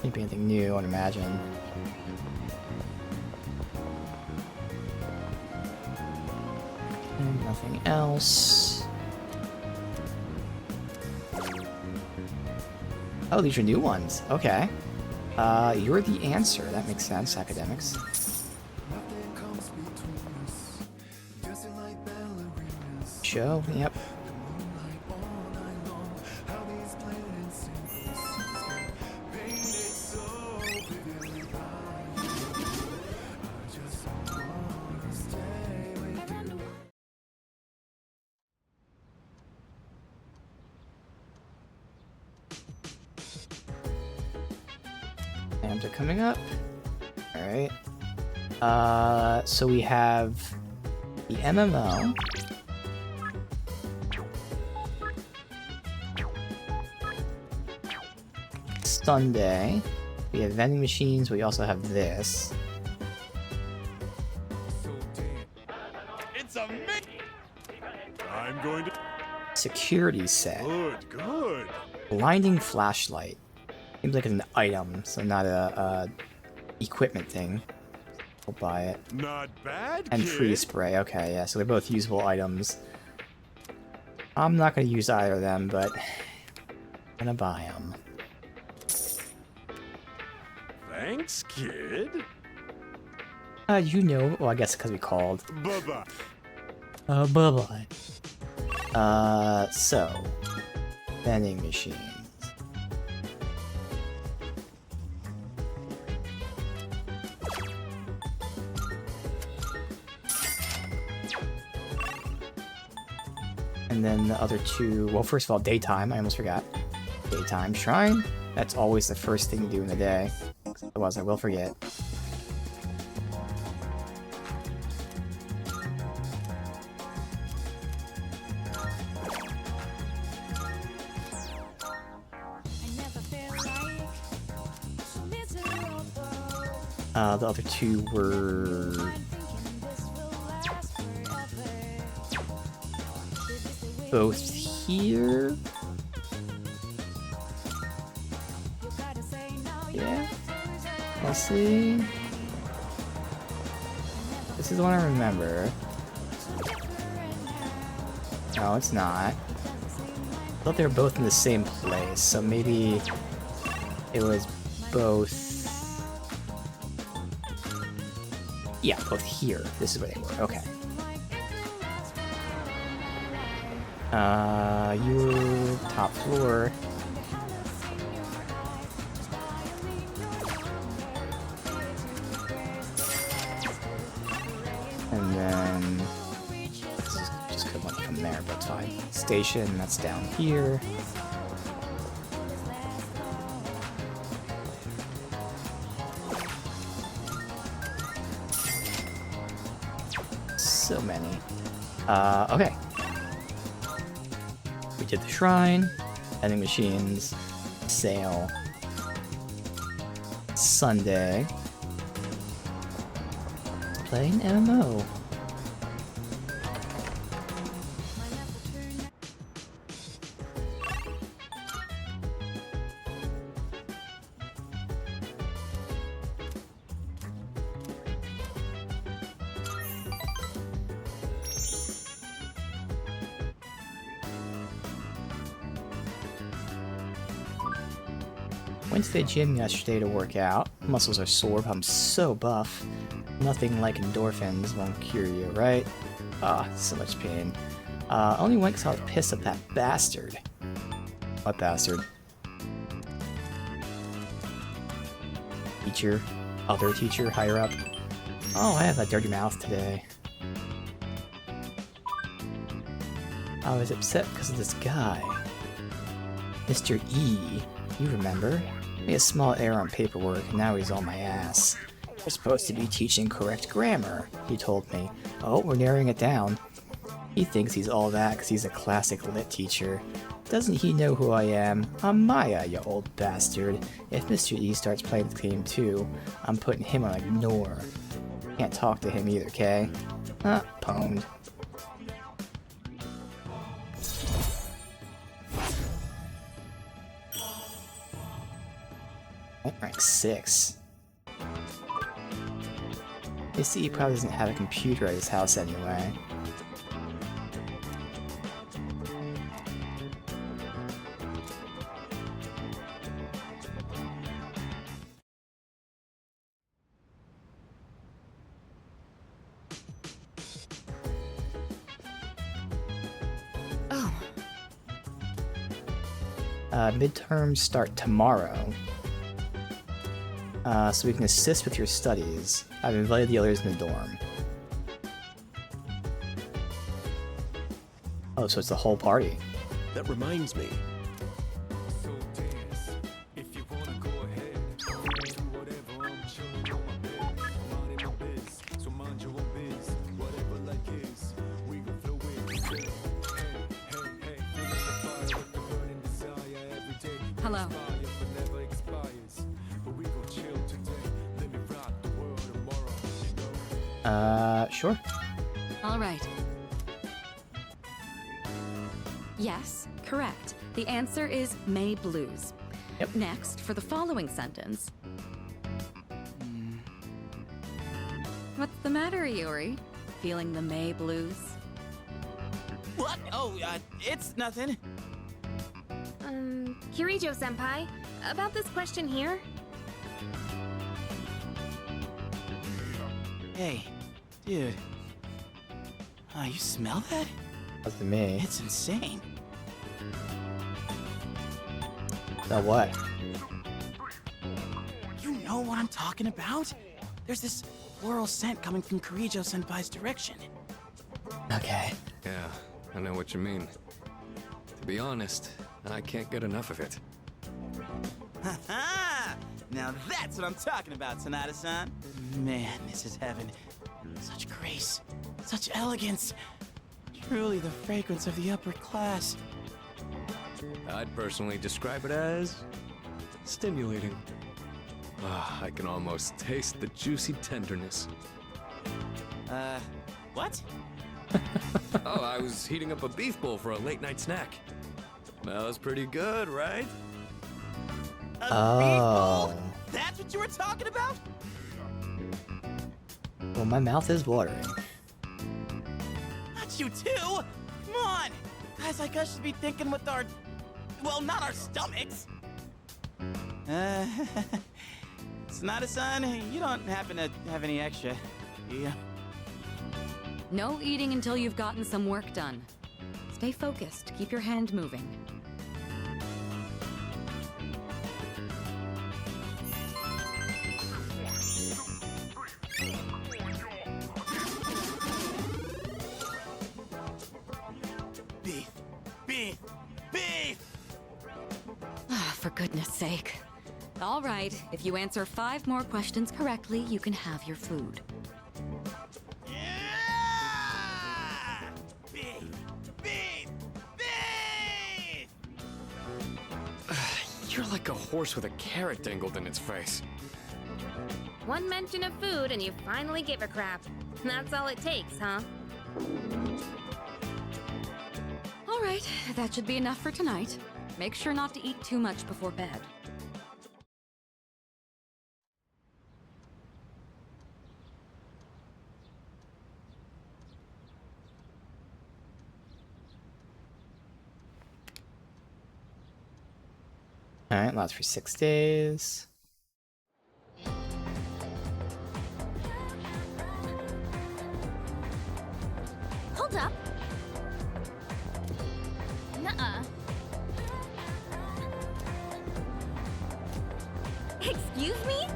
Maybe anything new, I'd imagine. And nothing else. Oh, these are new ones. Okay. You're the answer. That makes sense, academics. Show, yep. Tabs are coming up. Alright. So we have the MMO. Sunday. We have vending machines, we also have this. It's a mix. I'm going to. Security set. Good. Blinding flashlight. Seems like it's an item, so not a equipment thing. We'll buy it. Not bad. And kid. freeze spray. Okay, yeah, so they're both usable items. I'm not gonna use either of them, but I'm gonna buy them. Thanks, kid. You know, well, I guess because we called. Bye-bye. Bye-bye. So, vending machines. And then the other two, well, first of all, daytime, I almost forgot. Daytime shrine. That's always the first thing to do in the day. Otherwise, I will forget. The other two were both here. Yeah. Let's see. This is the one I remember. No, it's not. I thought they were both in the same place, so maybe it was both. Yeah, both here. This is where they were. Okay. You're top floor. And then this is just could one from there, but it's fine. Station, that's down here. So many. Okay. We did the shrine, vending machines, sale, Sunday, playing MMO. Went to the gym yesterday to work out. Muscles are sore, but I'm so buff. Nothing like endorphins won't cure you, right? Ah, so much pain. Only went 'cause I was pissed at that bastard. What bastard? Teacher? Other teacher? Higher up? Oh, I have that dirty mouth today. I was upset because of this guy. Mr. E. You remember? Made a small error on paperwork, and now he's on my ass. We're supposed to be teaching correct grammar, he told me. Oh, we're narrowing it down. He thinks he's all that because he's a classic lit teacher. Doesn't he know who I am? I'm Maya, you old bastard. If Mr. E starts playing the game too, I'm putting him on ignore. Can't talk to him either, Kay? Pwned. Rank 6. Mr. E probably doesn't have a computer at his house anyway. Oh, Midterms start tomorrow. So we can assist with your studies. I've invited the others in the dorm. Oh, so it's the whole party. That reminds me. hello. Sure. All right. Yes, correct. The answer is May Blues. Yep. Next, for the following sentence. What's the matter, Iori? Feeling the May Blues? What? Oh, it's nothing. Kirijo-senpai, about this question here. Hey, dude. You smell that? Wasn't me. It's insane. So what? You know what I'm talking about? There's this floral scent coming from Kirijo-senpai's direction. Okay. Yeah, I know what you mean. To be honest, I can't get enough of it. Haha! Now that's what I'm talking about, Sonata-san. Man, this is heaven. Such grace, such elegance. Truly the fragrance of the upper class. I'd personally describe it as stimulating. I can almost taste the juicy tenderness. What? Oh, I was heating up a beef bowl for a late night snack. Smells pretty good, right? A Oh. beef bowl? That's what you were talking about? Well, my mouth is watering. Not you too! Come on! Guys like us should be thinking with our... well, not our stomachs! Sonata-san, you don't happen to have any extra, do you? No eating until you've gotten some work done. Stay focused. Keep your hand moving. Beef! Beef! Beef! For goodness sake. All right, if you answer 5 more questions correctly, you can have your food. Yeah! Beef! Beef! Beef! You're like a horse with a carrot dangled in its face. One mention of food and you finally give a crap. That's all it takes, huh? All right, that should be enough for tonight. Make sure not to eat too much before bed. Alright, lasts for 6 days. Hold up. Nuh-uh. Excuse me?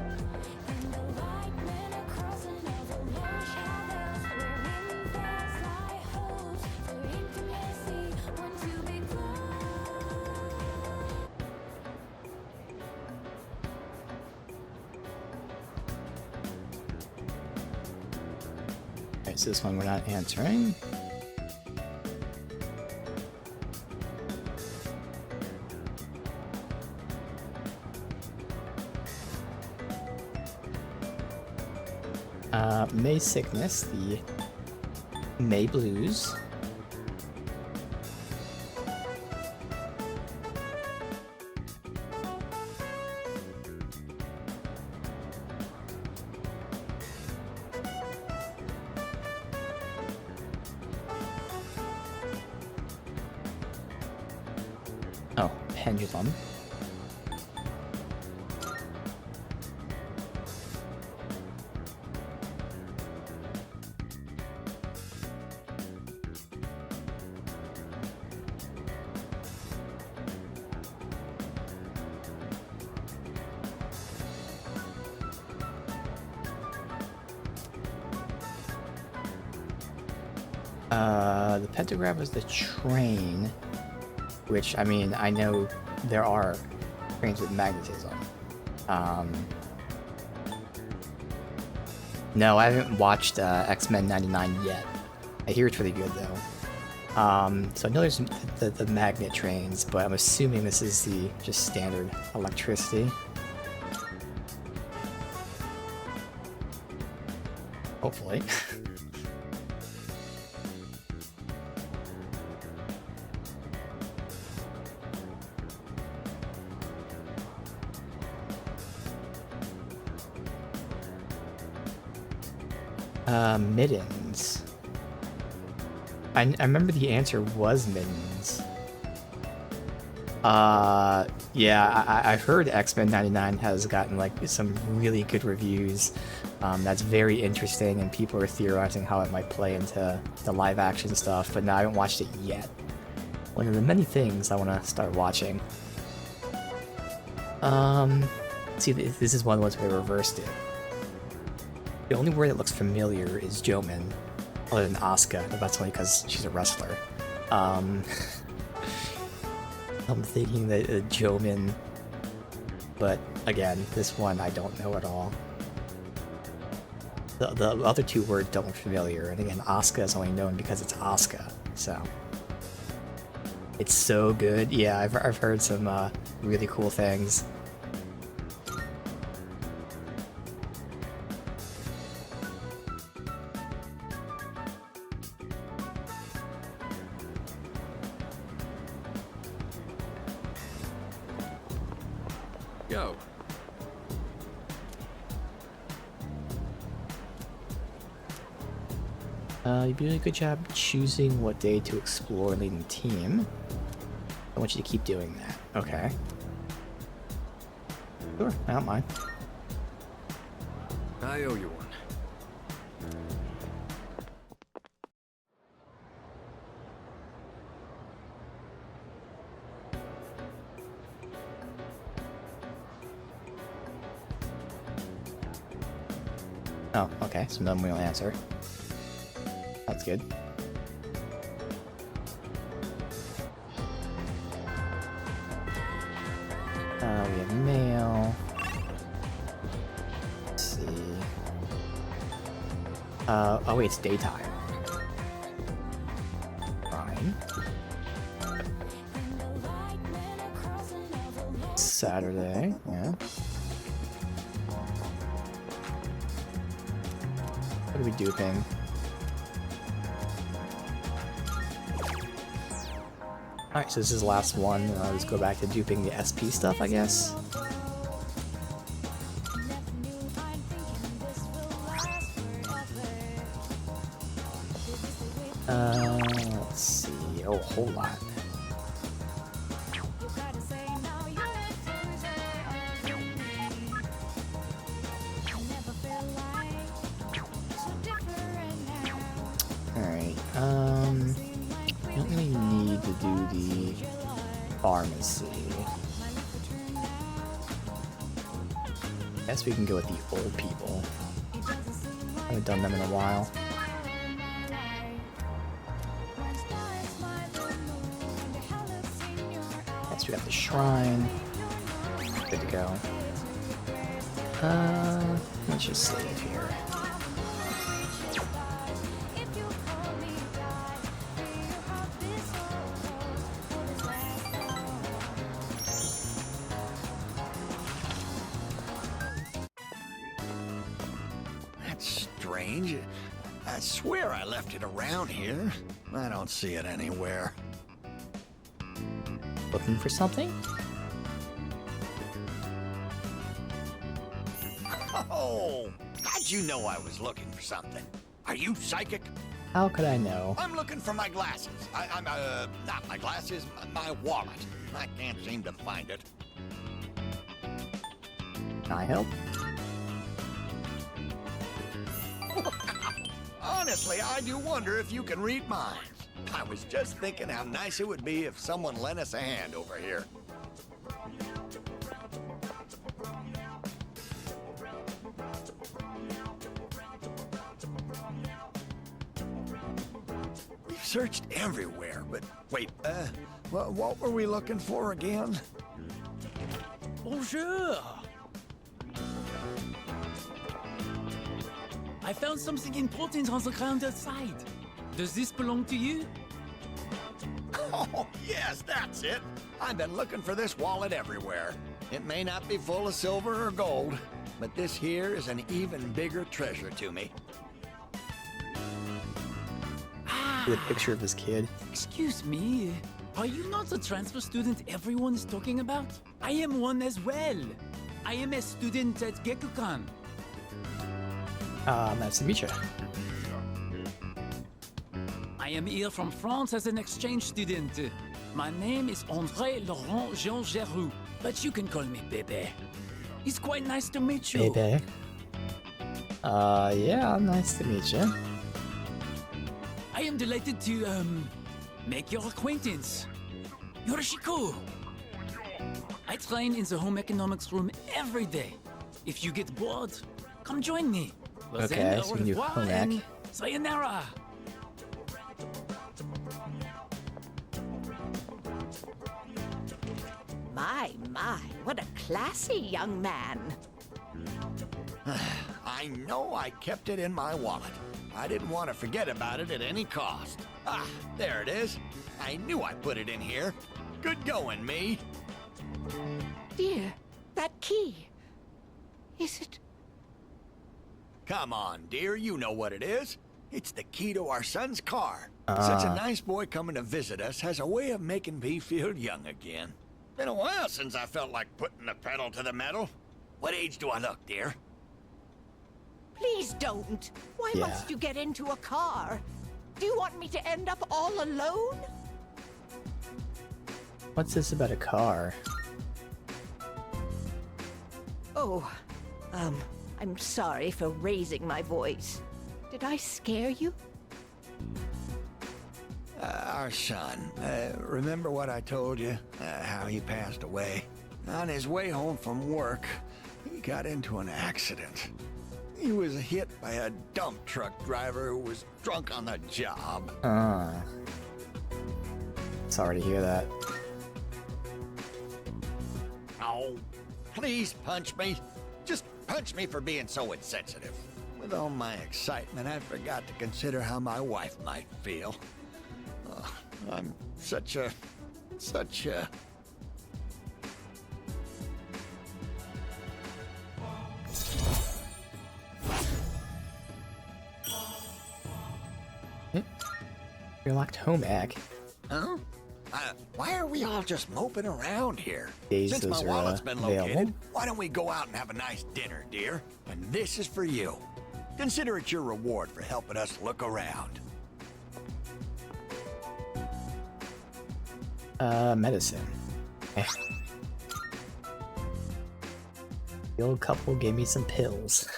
Alright, so this one we're not answering. May Sickness, the May Blues. Oh, Pendulum. The pentagram was the train, which, I mean, I know there are trains with magnetism. No, I haven't watched X-Men 99 yet. I hear it's really good, though. So I know there's the magnet trains, but I'm assuming this is the just standard electricity. Hopefully. Middens. I remember the answer was Middens. Yeah, I've heard X-Men 99 has gotten like some really good reviews. That's very interesting, and people are theorizing how it might play into the live action stuff, but no, I haven't watched it yet. One of the many things I want to start watching. See, this is one of the ones where they reversed it. The only word that looks familiar is Jomin, other than Asuka, but that's only because she's a wrestler. I'm thinking that Jomin, but again, this one I don't know at all. The other two words don't look familiar, and again, Asuka is only known because it's Asuka, so. It's so good. Yeah, I've heard some really cool things. Yo. You did a good job choosing what day to explore and leading the team. I want you to keep doing that. Okay. Sure, I don't mind. I owe you one. Oh, okay, so none will answer. That's good. We have mail. Let's see. Oh wait, it's daytime. Fine. Saturday, yeah. What are we duping? Alright, so this is the last one. Let's go back to duping the SP stuff, I guess. Let's see. Oh, a whole lot. do the pharmacy. Guess we can go with the old people. Haven't done them in a while. Guess we got the shrine. Good to go. Let's just save here. That's strange. I swear I left it around here. I don't see it anywhere. Looking for something? Oh, how'd you know I was looking for something? Are you psychic? How could I know? I'm looking for my glasses. Not my glasses, my wallet. I can't seem to find it. Can I help? Honestly, I do wonder if you can read minds. I was just thinking how nice it would be if someone lent us a hand over here. We've searched everywhere, but wait, what were we looking for again? Bonjour! I found something important on the ground outside. Does this belong to you? Oh, yes, that's it. I've been looking for this wallet everywhere. It may not be full of silver or gold, but this here is an even bigger treasure to me. With a picture of his kid. Excuse me, are you not the transfer student everyone is talking about? I am one as well. I am a student at Gekukan. Nice to meet you. I am here from France as an exchange student. My name is André Laurent Jean Geroux, but you can call me Bebe. It's quite nice to meet you. Bebe. Yeah, nice to meet you. I am delighted to, make your acquaintance. Yorishiko. I train in the home economics room every day. If you get bored, come join me. Okay, so we can do revoir home ec. and sayonara. My, what a classy young man. I know I kept it in my wallet. I didn't want to forget about it at any cost. Ah, there it is. I knew I put it in here. Good going, me. Dear, that key. Is it? Come on, dear, you know what it is. It's the key to our son's car. Such a nice boy coming to visit us has a way of making me feel young again. Been a while since I felt like putting the pedal to the metal. What age do I look, dear? Please don't. Why Yeah. must you get into a car? Do you want me to end up all alone? What's this about a car? Oh, I'm sorry for raising my voice. Did I scare you? Our son. Remember what I told you? How he passed away? On his way home from work, he got into an accident. He was hit by a dump truck driver who was drunk on the job. Sorry to hear that. Oh, please punch me. Just punch me for being so insensitive. With all my excitement, I forgot to consider how my wife might feel. I'm such a... You're locked home ec. Huh? Why are we all just moping around here? Days Since those my are, wallet's been located, available. why don't we go out and have a nice dinner, dear? And this is for you. Consider it your reward for helping us look around. Medicine. The old couple gave me some pills.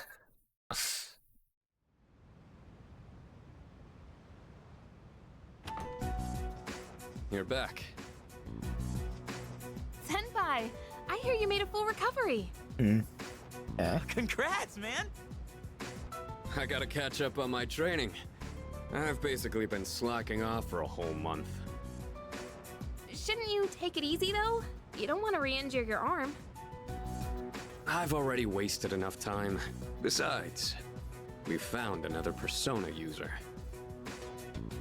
you're back. Senpai, I hear you made a full recovery. Yeah. Congrats, man! I gotta catch up on my training. I've basically been slacking off for a whole month. Shouldn't you take it easy, though? You don't want to re-injure your arm. I've already wasted enough time. Besides, we found another Persona user.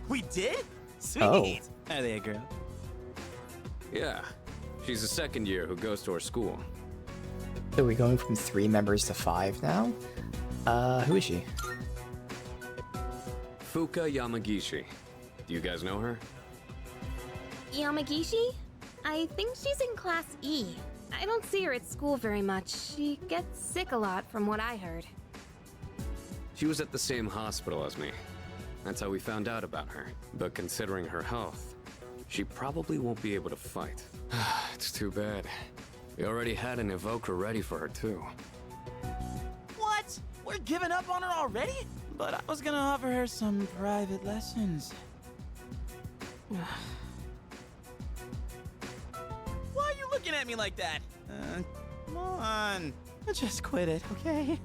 We did? Sweet! Oh. Are they a girl? Yeah, she's a second year who goes to our school. So we're going from 3 members to 5 now? Who is she? Fuka Yamagishi. Do you guys know her? Yamagishi? I think she's in Class E. I don't see her at school very much. She gets sick a lot, from what I heard. She was at the same hospital as me. That's how we found out about her. But considering her health, she probably won't be able to fight. It's too bad. We already had an evoker ready for her too. What? We're giving up on her already? But I was gonna offer her some private lessons. Why are you looking at me like that? Come on. Just quit it, okay?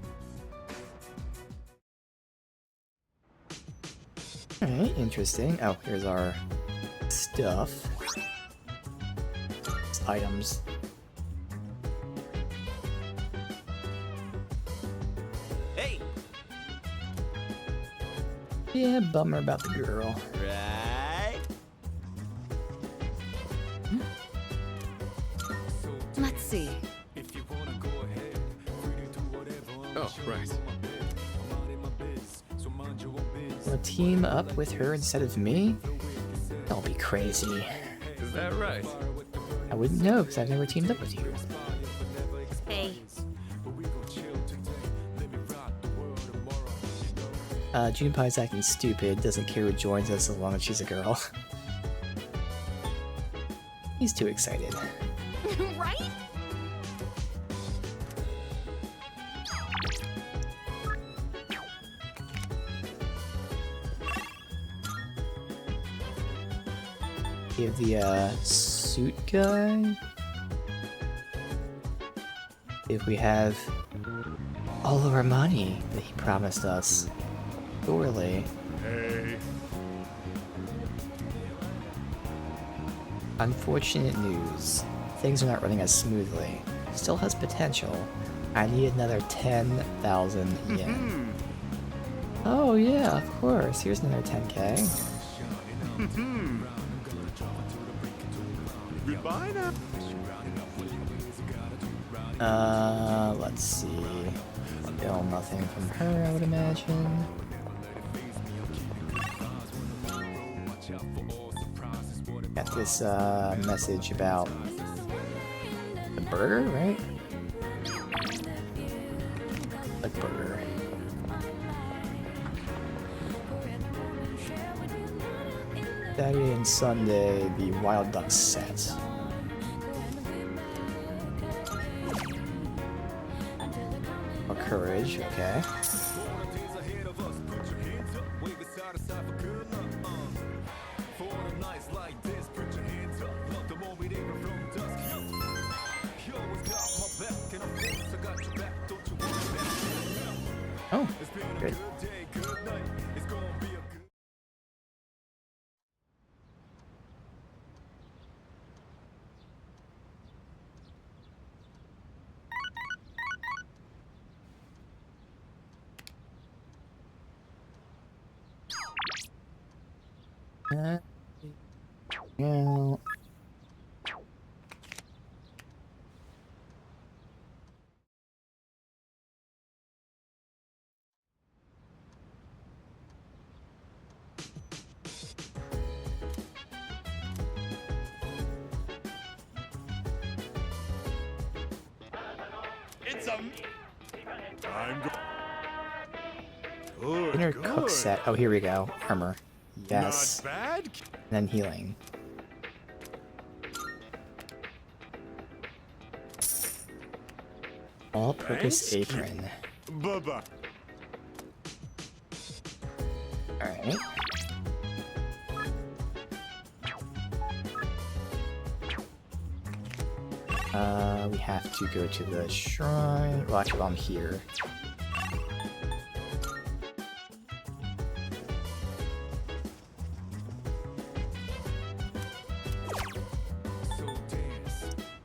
Alright, interesting. Oh, here's our stuff. Items. Hey! Yeah, bummer about the girl. Right? Let's see. Oh, right. Wanna team up with her instead of me? Don't be crazy. Is that right? I wouldn't know, because I've never teamed up with you. Hey. Junpei's acting stupid, doesn't care who joins us as long as she's a girl. He's too excited. Right? Give the, suit guy? If we have all of our money that he promised us. Surely. Hey. Unfortunate news. Things are not running as smoothly. Still has potential. I need another 10,000 yen. Oh yeah, of course. Here's another 10k. Goodbye now. Let's see. Still nothing from her, I would imagine. Got this, message about the burger, right? Like burger. Saturday and Sunday, the Wild Duck set. More courage, okay. Oh, good. Yeah. It's a. I'm good. Inner cook set. Oh, here we go. Armor. Yes. Not bad. And then healing. All-purpose Thanks, apron. Bye-bye. Alright. We have to go to the shrine. Well, actually, while I'm here.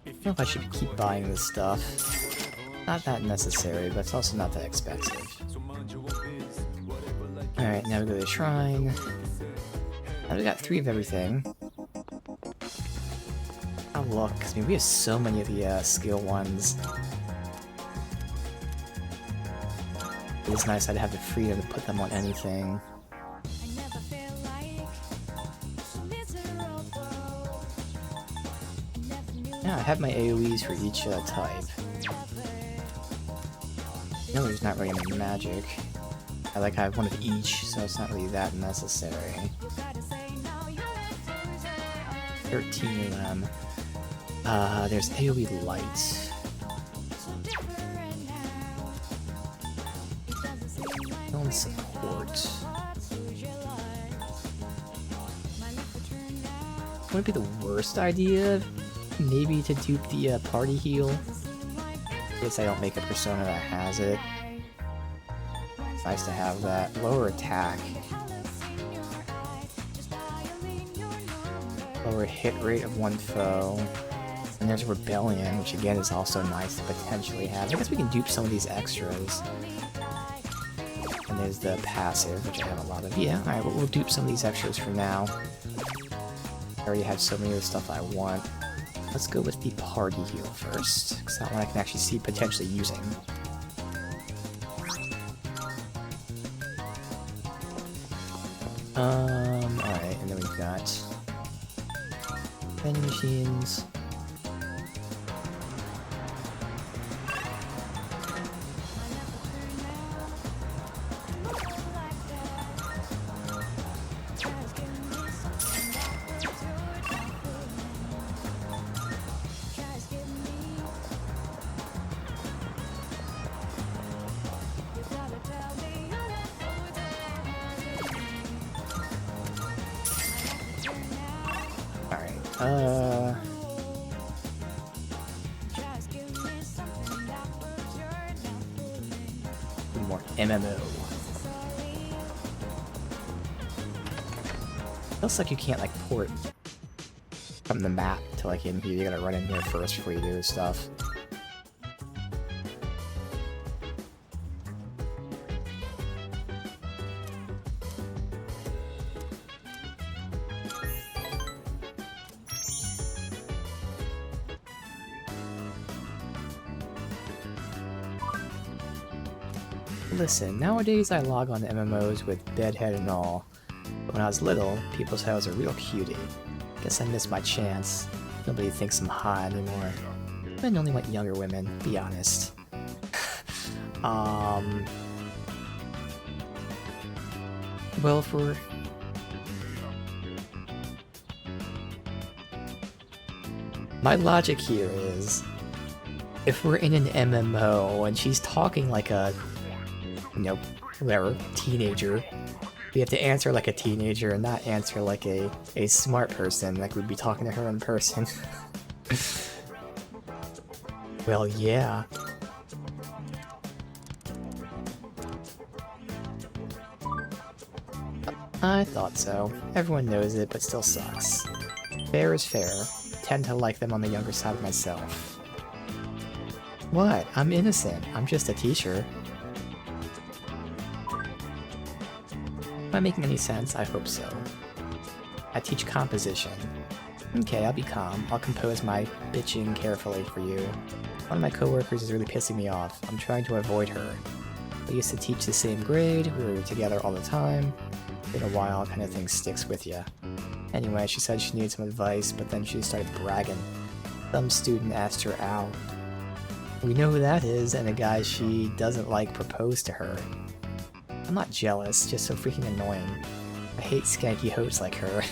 I don't know if I should keep buying this stuff. Not that necessary, but it's also not that expensive. Alright, now we go to the shrine. Now we got 3 of everything. Oh look, I mean, we have so many of the skill ones. It was nice I'd have the freedom to put them on anything. Yeah, I have my AoEs for each type. No, there's not really any magic. I have one of each, so it's not really that necessary. 13 of them. There's AoE Light. Film Support. Would it be the worst idea? Maybe to dupe the party heal? I guess I don't make a persona that has it. It's nice to have that. Lower attack. Lower hit rate of one foe. And there's Rebellion, which again is also nice to potentially have. I guess we can dupe some of these extras. And there's the passive, which I have a lot of. Yeah, alright, but we'll dupe some of these extras for now. I already have so many of the stuff I want. Let's go with the party heal first, because that one I can actually see potentially using. Alright, and then we've got vending machines. More MMO. Feels like you can't like port from the map to like in here. You gotta run in here first before you do stuff. Listen, nowadays I log on to MMOs with bedhead and all. But when I was little, people said I was a real cutie. Guess I missed my chance. Nobody thinks I'm hot anymore. Men only want younger women, be honest. Well, for... My logic here is, if we're in an MMO and she's talking like a, you know, whatever, teenager, we have to answer like a teenager and not answer like a smart person, like we'd be talking to her in person. Well, yeah. I thought so. Everyone knows it, but still sucks. Fair is fair. Tend to like them on the younger side myself. What? I'm innocent. I'm just a teacher. Am I making any sense? I hope so. I teach composition. Okay, I'll be calm. I'll compose my bitching carefully for you. One of my coworkers is really pissing me off. I'm trying to avoid her. We used to teach the same grade, we were together all the time. Been a while, kind of thing sticks with ya. Anyway, she said she needed some advice, but then she started bragging. Some student asked her out. We know who that is, and a guy she doesn't like proposed to her. I'm not jealous, just so freaking annoying. I hate skanky hoes like her.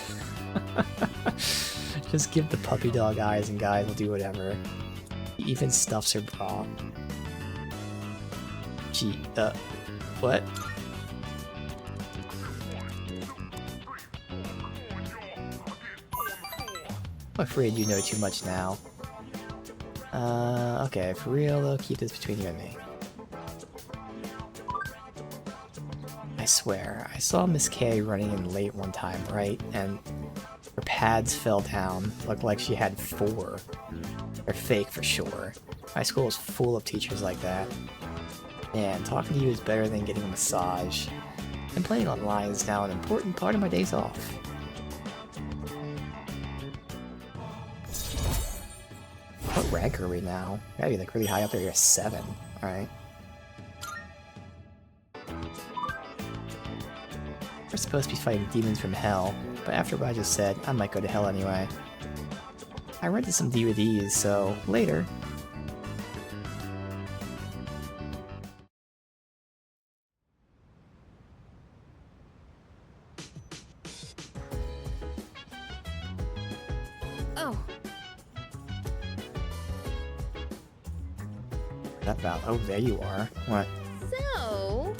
Just give the puppy dog eyes and guys will do whatever. He even stuffs her bra. Gee, what? I'm afraid you know too much now. Okay, for real though, keep this between you and me. I swear, I saw Miss K running in late one time, right? And her pads fell down. Looked like she had 4. They're fake for sure. My school is full of teachers like that. Man, talking to you is better than getting a massage. And playing online is now an important part of my days off. What rank are we now? Gotta be like really high up there. You're 7, alright. We're supposed to be fighting demons from hell, but after what I just said, I might go to hell anyway. I rented some DVDs, so later. Oh, That about. Oh, there you are. What? so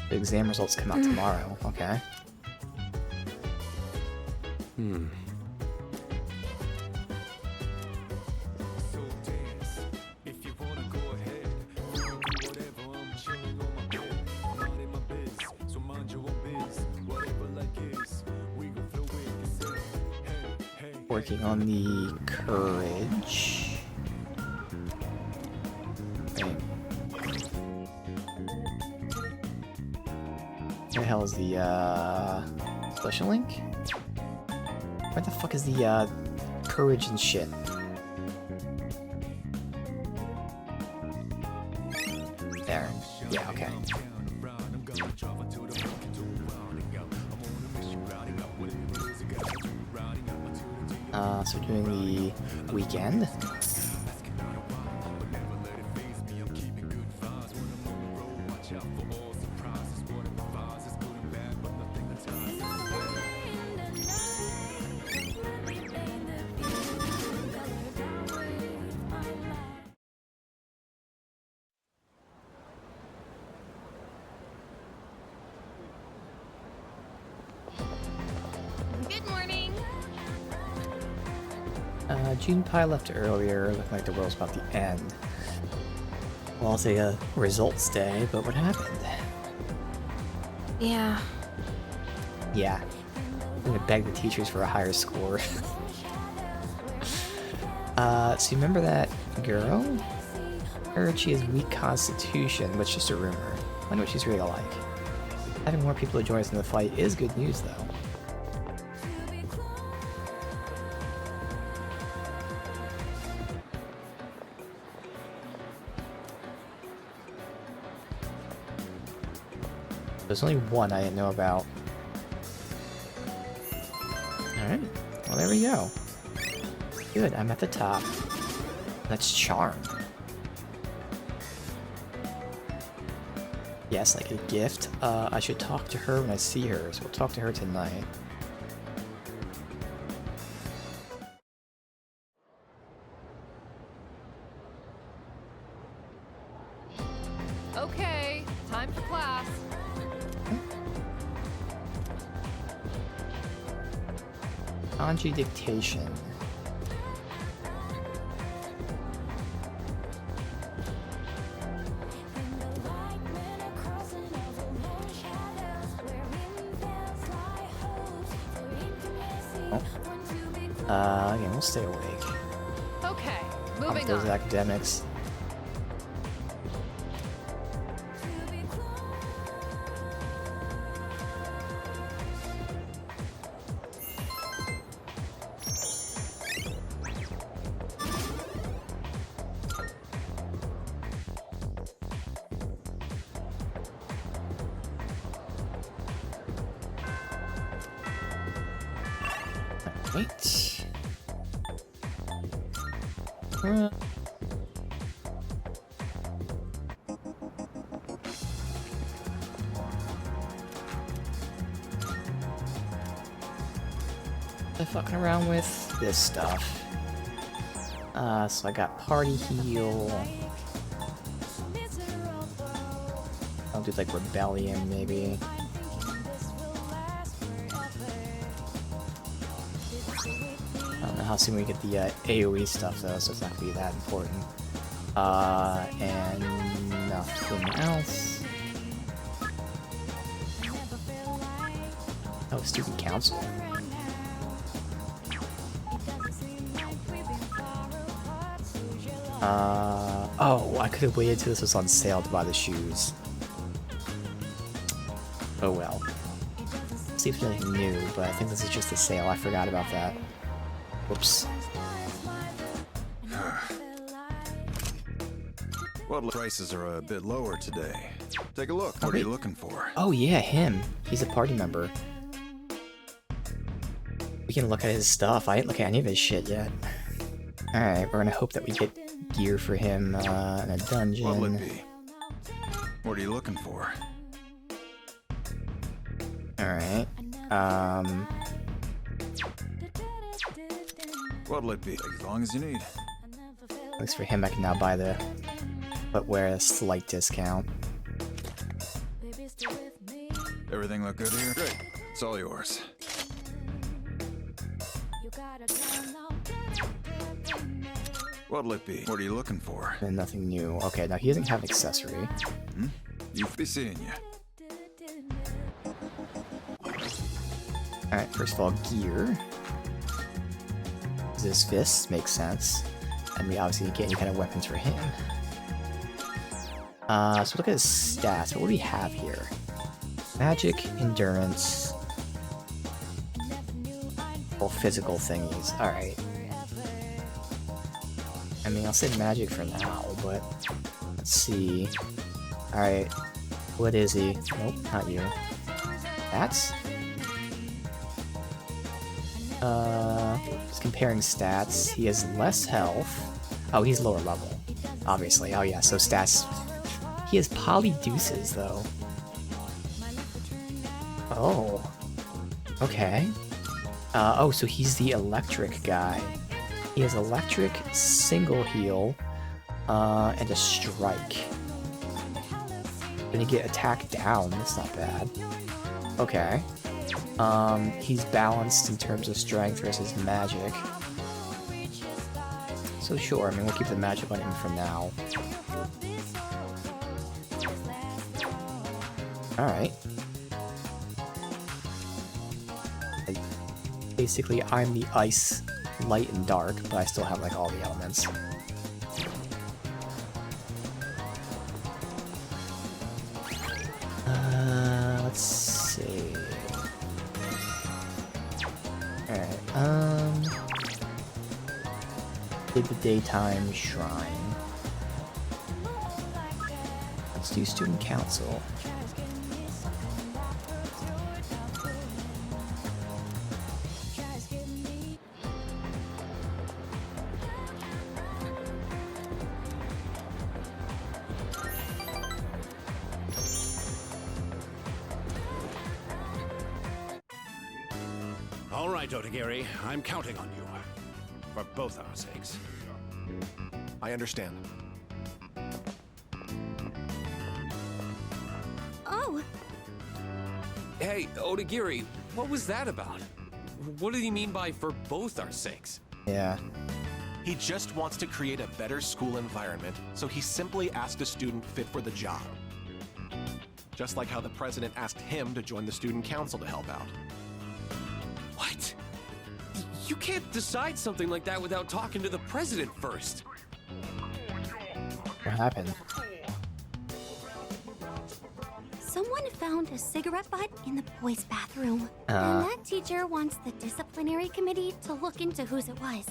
The exam results come out tomorrow. Okay. Working on the courage. Wait. Where the hell is the social link? Where the fuck is the courage and shit? There. Yeah, okay. So we're doing the weekend. good morning. Junpei left earlier, looking like the world's about to end. Well, I'll say a results day, but what happened? Yeah. Yeah. I'm gonna beg the teachers for a higher score. So you remember that girl? I heard she has weak constitution, but it's just a rumor. I wonder what she's really like. Having more people to join us in the fight is good news, though. There's only one I didn't know about. Alright, well there we go. Good, I'm at the top. That's charm. Yes, like a gift. I should talk to her when I see her, so we'll talk to her tonight. Okay, time for class. Kanji dictation. Again, we'll stay awake. Okay, On moving those on. academics. Wait. I'm fucking around with this stuff. So I got party heal. I'll do like rebellion maybe. I don't know how soon we get the AoE stuff though, so it's not gonna be that important. And nothing else. Oh, student council. Oh, I could have waited till this was on sale to buy the shoes. Oh well. See if there's anything new, but I think this is just a sale. I forgot about that. Whoops. Well, prices are a bit lower today. Take a look. What are you looking for? Oh yeah, him. He's a party member. We can look at his stuff. I ain't looking at any of his shit yet. Alright, we're gonna hope that we get gear for him in a dungeon. What'll it be? What are you looking for? Alright. What'll it be? As long as you need. At least for him I can now buy the footwear at a slight discount. Everything look good here? Great. It's all yours. What'll it be? What are you looking for? And nothing new. Okay, now he doesn't have an accessory. Hmm? You'll be seeing you. Alright, first of all, gear. His fists make sense. And we obviously didn't get any kind of weapons for him. So look at his stats. What do we have here? Magic, endurance. Well, physical thingies. Alright. I mean, I'll say magic for now, but let's see. Alright. What is he? Nope, not you. That's... just comparing stats. He has less health. Oh, he's lower level. Obviously. Oh yeah, so stats... He has polydeuces, though. Oh. Okay. Oh, so he's the electric guy. He has electric, single heal, and a strike. Then you get attack down, that's not bad. Okay. He's balanced in terms of strength versus magic. So sure, I mean, we'll keep the magic on him for now. Alright. Basically, I'm the ice, light, and dark, but I still have, like, all the elements. Let's see... Alright, did the daytime shrine. Let's do student council. All right, Otagiri, I'm counting on you. For both our sakes. I understand. Oh! Hey, Otagiri, what was that about? What did he mean by for both our sakes? Yeah. He just wants to create a better school environment, so he simply asked a student fit for the job. Just like how the president asked him to join the student council to help out. What? You can't decide something like that without talking to the president first. What happened? Someone found a cigarette butt in the boys' bathroom. And that teacher wants the disciplinary committee to look into whose it was.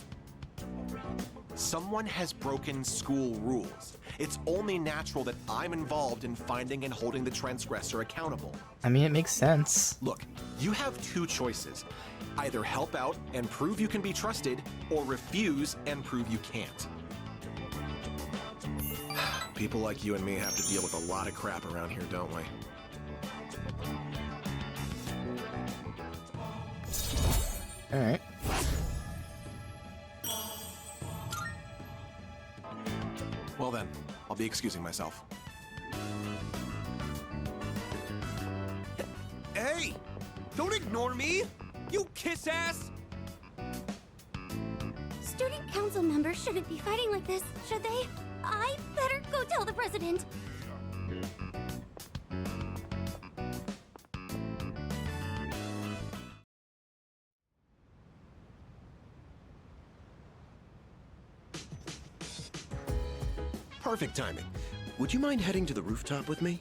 Someone has broken school rules. It's only natural that I'm involved in finding and holding the transgressor accountable. I mean, it makes sense. Look, you have two choices. Either help out and prove you can be trusted, or refuse and prove you can't. People like you and me have to deal with a lot of crap around here, don't we? Alright. Well then, I'll be excusing myself. Hey! Don't ignore me! You kiss ass! Student council members shouldn't be fighting like this, should they? I better go tell the president. Perfect timing. Would you mind heading to the rooftop with me?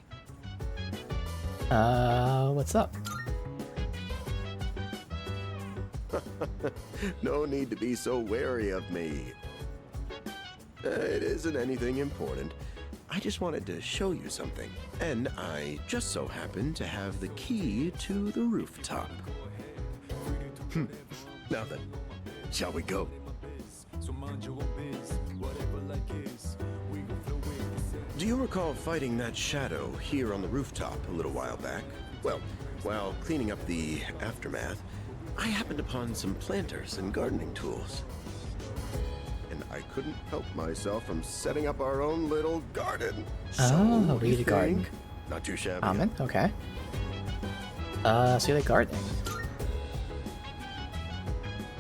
What's up? No need to be so wary of me. It isn't anything important. I just wanted to show you something. And I just so happen to have the key to the rooftop. Now then, shall we go? Do you recall fighting that shadow here on the rooftop a little while back? Well, while cleaning up the aftermath, I happened upon some planters and gardening tools. And I couldn't help myself from setting up our own little garden. Oh, we we need a garden. Not too shabby. Amen, okay. So you like gardening?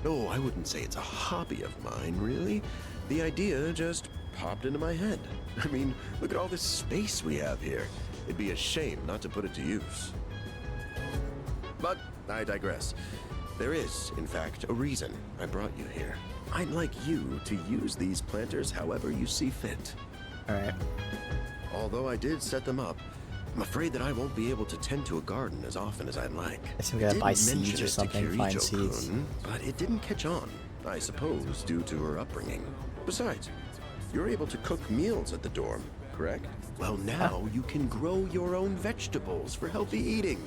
No, I wouldn't say it's a hobby of mine, really. The idea just popped into my head. I mean, look at all this space we have here. It'd be a shame not to put it to use. But I digress. There is, in fact, a reason I brought you here. I'd like you to use these planters however you see fit. Alright. Although I did set them up, I'm afraid that I won't be able to tend to a garden as often as I'd like. I guess we gotta buy Did mention seeds or it to something, find Kirijo-kun, seeds. But it didn't catch on, I suppose, due to her upbringing. Besides, you're able to cook meals at the dorm, correct? Well, now you can grow your own vegetables for healthy eating.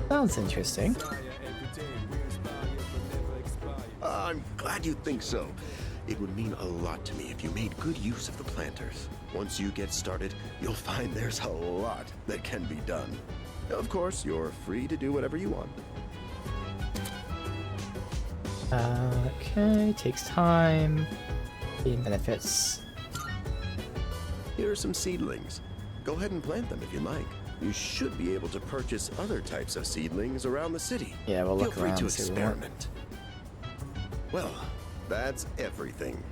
Sounds interesting. I'm glad you think so. It would mean a lot to me if you made good use of the planters. Once you get started, you'll find there's a lot that can be done. Of course, you're free to do whatever you want. Okay, takes time. Gain benefits. Here are some seedlings. Go ahead and plant them if you like. You should be able to purchase other types of seedlings around the city. Yeah, we'll look Feel free around to and see what we want. experiment. Well, that's everything.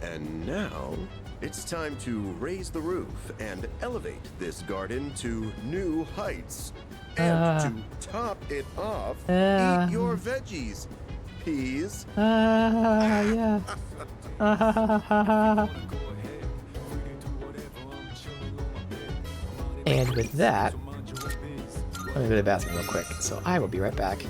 And now, it's time to raise the roof and elevate this garden to new heights. And to top it off, eat your veggies. Peas. Yeah. And with that, let me go to the bathroom real quick. So I will be right back.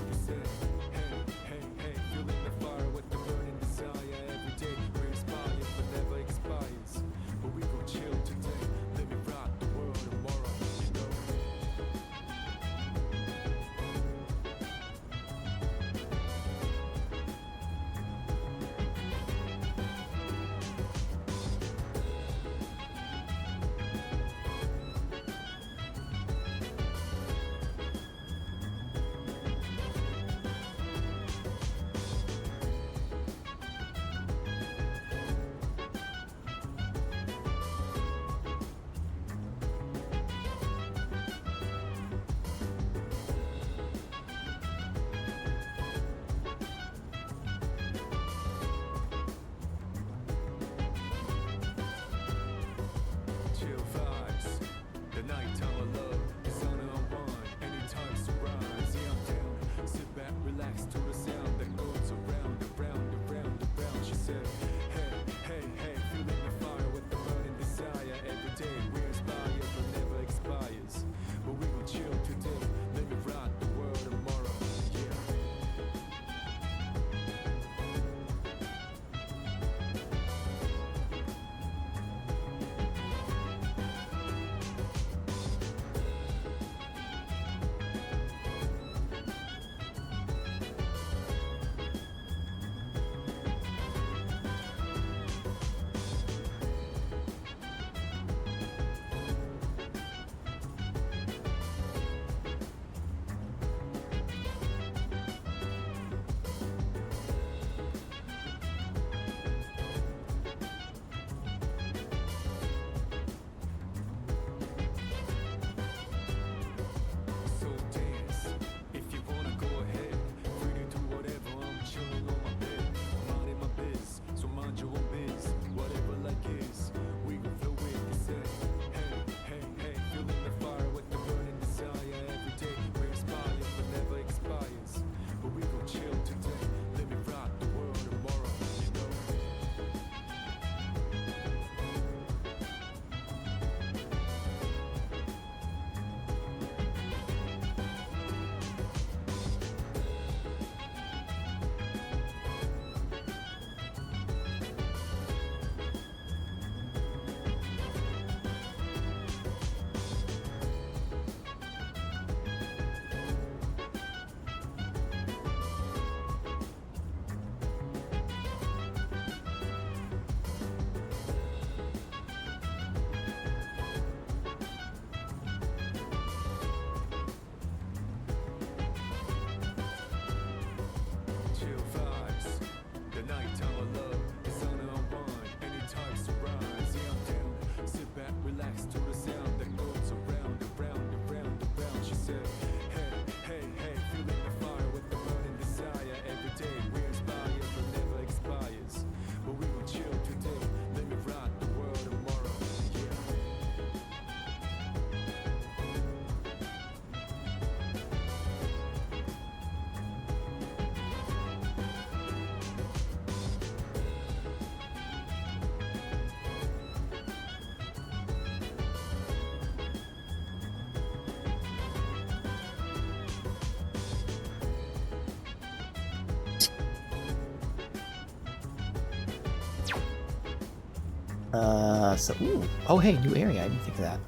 Ooh. Oh, hey, new area. I didn't think of that.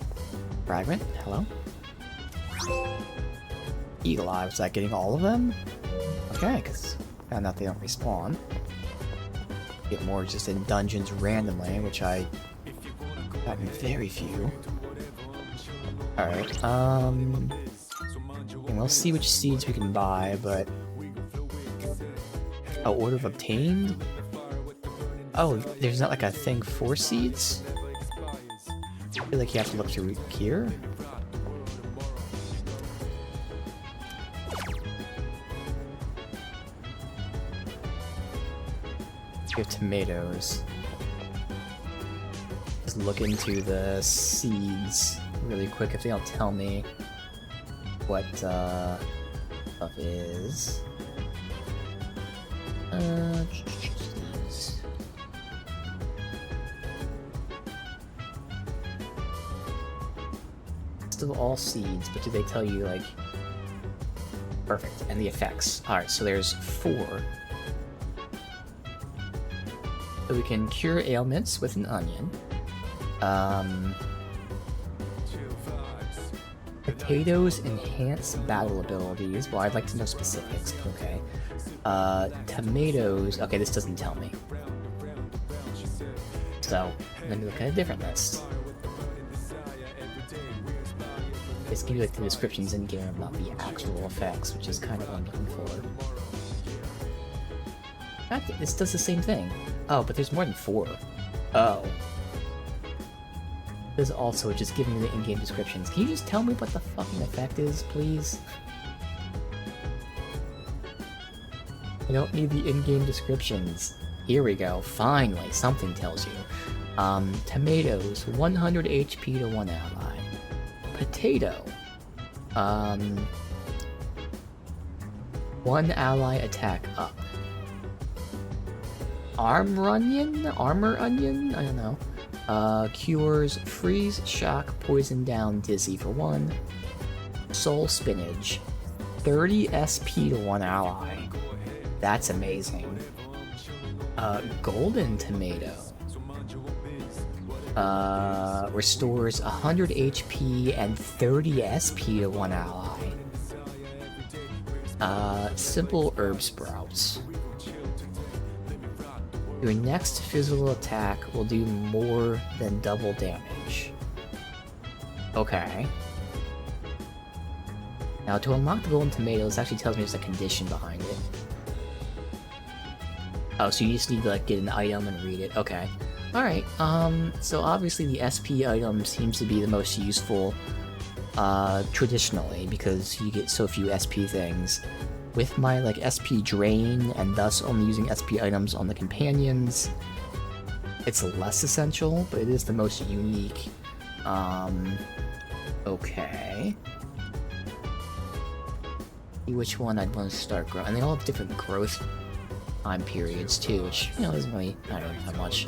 Fragment, hello? Eagle Eye, was that getting all of them? Okay, because found out they don't respawn. Get more just in dungeons randomly, which I gotten very few. Alright, and we'll see which seeds we can buy, but... Oh, order of obtained? Oh, there's not like a thing for seeds? I feel like you have to look through here. We have tomatoes. Just look into the seeds really quick if they don't tell me what stuff is. Of all seeds, but do they tell you, like... Perfect, and the effects. Alright, so there's 4. So we can cure ailments with an onion. Potatoes enhance battle abilities. Well, I'd like to know specifics, okay. Tomatoes... Okay, this doesn't tell me. So, let me look at a different list. It's gonna be like the descriptions in game, not the actual effects, which is kind of what I'm looking for. This does the same thing. Oh, but there's more than 4. Oh. This is also just giving me the in-game descriptions. Can you just tell me what the fucking effect is, please? I don't need the in-game descriptions. Here we go. Finally, something tells you. Tomatoes, 100 HP to 1 ally. Potato. 1 ally attack up. Armor onion? I don't know. Cures freeze, shock, poison down, dizzy for 1. Soul spinach. 30 SP to 1 ally. That's amazing. Golden tomato. Restores 100 HP and 30 SP to 1 ally. Simple herb sprouts. Your next physical attack will do more than double damage. Okay. Now to unlock the golden tomato, this actually tells me there's a condition behind it. Oh, so you just need to like get an item and read it. Okay. Alright, so obviously the SP item seems to be the most useful, traditionally, because you get so few SP things. With my, like, SP drain, and thus only using SP items on the companions, it's less essential, but it is the most unique. Okay. See which one I'd want to start growing. And they all have different growth time periods, too, which, you know, doesn't really matter that much.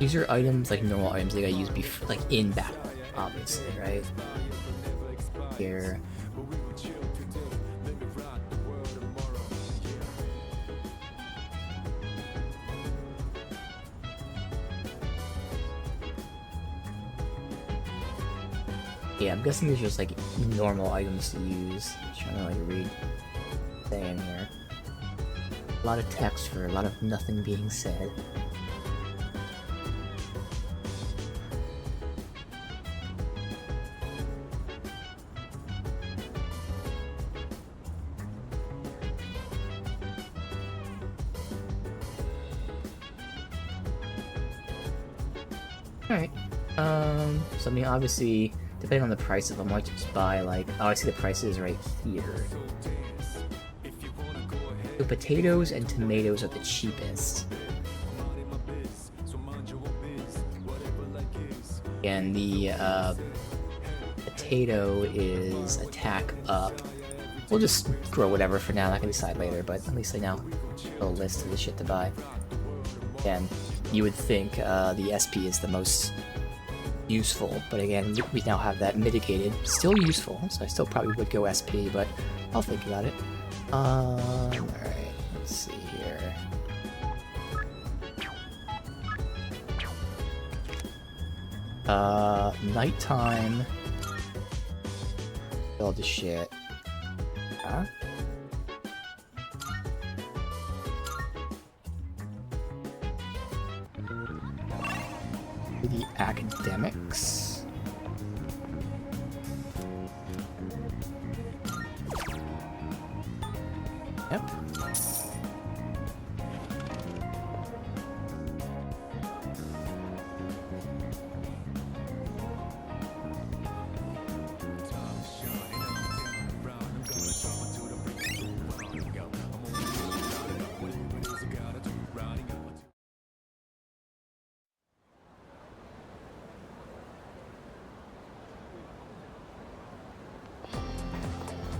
These are items like normal items they gotta use like in battle, obviously, right? Here. Yeah, I'm guessing these are just like normal items to use. Just trying to like read thing in here. A lot of text for a lot of nothing being said. Alright. So I mean, obviously, depending on the price of them, I might just buy like... Oh, I see the prices right here. So potatoes and tomatoes are the cheapest. And the potato is attack up. We'll just grow whatever for now. I can decide later, but at least I know a list of the shit to buy. And you would think the SP is the most useful, but again, we now have that mitigated. Still useful, so I still probably would go SP, but I'll think about it. Alright, let's see here. Nighttime. All the shit. Huh? The academics. Yep.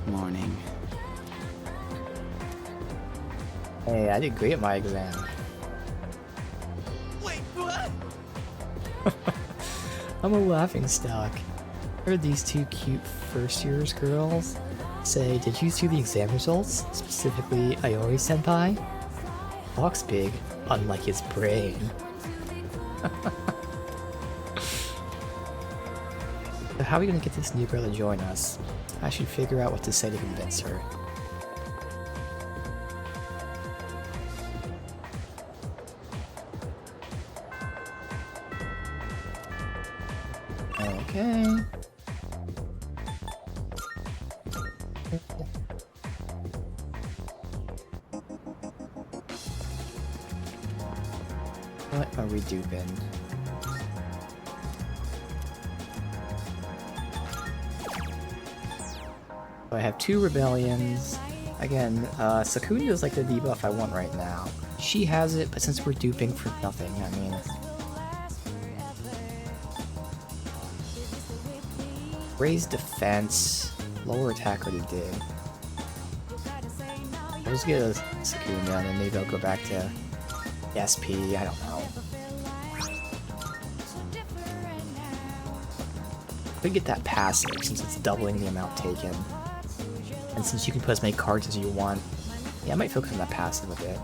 Morning. Hey, I did great at my exam. Wait, what? I'm a laughingstock. Heard these two cute first-years girls say, "Did you see the exam results? Specifically, Iori senpai? Talks big, unlike his brain." So how are we gonna get this new girl to join us? I should figure out what to say to convince her. Okay. What are we duping? So I have 2 rebellions. Again, Sakuna is like the debuff I want right now. She has it, but since we're duping for nothing, I mean... Raise defense, lower attack already did. I'll just get a Sakuna and then maybe I'll go back to SP, I don't know. Could get that passive since it's doubling the amount taken. And since you can put as many cards as you want, yeah, I might focus on that passive a bit.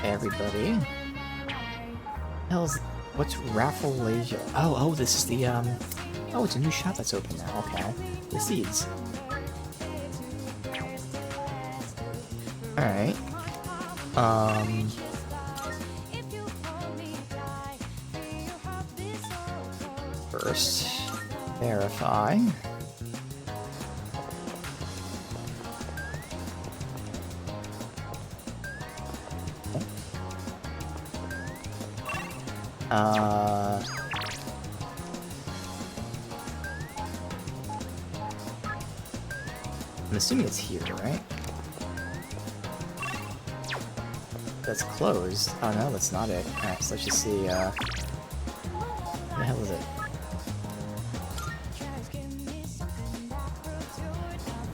Everybody. What's Rafflesia? Oh, this is the, oh, it's a new shop that's open now, okay. The seeds. Alright. First, verify. I'm assuming it's here, right? That's closed. Oh no, that's not it. Alright, so let's just see, what the hell is it?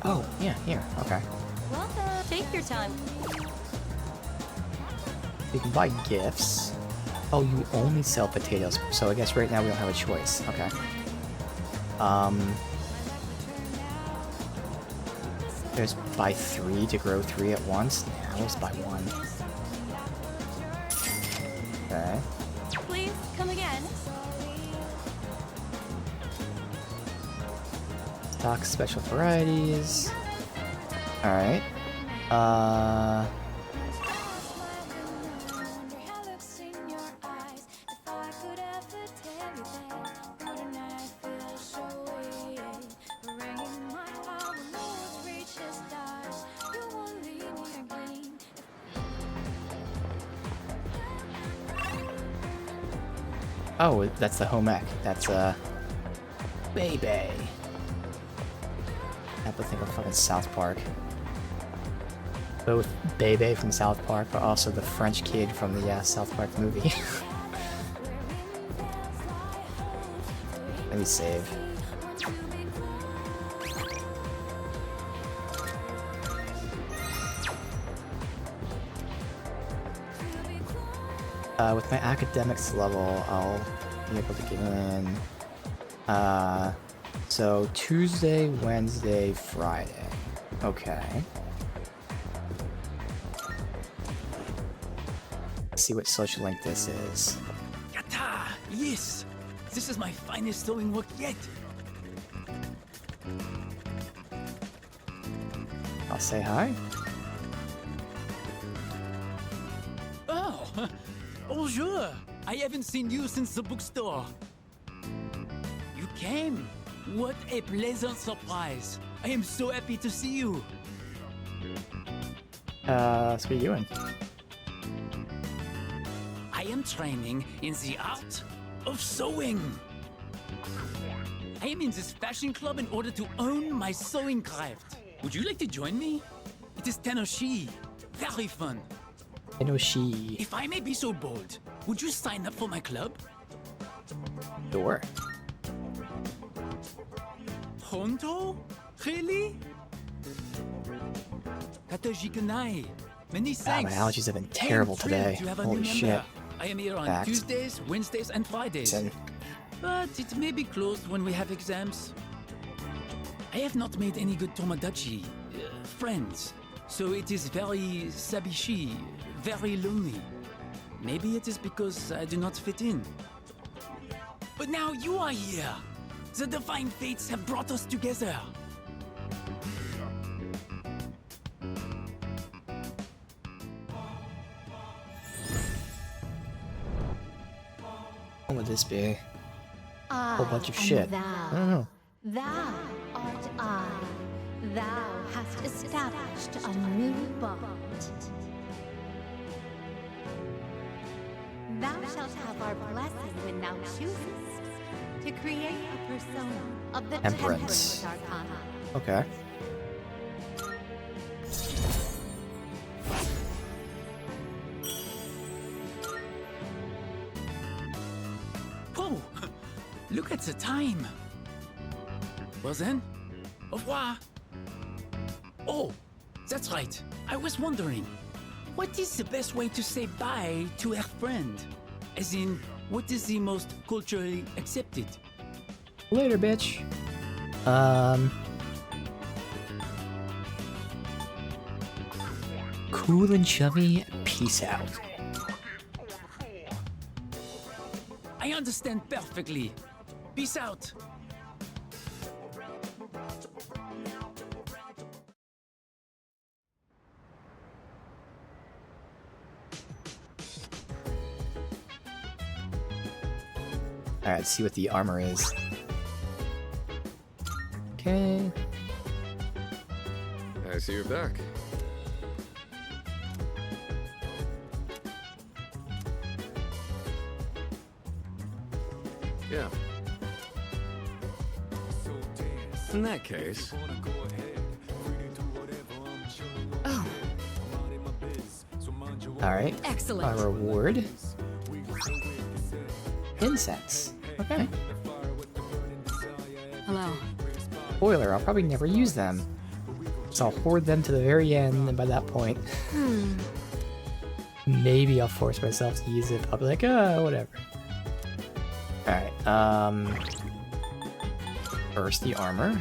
Oh, yeah, here, okay. Welcome. Take your time. You can buy gifts. Oh, you only sell potatoes, so I guess right now we don't have a choice. Okay. There's buy 3 to grow 3 at once? Nah, let's buy 1. Okay. Please come again. Stock special varieties. Alright. Oh, that's the home ec. That's Bebe. I have to think of fucking South Park. Both Bebe from South Park, but also the French kid from the South Park movie. Let me save. With my academics level, I'll be able to get in. So Tuesday, Wednesday, Friday. Okay. Let's see what social link this is. Yata! Yes! This is my finest sewing work yet! I'll say hi. Oh! Bonjour! I haven't seen you since the bookstore. You came! What a pleasant surprise! I am so happy to see you! So what are you doing? I am training in the art of sewing. I am in this fashion club in order to own my sewing craft. Would you like to join me? It is Tenoshi. Very fun. Tenoshi. If I may be so bold, would you sign up for my club? Sure. Honto? Really? Kataji Kanai. Many thanks. My allergies have been terrible today. Holy shit. I am here on Fact. Tuesdays, Wednesdays, and Fridays. But it may be closed when we have exams. I have not made any good Tomodachi, friends. So it is very sabishi, very lonely. Maybe it is because I do not fit in. But now you are here. The divine fates have brought us together. What would this be? A whole bunch of and shit. Thou, I don't know. Thou art I. Thou hast established a new bond. Thou shalt have our blessing when thou choosest to create a persona of the Temperance. Temperance Arcana. Okay. Oh, look at the time. Well then, au revoir. Oh, that's right. I was wondering, what is the best way to say bye to a friend? As in, what is the most culturally accepted? Later, bitch. Cool and chummy, peace out. I understand perfectly. Peace out. Alright, let's see what the armor is. Okay. I see you're back. Yeah. In that case... Oh. Alright. Excellent. Our reward. Incense. Okay. Hello. Spoiler, I'll probably never use them. So I'll hoard them to the very end, and by that point, maybe I'll force myself to use it. I'll be like, whatever. Alright, first the armor.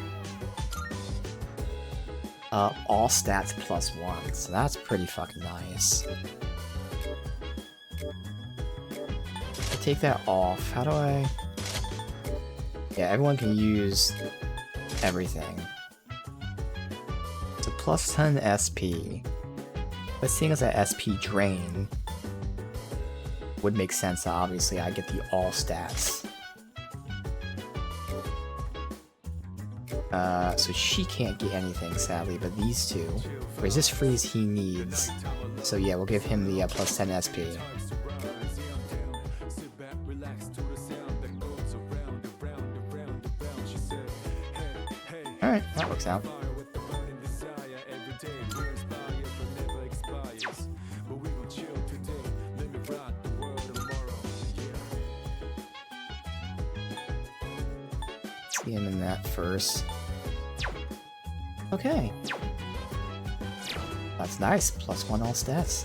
All stats +1, so that's pretty fucking nice. I take that off. How do I... Yeah, everyone can use everything. So +10 SP. But seeing as that SP drain would make sense, obviously I get the all stats. So she can't get anything, sadly, but these two. Resist freeze he needs. So yeah, we'll give him the +10 SP. Alright, that works out. See him in that first. Okay. That's nice. +1 all stats.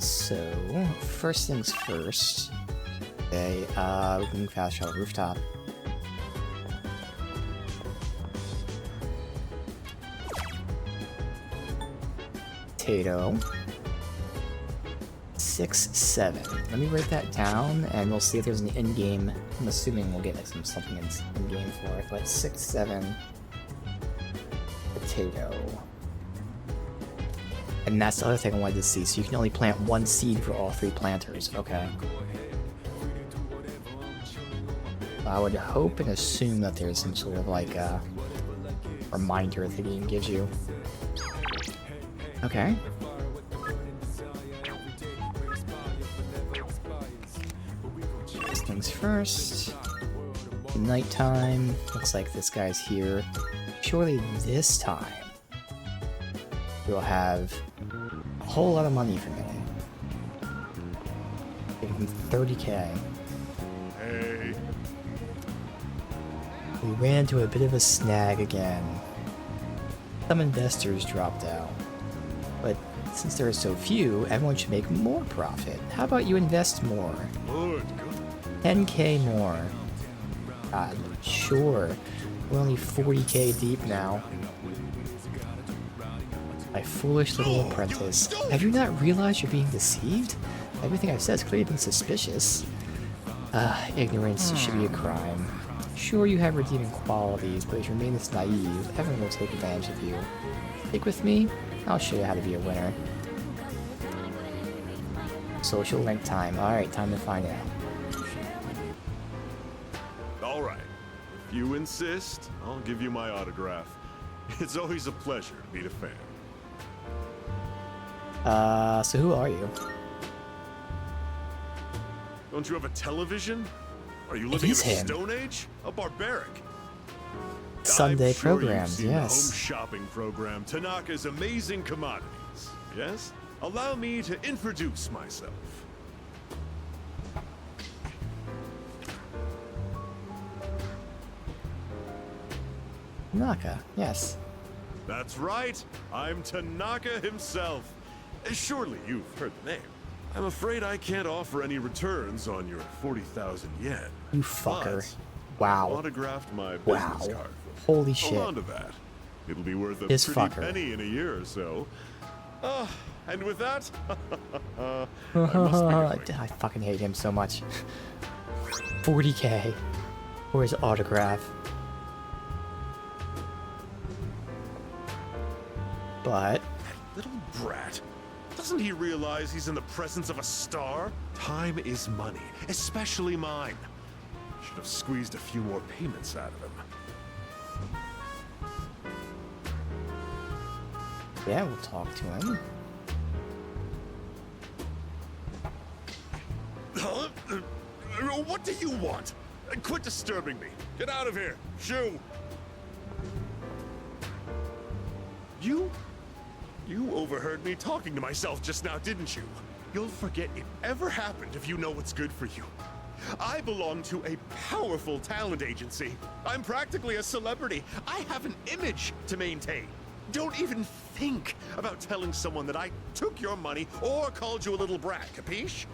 So first things first. Okay, we can fast travel rooftop. Potato. 6, 7. Let me write that down, and we'll see if there's an in-game. I'm assuming we'll get like something in-game for it, but 6, 7. Potato. And that's the other thing I wanted to see. So you can only plant 1 seed for all 3 planters. Okay. I would hope and assume that there's some sort of like a reminder the game gives you. Okay. First things first. Nighttime. Looks like this guy's here. Surely this time we'll have a whole lot of money for me. Give him 30k. Hey. We ran into a bit of a snag again. Some investors dropped out. But since there are so few, everyone should make more profit. How about you invest more? Good. 10k more. Sure. We're only 40k deep now. My foolish little apprentice. Have you not realized you're being deceived? Everything I've said has clearly been suspicious. Ignorance should be a crime. Sure, you have redeeming qualities, but if you remain this naive, everyone will take advantage of you. Stick with me, I'll show you how to be a winner. Social link time. Alright, time to find out. All right. If you insist, I'll give you my autograph. It's always a pleasure to meet a fan. So who are you? Don't you have a television? Are you living in the him. Stone Age? A barbaric. Sunday I'm sure programs, you've seen yes. the home shopping program, Tanaka's Amazing Commodities. Yes? Allow me to introduce myself. Naka, yes. That's right. I'm Tanaka himself. Surely you've heard the name. I'm afraid I can't offer any returns on your 40,000 yen. You fucker. But Wow. I autographed my Wow. business card. Holy Hold shit. on to that. It'll be worth a This pretty fucker. penny in a year or so. And with that, I must be going. I fucking hate him so much. 40k for his autograph. But Little brat. Doesn't he realize he's in the presence of a star? Time is money, especially mine. Should have squeezed a few more payments out of him. yeah, we'll talk to him. What do you want? Quit disturbing me. Get out of here. Shoo. You overheard me talking to myself just now, didn't you? You'll forget it ever happened if you know what's good for you. I belong to a powerful talent agency. I'm practically a celebrity. I have an image to maintain. Don't even think about telling someone that I took your money or called you a little brat, capiche?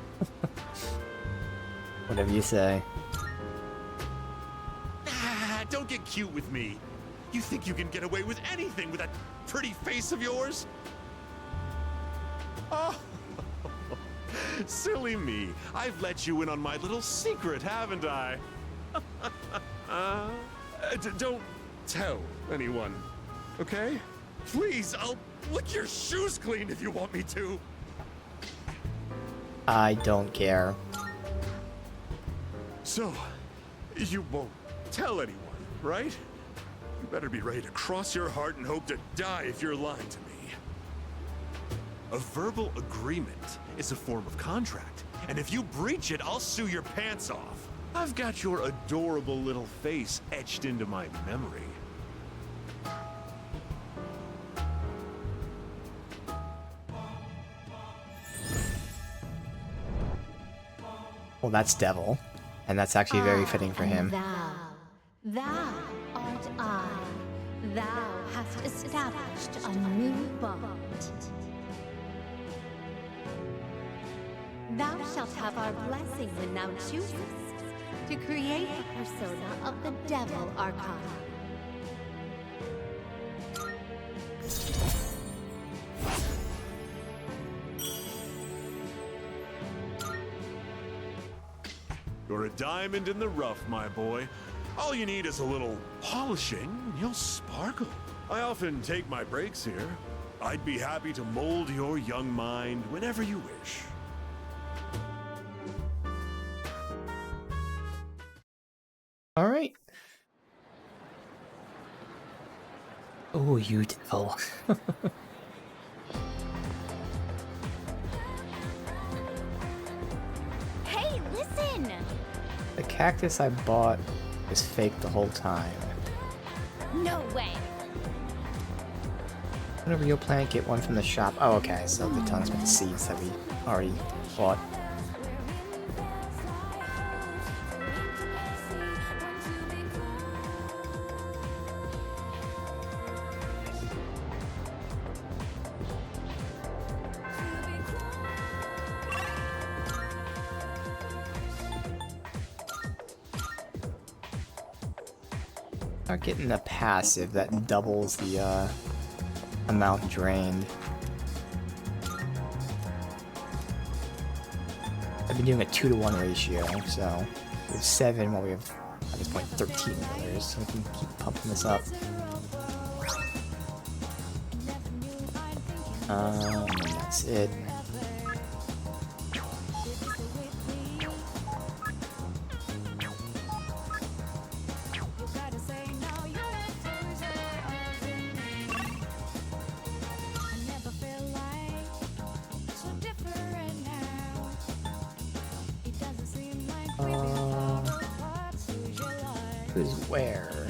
Whatever you say. Don't get cute with me. You think you can get away with anything with that pretty face of yours? Oh, silly me. I've let you in on my little secret, haven't I? Don't tell anyone, okay? Please, I'll lick your shoes clean if you want me to. I don't care. So, you won't tell anyone, right? You better be ready to cross your heart and hope to die if you're lying to me. A verbal agreement is a form of contract, and if you breach it, I'll sue your pants off. I've got your adorable little face etched into my memory. Well, that's devil. And that's actually very fitting for him. Thou art I. Thou hast established a new bond. Thou shalt have our blessing when thou choosest to create the persona of the Devil Archon. You're a diamond in the rough, my boy. All you need is a little polishing, and you'll sparkle. I often take my breaks here. I'd be happy to mold your young mind whenever you wish. All right. Oh, you devil. Hey, listen! The cactus I bought was fake the whole time. No way! On a real plant, get one from the shop. Oh, okay, so the tongues with the seeds that we already bought. Start getting a passive that doubles the amount drained. I've been doing a 2-to-1 ratio, so we have 7 while we have at this point 13 others, so we can keep pumping this up. That's it. Who's where?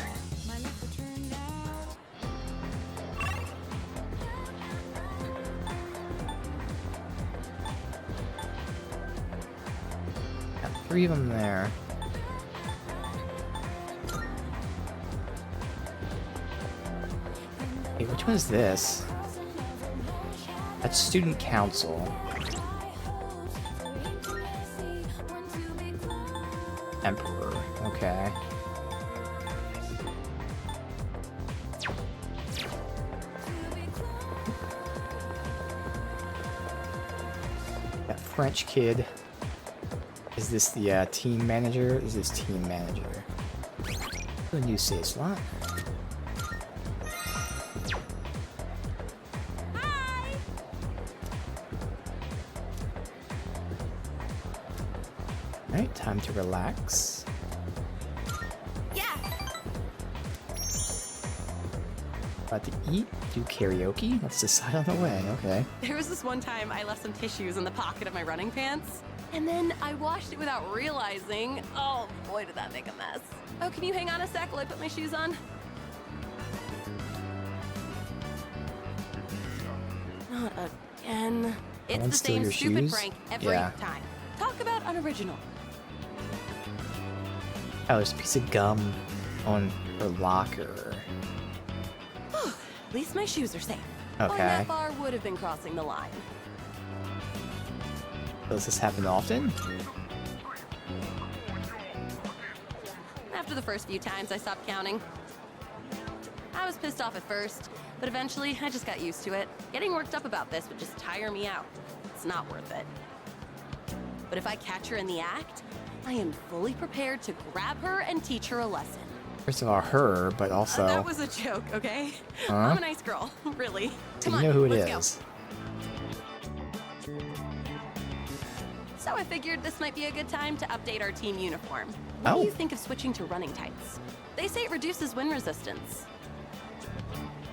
Got 3 of them there. Hey, which one is this? That's student council. Emperor, okay. That French kid. Is this the team manager? Is this team manager? A new save slot. Alright, time to relax. Yeah. About to eat, do karaoke? Let's decide on the way, okay. There was this one time I left some tissues in the pocket of my running pants, and then I washed it without realizing. Oh boy, did that make a mess. Oh, can you hang on a sec while I put my shoes on? Not again. It's the same stupid prank every time. Talk about unoriginal. Oh, there's a piece of gum on her locker. At least my shoes are safe. Okay. Going that far would have been crossing the line. Does this happen often? After the first few times, I stopped counting. I was pissed off at first, but eventually I just got used to it. Getting worked up about this would just tire me out. It's not worth it. But if I catch her in the act, I am fully prepared to grab her and teach her a lesson. First of all, her, but also... that was a joke, okay? Huh? I'm a nice girl, really. Come you on, know who it let's is. go. So I figured this might be a good time to update our team uniform. What do you think of switching to running tights? They say it reduces wind resistance.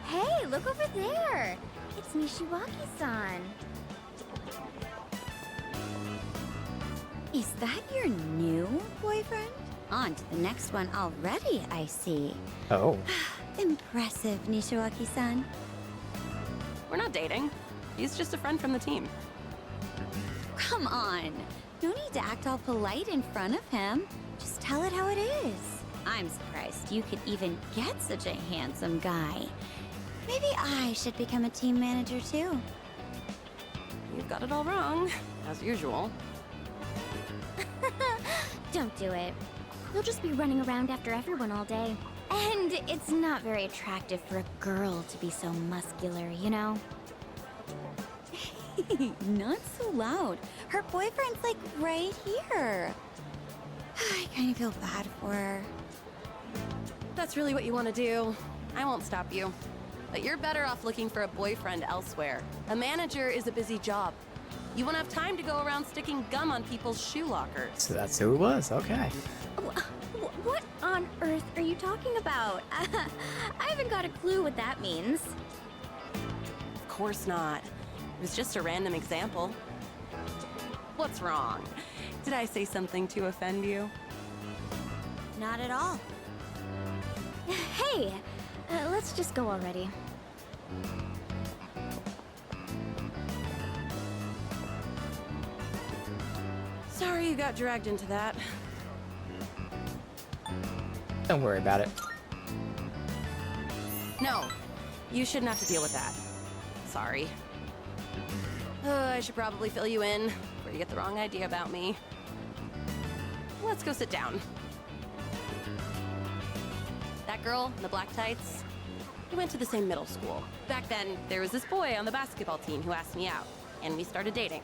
Hey, look over there! It's Nishiwaki-san. Is that your new boyfriend? On to the next one already, I see. Oh. Impressive, Nishiwaki-san. We're not dating. He's just a friend from the team. Come on. No need to act all polite in front of him. Just tell it how it is. I'm surprised you could even get such a handsome guy. Maybe I should become a team manager too. You've got it all wrong, as usual. Don't do it. You'll just be running around after everyone all day. And it's not very attractive for a girl to be so muscular, you know? Not so loud. Her boyfriend's like right here. I kind of feel bad for her. That's really what you want to do. I won't stop you. But you're better off looking for a boyfriend elsewhere. A manager is a busy job. You won't have time to go around sticking gum on people's shoe lockers. So that's who it was. Okay. What on earth are you talking about? I haven't got a clue what that means. Of course not. It was just a random example. What's wrong? Did I say something to offend you? Not at all. Hey, let's just go already. Sorry you got dragged into that. Don't worry about it. No, you shouldn't have to deal with that. Sorry. I should probably fill you in before you get the wrong idea about me. Let's go sit down. That girl in the black tights, we went to the same middle school. Back then, there was this boy on the basketball team who asked me out, and we started dating.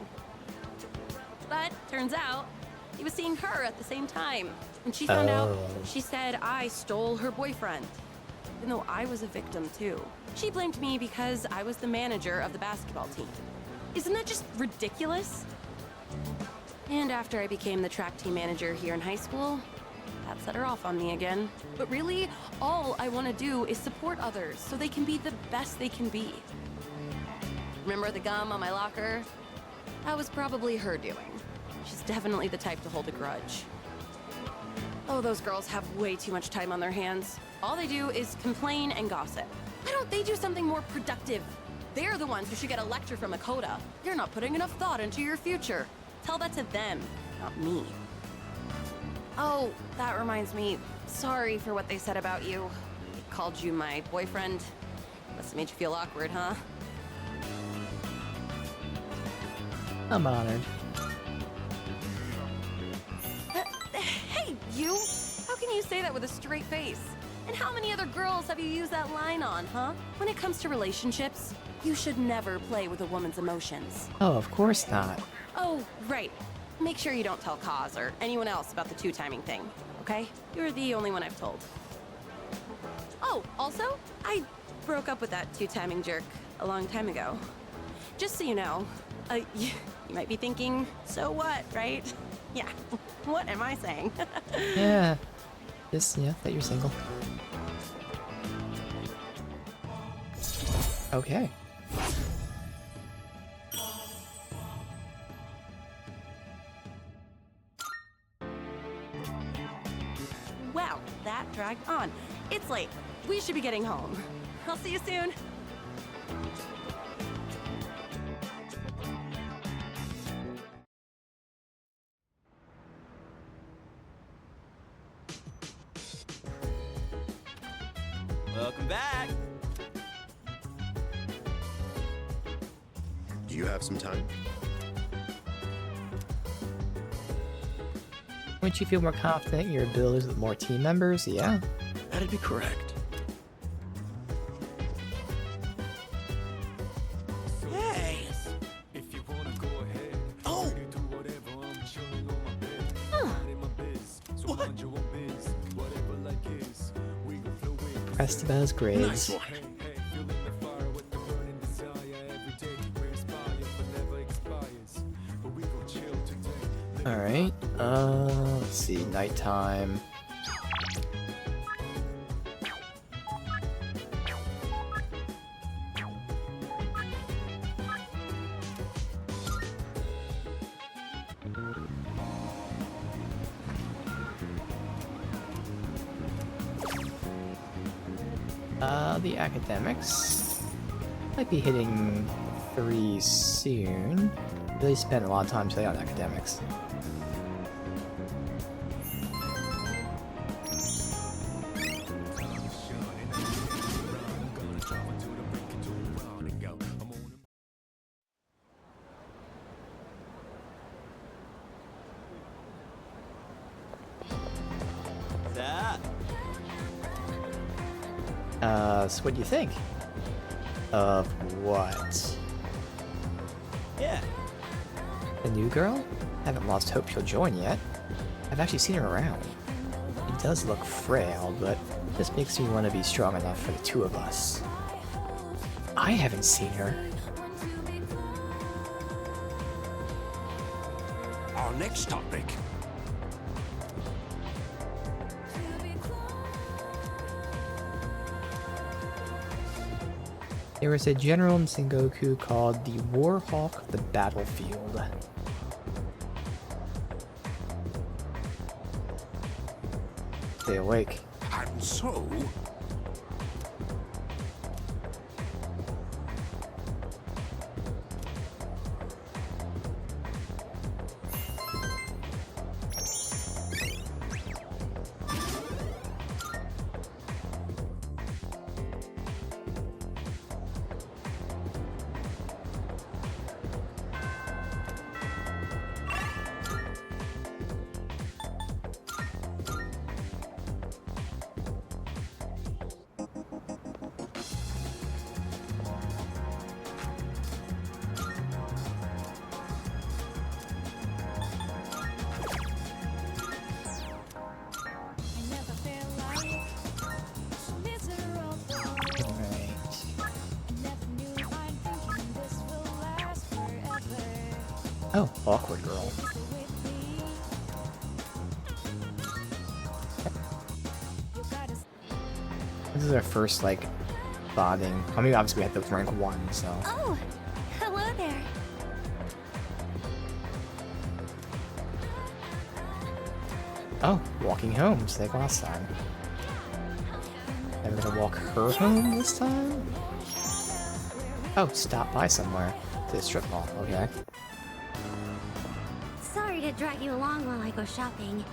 But turns out, he was seeing her at the same time. And she found out, she said I stole her boyfriend. Even though I was a victim too. She blamed me because I was the manager of the basketball team. Isn't that just ridiculous? And after I became the track team manager here in high school, that set her off on me again. But really, all I want to do is support others so they can be the best they can be. Remember the gum on my locker? That was probably her doing. She's definitely the type to hold a grudge. Oh, those girls have way too much time on their hands. All they do is complain and gossip. Why don't they do something more productive? They're the ones who should get a lecture from Makoto. You're not putting enough thought into your future. Tell that to them, not me. Oh, that reminds me. Sorry for what they said about you. They called you my boyfriend. Must have made you feel awkward, huh? I'm honored. Hey, you! How can you say that with a straight face? And how many other girls have you used that line on, huh? When it comes to relationships, you should never play with a woman's emotions. Oh, of course not. Oh, right. Make sure you don't tell Kaz or anyone else about the two-timing thing, okay? You're the only one I've told. Oh, also, I broke up with that two-timing jerk a long time ago. Just so you know, you might be thinking, so what, right? Yeah, what am I saying? Yeah. Just, yeah, that you're single. Okay. Well, that dragged on. It's late. We should be getting home. I'll see you soon. Welcome back. Do you have some time? Wouldn't you feel more confident in your abilities with more team members? Yeah. That'd be correct. Hey! Oh! Impressed about his grades. Nice one. Alright, let's see, nighttime. The academics might be hitting 3 soon. Really spent a lot of time today on academics. So what do you think? Of what? Yeah. The new girl? Haven't lost hope she'll join yet. I've actually seen her around. She does look frail, but this makes me want to be strong enough for the two of us. I haven't seen her. Our next topic. There was a general in Sengoku called the Warhawk of the Battlefield. Stay awake. And so... Oh, awkward girl. This is our first, like, bonding. I mean, obviously we had the rank 1, so... Oh, hello there. Oh, walking home, just like last time. I'm gonna walk her home this time? Oh, stop by somewhere. To the strip mall, okay. Sorry to drag you along while I go shopping.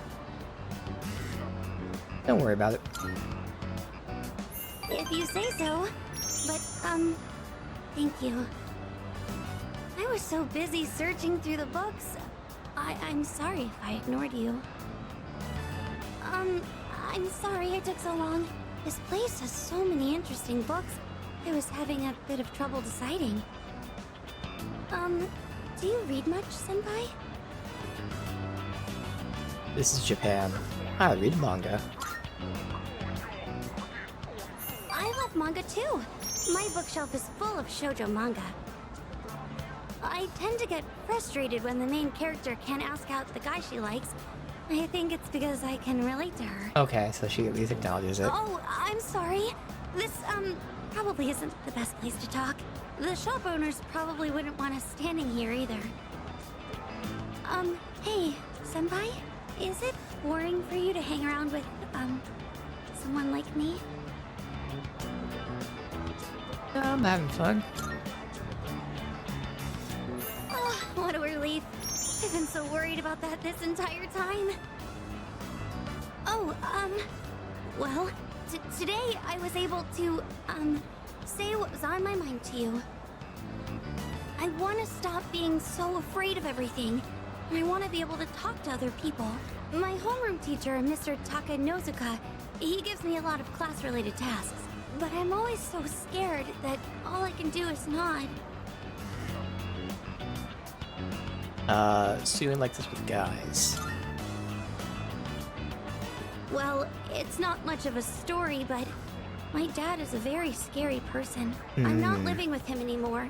Don't worry about it. If you say so. But, thank you. I was so busy searching through the books. I'm sorry if I ignored you. I'm sorry I took so long. This place has so many interesting books. I was having a bit of trouble deciding. Do you read much, Senpai? This is Japan. I read manga. I love manga too. My bookshelf is full of shoujo manga. I tend to get frustrated when the main character can't ask out the guy she likes. I think it's because I can relate to her. Okay, so she at least acknowledges it. Oh, I'm sorry. This, probably isn't the best place to talk. The shop owners probably wouldn't want us standing here either. Hey, Senpai? Is it boring for you to hang around with, someone like me? I'm having fun. Oh, what a relief. I've been so worried about that this entire time. Oh, well, today I was able to, say what was on my mind to you. I want to stop being so afraid of everything, and I want to be able to talk to other people. My homeroom teacher, Mr. Takanozuka, he gives me a lot of class-related tasks, but I'm always so scared that all I can do is nod. So you like this with guys? Well, it's not much of a story, but my dad is a very scary person. I'm not living with him anymore.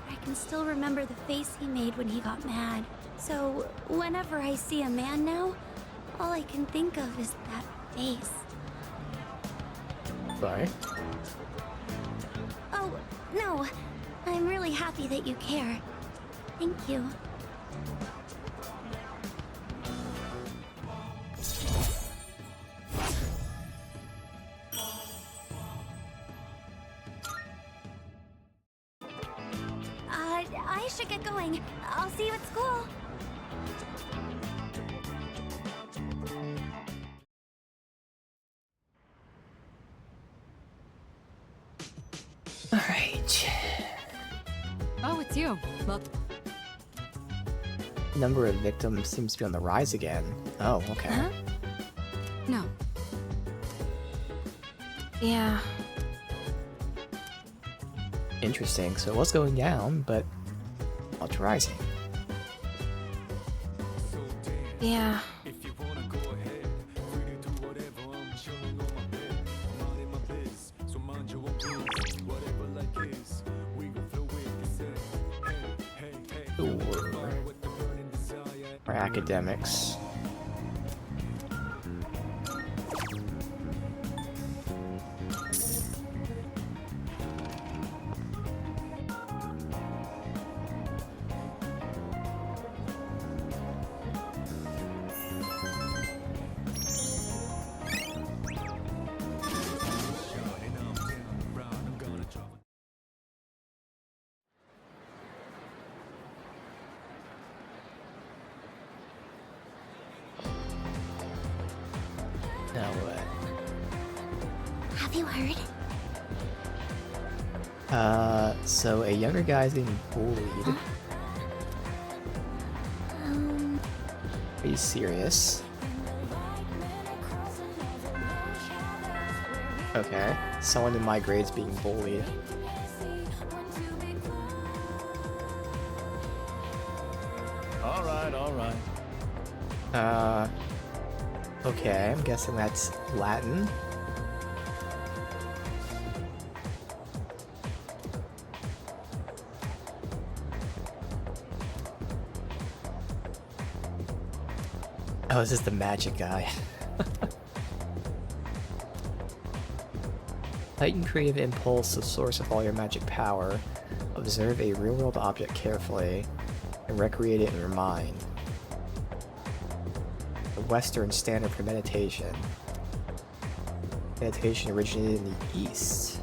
I can still remember the face he made when he got mad. So, whenever I see a man now, all I can think of is that face. Sorry. Oh, no. I'm really happy that you care. Thank you. I should get going. I'll see you at school. Alright. Oh, it's you. Well, Number of victims seems to be on the rise again. Oh, okay. huh? No. Yeah. Interesting. So it was going down, but now it's rising. Yeah. Ooh. For academics. Now what? Have you heard? So a younger guy's getting bullied. Are you serious? Okay, someone in my grade's being bullied. All right. Okay, I'm guessing that's Latin. Oh, this is the magic guy. Heighten creative impulse, the source of all your magic power. Observe a real-world object carefully and recreate it in your mind. The Western standard for meditation. Meditation originated in the East.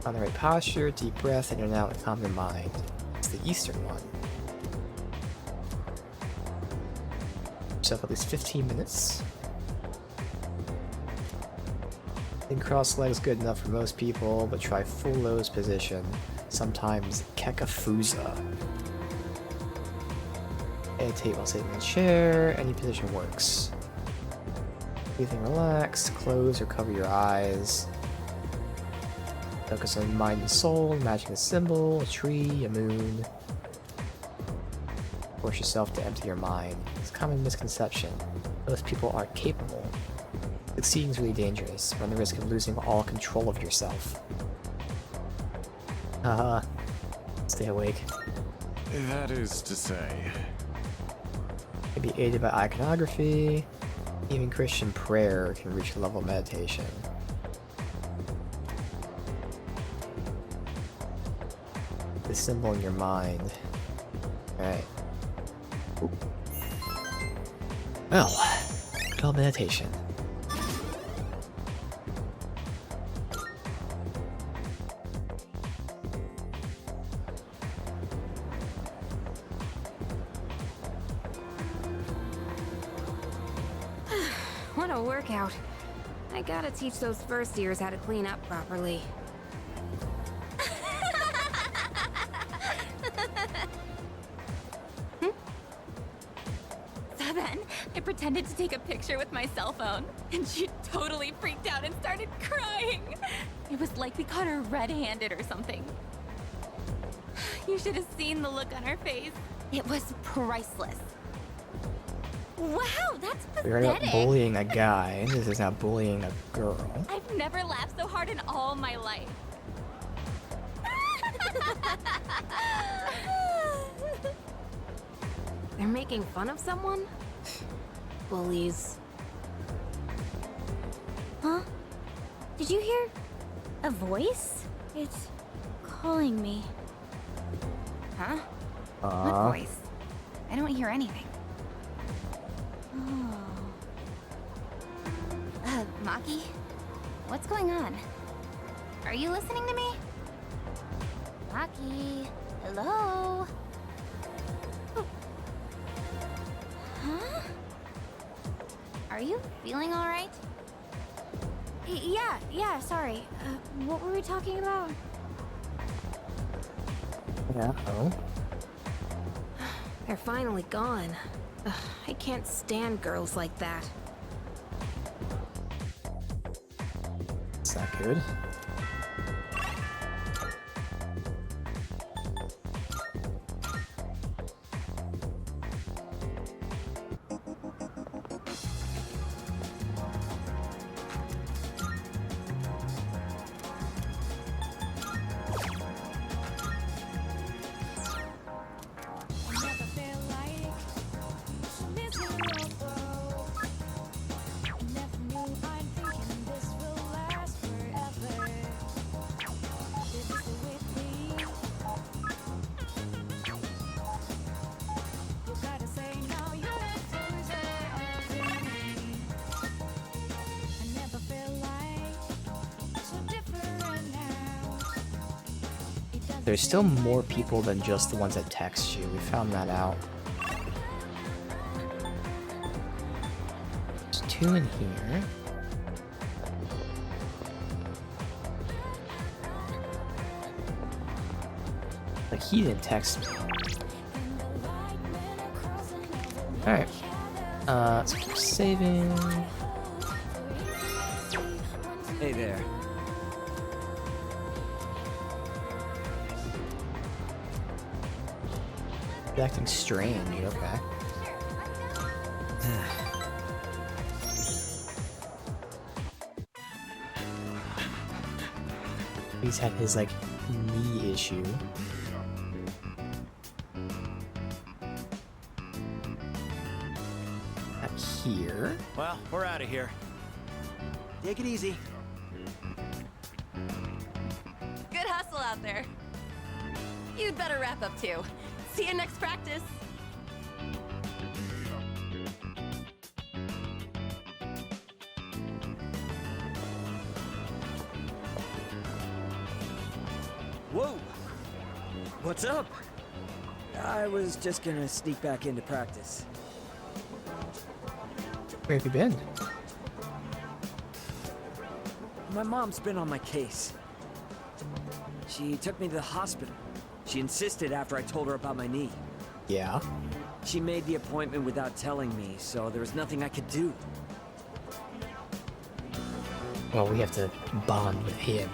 On the right posture, deep breath, and you're now in calm your mind. It's the Eastern one. Yourself at least 15 minutes. I think cross legs good enough for most people, but try full Lowe's position. Sometimes Kekafusa. Meditate while sitting in a chair. Any position works. Breathing relaxed. Close or cover your eyes. Focus on mind and soul. Imagine a symbol, a tree, a moon. Force yourself to empty your mind. It's a common misconception. Most people aren't capable. Succeeding is really dangerous. Run the risk of losing all control of yourself. Stay awake. That is to say. Can be aided by iconography. Even Christian prayer can reach a level of meditation. The symbol in your mind. Alright. Well, good old meditation. What a workout. I gotta teach those first years how to clean up properly. So then, I pretended to take a picture with my cell phone, and she totally freaked out and started crying. It was like we caught her red-handed or something. You should have seen the look on her face. It was priceless. Wow, that's pathetic. We already got bullying a guy. This is now bullying a girl. I've never laughed so hard in all my life. They're making fun of someone? Bullies. Huh? Did you hear a voice? It's calling me. Huh? What voice? I don't hear anything. Oh. Maki? What's going on? Are you listening to me? Maki, hello? Huh? Are you feeling alright? Yeah, sorry. What were we talking about? Yeah. Oh. They're finally gone. Ugh, I can't stand girls like that. It's not good. There's still more people than just the ones that text you. We found that out. There's 2 in here. Like, he didn't text me. Alright. So keep saving. Hey there. He's acting strange, okay. He's had his, like, knee issue. Up here. Well, we're out of here. Take it easy. Good hustle out there. You'd better wrap up too. See you next practice. Whoa! What's up? I was just gonna sneak back into practice. Where have you been? My mom's been on my case. She took me to the hospital. She insisted after I told her about my knee. Yeah? She made the appointment without telling me, so there was nothing I could do. Well, we have to bond with him.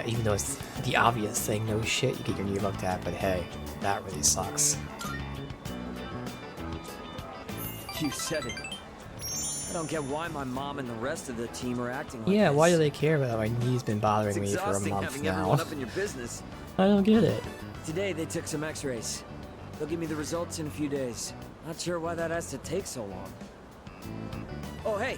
Even though it's the obvious thing, no shit, you get your knee looked at, but hey, that really sucks. You said it. I don't get why my mom and the rest of the team are acting like Yeah, this. why do they care about my knee's been bothering It's me for a exhausting month having now? everyone up in your business. I don't get it. Today they took some x-rays. They'll give me the results in a few days. Not sure why that has to take so long. Oh, hey!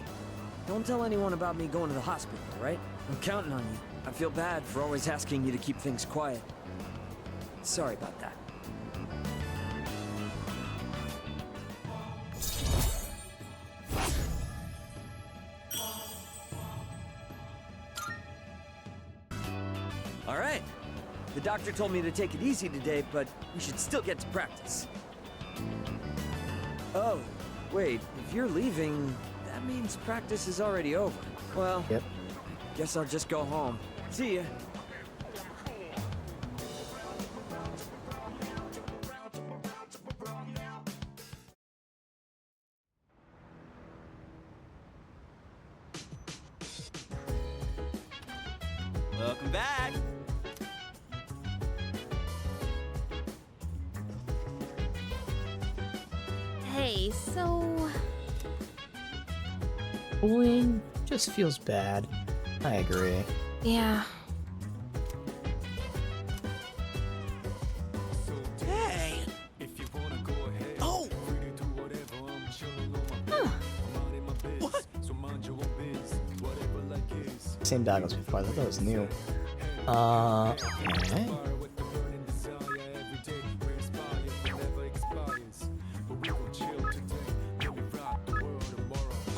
Don't tell anyone about me going to the hospital, right? I'm counting on you. I feel bad for always asking you to keep things quiet. Sorry about that. All right. The doctor told me to take it easy today, but we should still get to practice. Oh, wait, if you're leaving, that means practice is already over. Well, yep. Guess I'll just go home. See ya. Welcome back. Hey, so... Bullying just feels bad. I agree. Yeah. Hey! Oh! Huh. What? Same diagonals before, I thought that was new. Okay.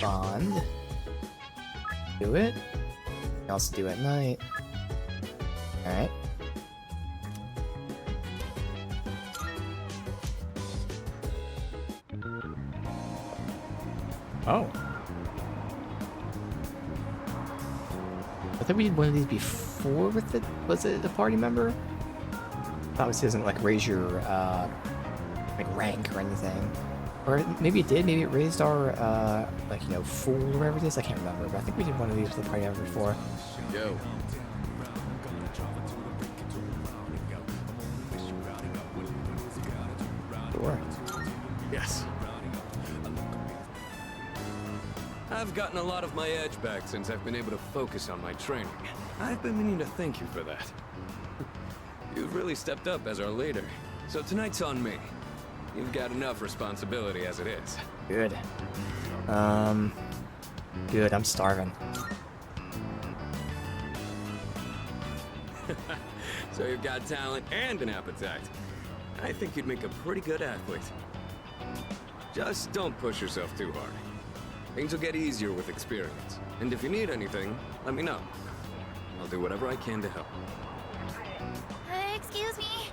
Bond. Do it. Can also do at night. Alright. Oh. I thought we did one of these before with it. Was it the party member? Obviously doesn't like raise your like rank or anything. Or maybe it did. Maybe it raised our, like, you know, fool or whatever it is. I can't remember. But I think we did one of these with the party ever before. Go. Sure. Yes. I've gotten a lot of my edge back since I've been able to focus on my training. I've been meaning to thank you for that. You've really stepped up as our leader. So tonight's on me. You've got enough responsibility as it is. Good. Good, I'm starving. So you've got talent and an appetite. I think you'd make a pretty good athlete. Just don't push yourself too hard. Things will get easier with experience. And if you need anything, let me know. I'll do whatever I can to help. Excuse me?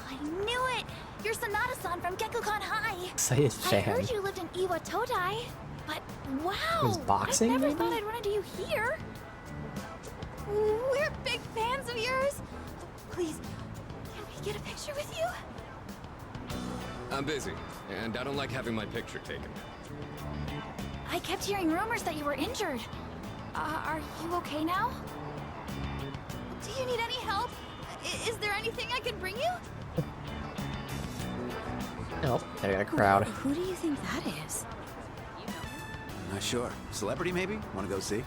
I knew it! You're Sanada-san from Gekukan High! Excited I fan. heard you lived in Iwa Todai, but wow! There's boxing, I never maybe? thought I'd run into you here! We're big fans of yours! Please, can we get a picture with you? I'm busy, and I don't like having my picture taken. I kept hearing rumors that you were injured. Are you okay now? Do you need any help? Is there anything I can bring you? Oh, there got a crowd. Who do you think that is? Not sure. Celebrity, maybe? Want to go see?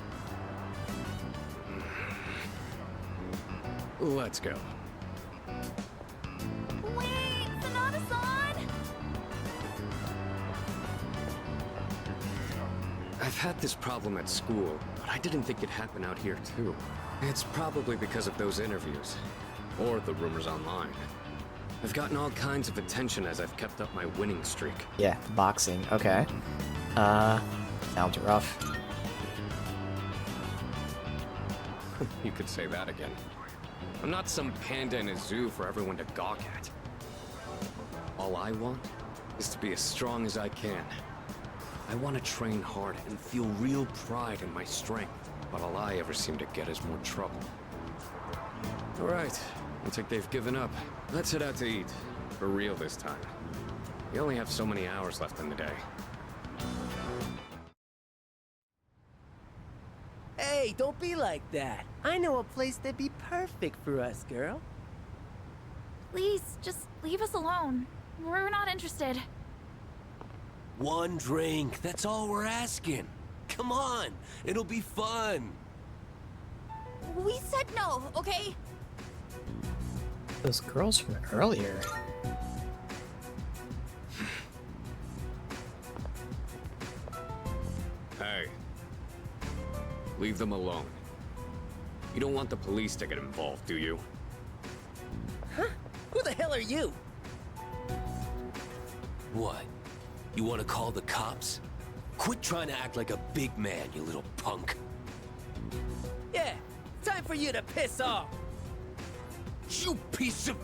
Let's go. Wait, Sanada-san! I've had this problem at school, but I didn't think it'd happen out here too. It's probably because of those interviews. Or the rumors online. I've gotten all kinds of attention as I've kept up my winning streak. Yeah, boxing. Okay. Sounds rough. You could say that again. I'm not some panda in a zoo for everyone to gawk at. All I want is to be as strong as I can. I want to train hard and feel real pride in my strength, but all I ever seem to get is more trouble. All right, looks like they've given up. Let's head out to eat. For real this time. We only have so many hours left in the day. Hey, don't be like that. I know a place that'd be perfect for us, girl. Please, just leave us alone. We're not interested. One drink, that's all we're asking. Come on, it'll be fun. We said no, okay? Those girls from earlier. Hey. Leave them alone. You don't want the police to get involved, do you? Huh? Who the hell are you? What? You want to call the cops? Quit trying to act like a big man, you little punk. Yeah, time for you to piss off. You piece of...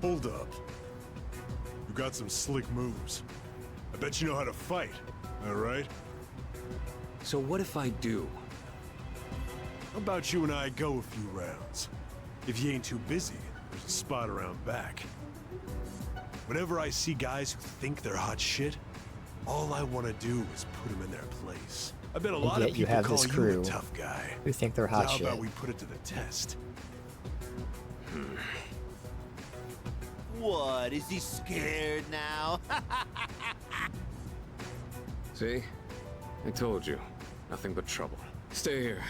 Hold up. You got some slick moves. I bet you know how to fight, all right? So what if I do? How about you and I go a few rounds? If you ain't too busy, there's a spot around back. Whenever I see guys who think they're hot shit, all I want to do is put them in their place. I bet a lot of yet you people have call this you crew a tough guy. who think they're So hot how shit. about we put it to the test? What, is he scared now? See? I told you. Nothing but trouble. Stay here.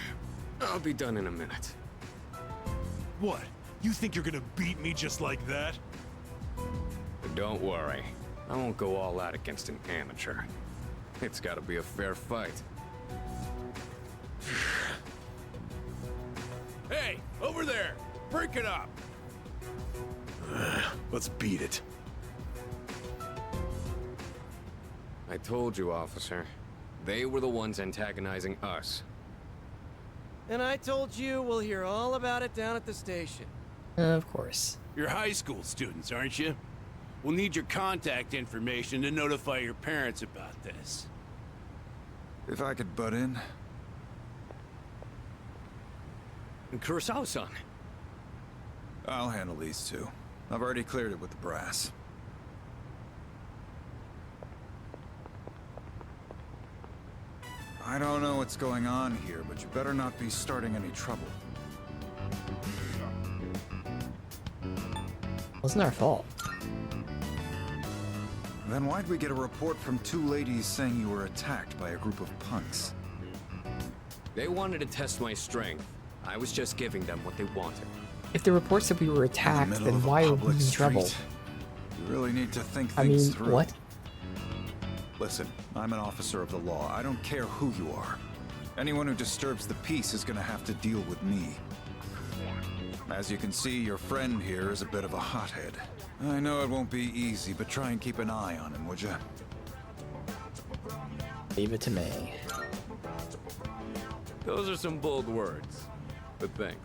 I'll be done in a minute. What? You think you're gonna beat me just like that? But don't worry. I won't go all out against an amateur. It's gotta be a fair fight. Hey, over there! Break it up! Let's beat it. I told you, officer. They were the ones antagonizing us. And I told you we'll hear all about it down at the station. Of course. You're high school students, aren't you? We'll need your contact information to notify your parents about this. If I could butt in. Kurosawa-san. I'll handle these two. I've already cleared it with the brass. I don't know what's going on here, but you better not be starting any trouble. Wasn't our fault. Then why'd we get a report from two ladies saying you were attacked by a group of punks? They wanted to test my strength. I was just giving them what they wanted. If the report said we were attacked, middle then of a why are we public in trouble? street. You really need to think I things mean, through. what? Listen, I'm an officer of the law. I don't care who you are. Anyone who disturbs the peace is gonna have to deal with me. As you can see, your friend here is a bit of a hothead. I know it won't be easy, but try and keep an eye on him, would you? Leave it to me. Those are some bold words, but thanks.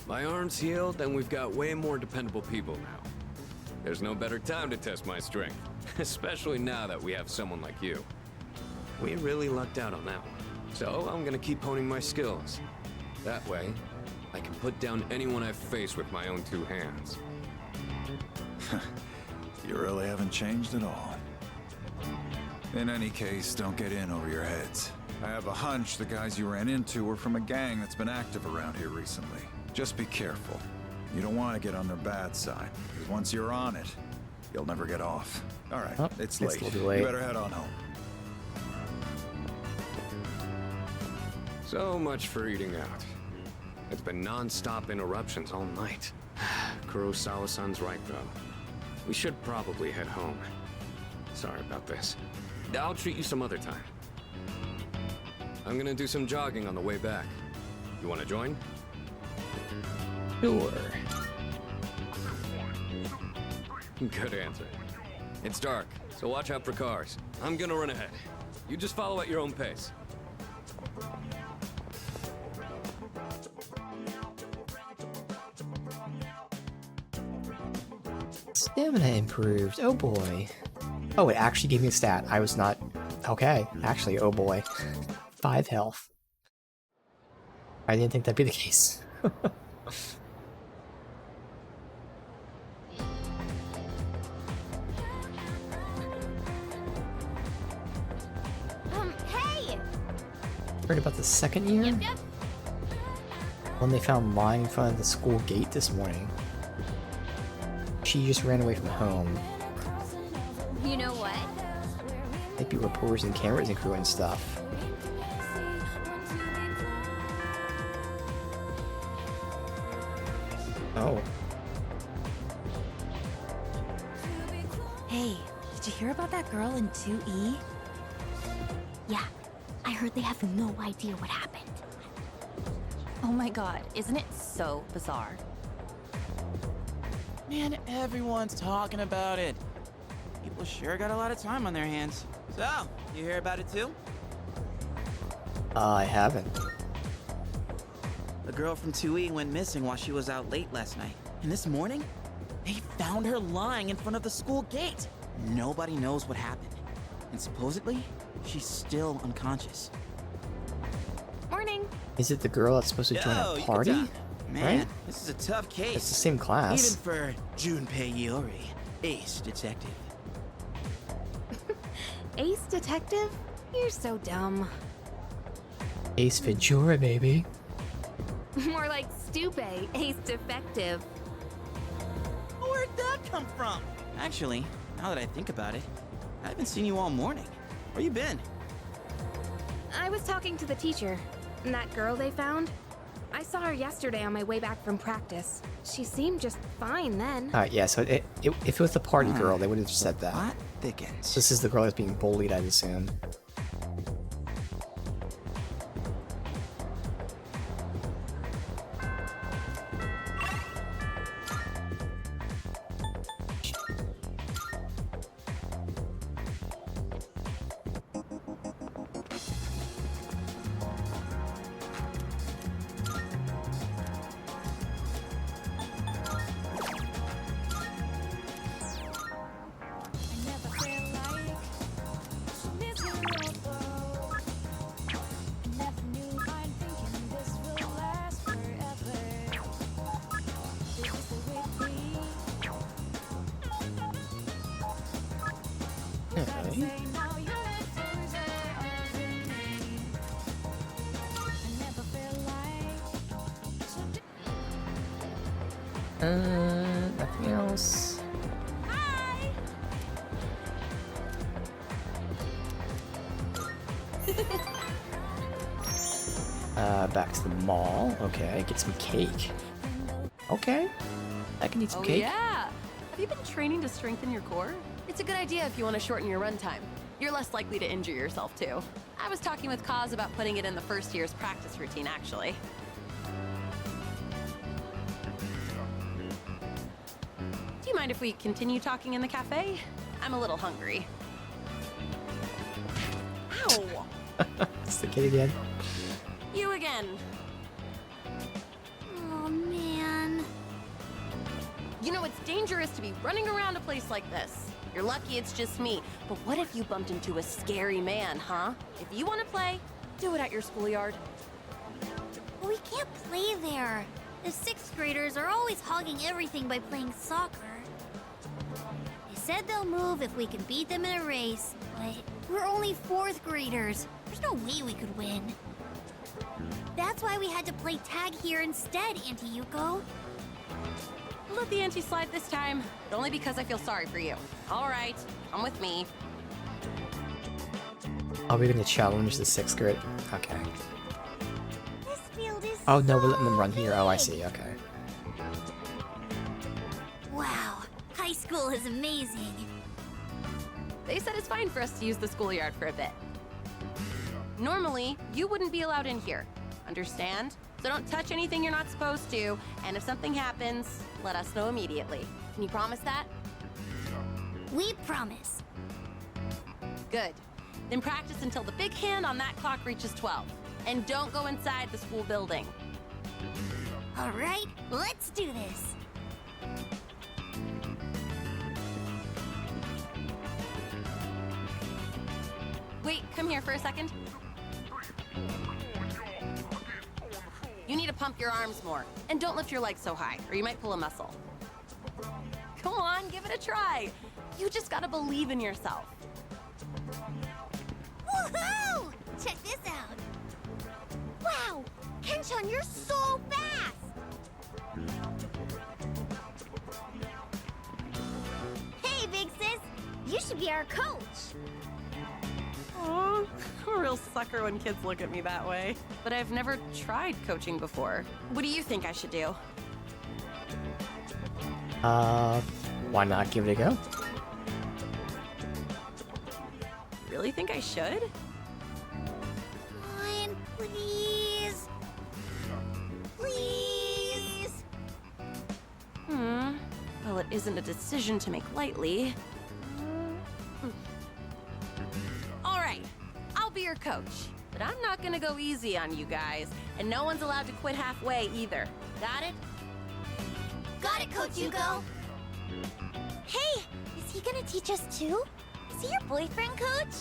My arm's healed, and we've got way more dependable people now. There's no better time to test my strength, especially now that we have someone like you. We really lucked out on that one. So I'm gonna keep honing my skills. That way, I can put down anyone I face with my own two hands. You really haven't changed at all. In any case, don't get in over your heads. I have a hunch the guys you ran into were from a gang that's been active around here recently. Just be careful. You don't want to get on their bad side, because once you're on it, you'll never get off. All right, Oh, it's it's late. a little late. You better head on home. So much for eating out. It's been non-stop interruptions all night. Kurosawa-san's right, though. We should probably head home. Sorry about this. I'll treat you some other time. I'm gonna do some jogging on the way back. You wanna join? Sure. Good answer. It's dark, so watch out for cars. I'm gonna run ahead. You just follow at your own pace. Stamina improved. Oh boy. Oh, it actually gave me a stat. I was not... Okay, actually, oh boy. 5 health. I didn't think that'd be the case. Hey! Heard about the second year? Yep, yep. One they found lying in front of the school gate this morning. She just ran away from home. You know what? Might be reporters and cameras and crew and stuff. Oh. Hey, did you hear about that girl in 2E? Yeah, I heard they have no idea what happened. Oh my god, isn't it so bizarre? Man, everyone's talking about it. People sure got a lot of time on their hands. So, you hear about it too? I haven't. The girl from 2E went missing while she was out late last night. And this morning, they found her lying in front of the school gate. Nobody knows what happened. And supposedly, she's still unconscious. Morning. Is it the girl that's supposed to join a party? Man, Right? this is a tough case. It's the same class. Even for Junpei Iori, ace detective. Ace Detective? You're so dumb. Ace Ventura, baby. More like Stupe, Ace Defective. Where'd that come from? Actually, now that I think about it, I haven't seen you all morning. Where you been? I was talking to the teacher. And that girl they found? I saw her yesterday on my way back from practice. She seemed just fine then. Alright, yeah, so if it was the party girl, they would have said that. What thickens? This is the girl that's being bullied, I'd assume. Okay. Nothing else. Back to the mall. Okay, get some cake. Okay, I can eat some cake. Yeah. Have you been training to strengthen your core? It's a good idea if you want to shorten your run time. You're less likely to injure yourself too. I was talking with Kaz about putting it in the first year's practice routine, actually. Do you mind if we continue talking in the cafe? I'm a little hungry. Ow! It's the kid again. You again. Oh man. You know, it's dangerous to be running around a place like this. You're lucky it's just me, but what if you bumped into a scary man, huh? If you want to play, do it at your schoolyard. We can't play there. The 6th graders are always hogging everything by playing soccer. They said they'll move if we can beat them in a race, but we're only 4th graders. There's no way we could win. That's why we had to play tag here instead, Auntie Yuko. I'll let the auntie slide this time, but only because I feel sorry for you. All right, come with me. Are we gonna challenge the 6th grade? Okay. This field is Oh no, we're letting them run here. Oh, I see. Okay. Wow, high school is amazing. They said it's fine for us to use the schoolyard for a bit. Normally, you wouldn't be allowed in here. Understand? So don't touch anything you're not supposed to, and if something happens, let us know immediately. Can you promise that? We promise. Good. Then practice until the big hand on that clock reaches 12. And don't go inside the school building. All right, let's do this. Wait, come here for a second. You need to pump your arms more. And don't lift your legs so high, or you might pull a muscle. Come on, give it a try. You just gotta believe in yourself. Woohoo! Check this out. Wow, Kenshan, you're so fast. Hey, big sis. You should be our coach. Oh, I'm a real sucker when kids look at me that way. But I've never tried coaching before. What do you think I should do? Why not give it a go? Really think I should? Come on, please. Please. Well, it isn't a decision to make lightly. All right, I'll be your coach. But I'm not gonna go easy on you guys. And no one's allowed to quit halfway either. Got it? Got it, Coach Yuko. Hey, is he gonna teach us too? Is he your boyfriend, Coach?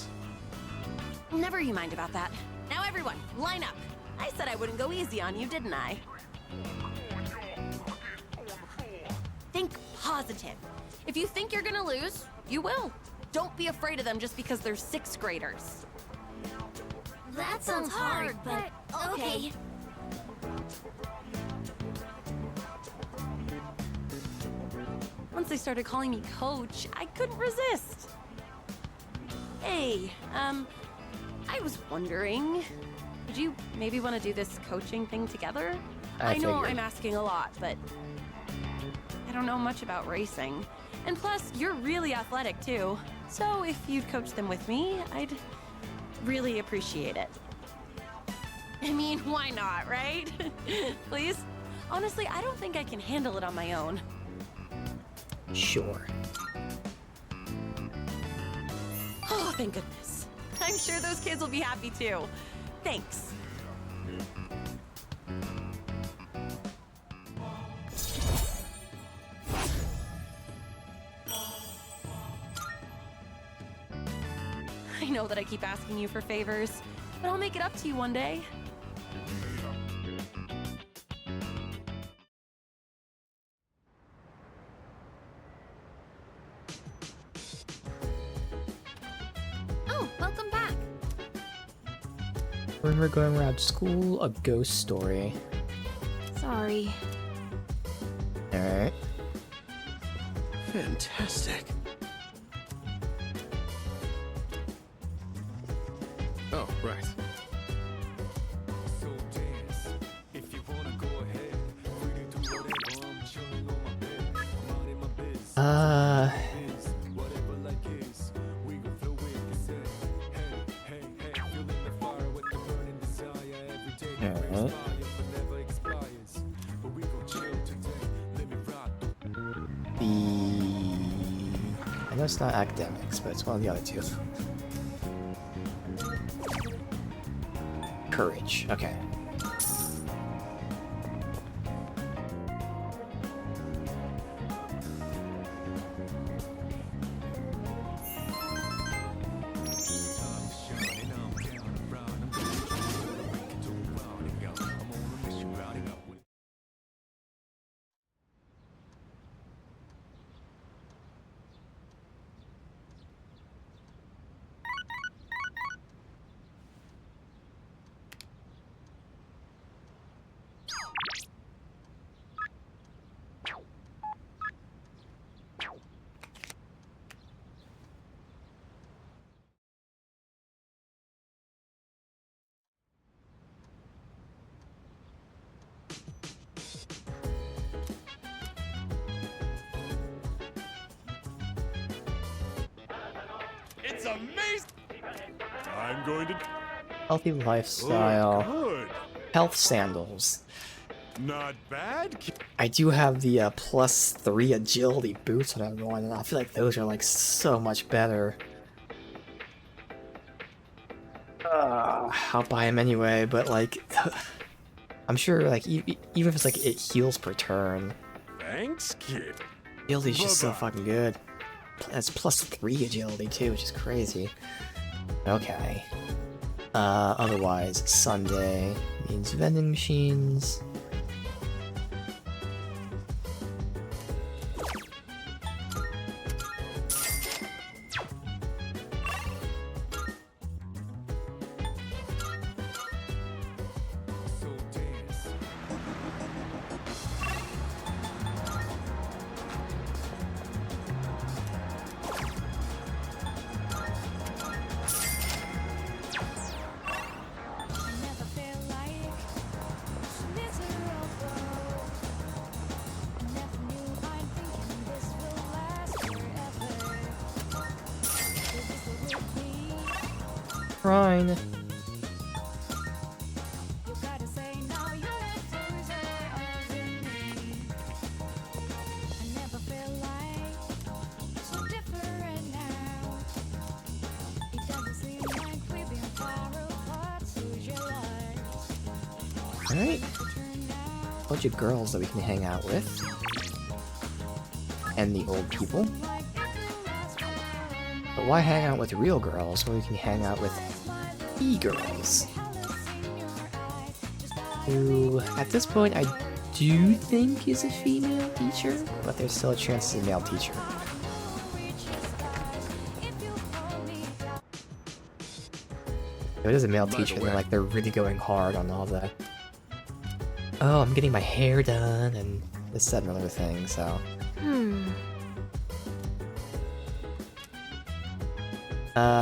Never you mind about that. Now everyone, line up. I said I wouldn't go easy on you, didn't I? Think positive. If you think you're gonna lose, you will. Don't be afraid of them just because they're 6th graders. That sounds hard, but okay. Once they started calling me coach, I couldn't resist. Hey, I was wondering, would you maybe want to do this coaching thing together? I know figured. I'm asking a lot, but I don't know much about racing. And plus, you're really athletic too. So if you'd coach them with me, I'd really appreciate it. I mean, why not, right? Please? Honestly, I don't think I can handle it on my own. Sure. Oh, thank goodness. I'm sure those kids will be happy too. Thanks. I know that I keep asking you for favors, but I'll make it up to you one day. Remember going around school? A ghost story. Sorry. Alright. Fantastic. Oh, right. Alright. I know it's not academics, but it's one of the other two. Courage. Okay. It's amazing. I'm going to. Healthy lifestyle. Oh, good. Health sandals. Not bad. I do have the +3 agility boots that I want, and I feel like those are like so much better. I'll buy them anyway, but like, I'm sure like even if it's like it heals per turn. Thanks, kid. Agility's just so fucking good. That's +3 agility too, which is crazy. Okay. Otherwise, Sunday means vending machines. Shrine. Alright. Bunch of girls that we can hang out with. And the old people. But why hang out with real girls when we can hang out with e-girls? Who, at this point, I do think is a female teacher, but there's still a chance it's a male teacher. If it is a male teacher, then like they're really going hard on all the oh, I'm getting my hair done and this, that, and other thing, so.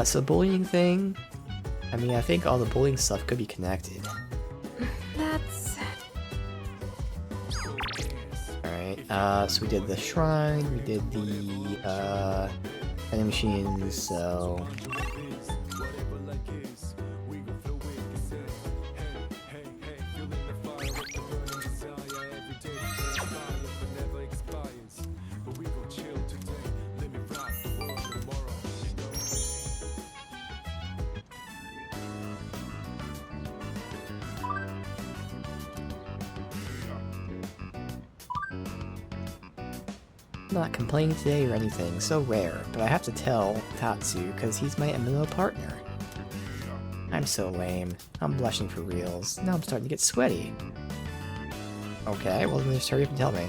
So bullying thing, I mean, I think all the bullying stuff could be connected. That's... Alright, so we did the shrine, we did the, vending machines, so... Not complaining today or anything, so rare, but I have to tell Tatsu because he's my MMO partner. I'm so lame. I'm blushing for reals. Now I'm starting to get sweaty. Okay, well then just hurry up and tell me.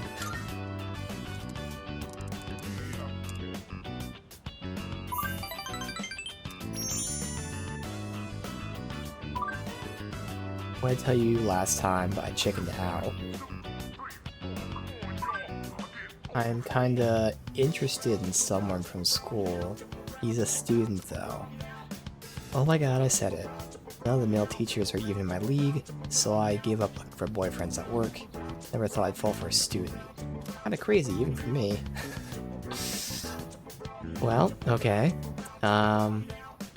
What I tell you last time, but I chickened out. I'm kinda interested in someone from school. He's a student though. Oh my god, I said it. None of the male teachers are even in my league, so I gave up looking for boyfriends at work. Never thought I'd fall for a student. Kinda crazy, even for me. Well, okay.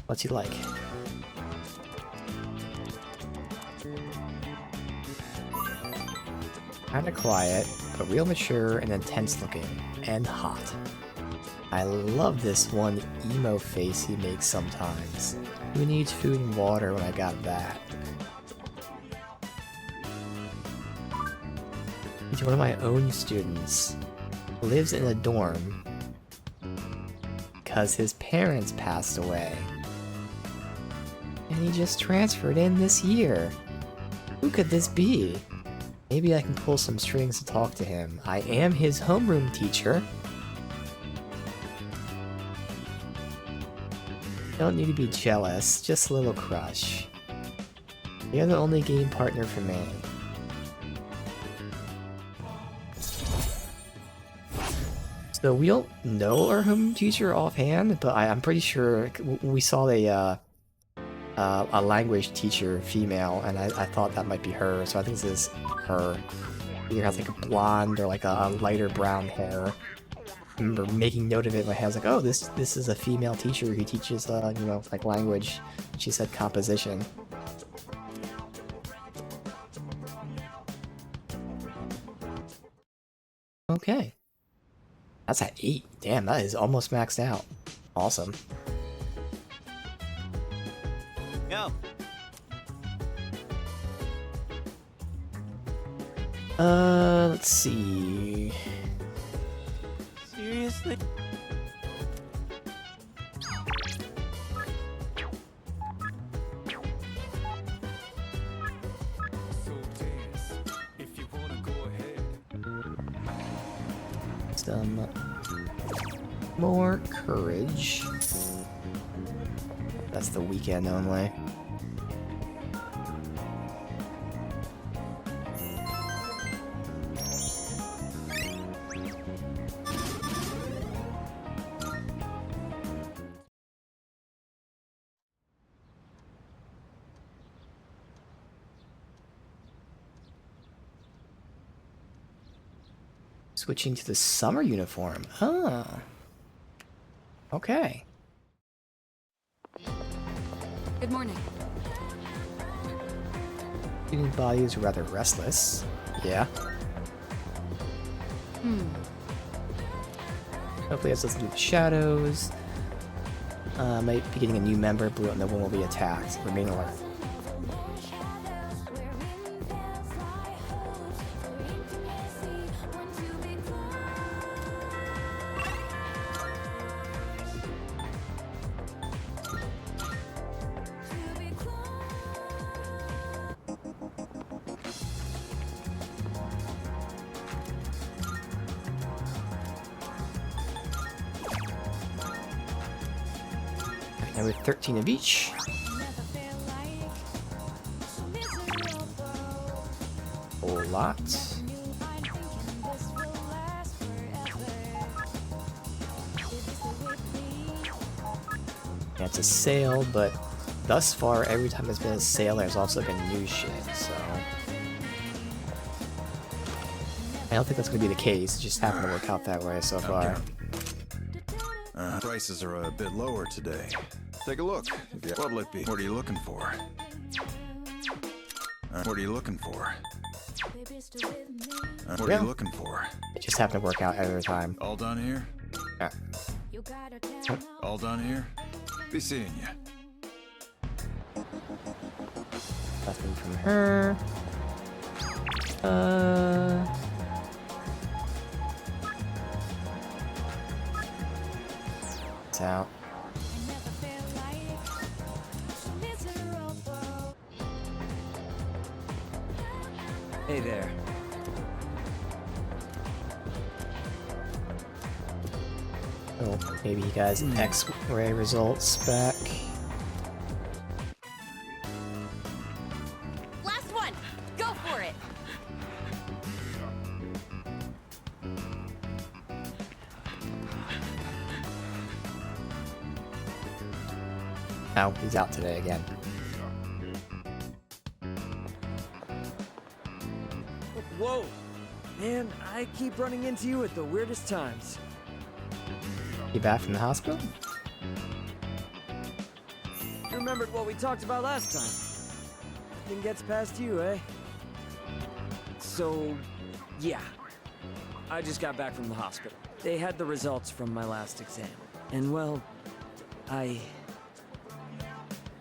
What's he like? Kinda quiet, but real mature and intense looking, and hot. I love this one emo face he makes sometimes. Who needs food and water when I got that? He's one of my own students. Lives in a dorm because his parents passed away. And he just transferred in this year. Who could this be? Maybe I can pull some strings to talk to him. I am his homeroom teacher. Don't need to be jealous, just a little crush. You're the only game partner for me. So we don't know our home teacher offhand, but I'm pretty sure we saw a language teacher, female, and I thought that might be her, so I think this is her. Either has like a blonde or like a lighter brown hair. I remember making note of it in my head. I was like, oh, this is a female teacher who teaches, you know, like language. She said composition. Okay. That's at 8. Damn, that is almost maxed out. Awesome. Yo. Let's see. Seriously? Some more courage. That's the weekend only. Switching to the summer uniform. Oh. Okay. Good morning. Student body is rather restless. Yeah. Hopefully it has something to do with shadows. Might be getting a new member. Blue and no one will be attacked. Remain alert. Now with 13 of each. Whole lot. Yeah, it's a sale, but thus far, every time there's been a sale, there's also been new shit, so... I don't think that's going to be the case, it just happened to work out that way so far. Prices are a bit lower today. Take a look. What'll it be? What are you looking for? What are you looking for? What are you looking for? It just happened to work out every time. All done here? Yeah. All done here? Be seeing you. Nothing from her. It's out. Hey there. Oh, maybe he got his X-ray results back. Last one! Oh, he's out today again. Whoa! Man, I keep running into you at the weirdest times. You back from the hospital? You remembered what we talked about last time. Nothing gets past you, eh? So, yeah. I just got back from the hospital. They had the results from my last exam. And well, I...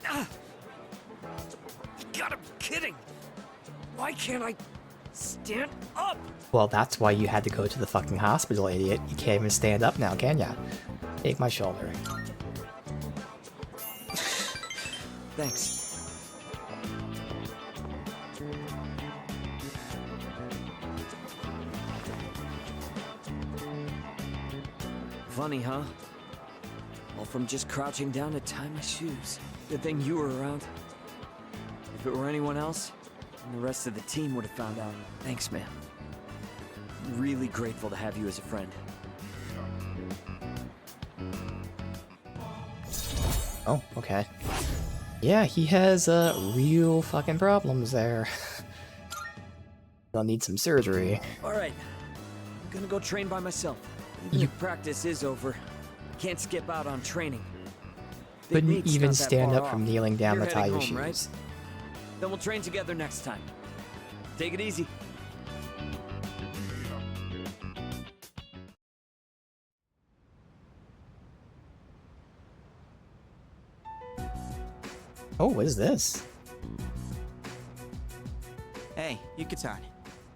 Ah! You gotta be kidding! Why can't I stand up? Well, that's why you had to go to the fucking hospital, idiot. You can't even stand up now, can ya? Take my shoulder. Thanks. Funny, huh? All from just crouching down to tie my shoes. Good thing you were around. If it were anyone else, then the rest of the team would have found out. Thanks, man. Really grateful to have you as a friend. Oh, okay. Yeah, he has real fucking problems there. I'll need some surgery. Alright, I'm gonna go train by myself. Even if practice is over, I can't skip out on training. Big Couldn't meet's even not that stand far up from off. kneeling down You're to tie heading your home, shoes. right? Then we'll train together next time. Take it easy. Oh, what is this? Hey, Yucatan.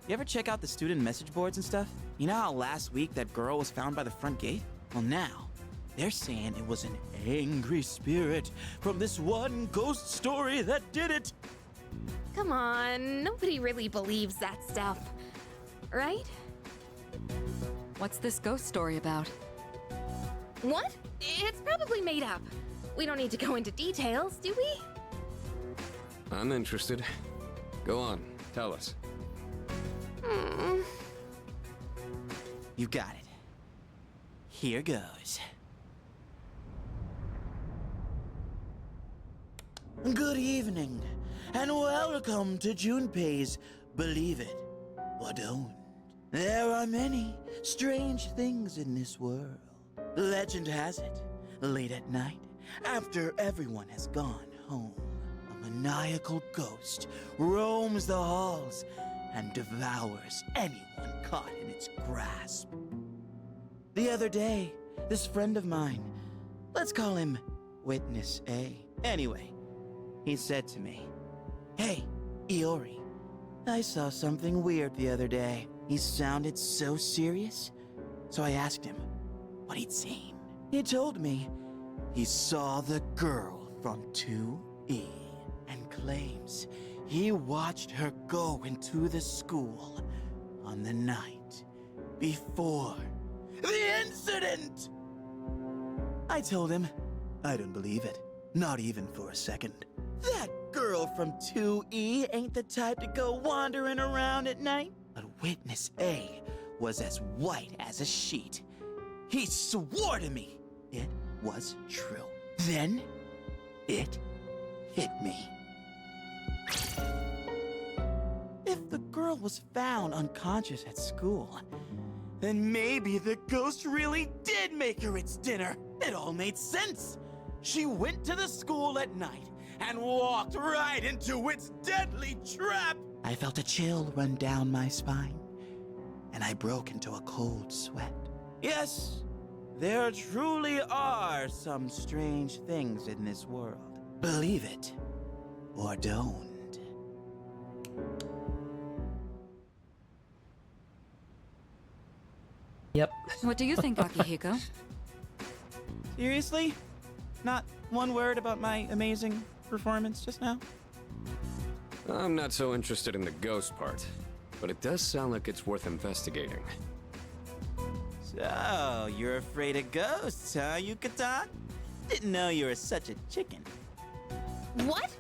You ever check out the student message boards and stuff? You know how last week that girl was found by the front gate? Well, now, they're saying it was an angry spirit from this one ghost story that did it. Come on, nobody really believes that stuff. Right? What's this ghost story about? What? It's probably made up. We don't need to go into details, do we? I'm interested. Go on, tell us. You got it. Here goes. Good evening, and welcome to Junpei's Believe It or Don't. There are many strange things in this world. Legend has it, late at night, after everyone has gone home, a maniacal ghost roams the halls and devours anyone caught in its grasp. The other day, this friend of mine, let's call him Witness A. Anyway, he said to me, "Hey, Iori, I saw something weird the other day." He sounded so serious, so I asked him what he'd seen. He told me he saw the girl from 2E and claims he watched her go into the school on the night before the incident. I told him I don't believe it, not even for a second. That girl from 2E ain't the type to go wandering around at night. But Witness A was as white as a sheet. He swore to me it was true. Then it hit me. If the girl was found unconscious at school, then maybe the ghost really did make her its dinner. It all made sense. She went to the school at night and walked right into its deadly trap. I felt a chill run down my spine, and I broke into a cold sweat. Yes, there truly are some strange things in this world. Believe it or don't. Yep. What do you think, Akihiko? Seriously? Not one word about my amazing performance just now? I'm not so interested in the ghost part, but it does sound like it's worth investigating. So, you're afraid of ghosts, huh, Yucatan? Didn't know you were such a chicken. What?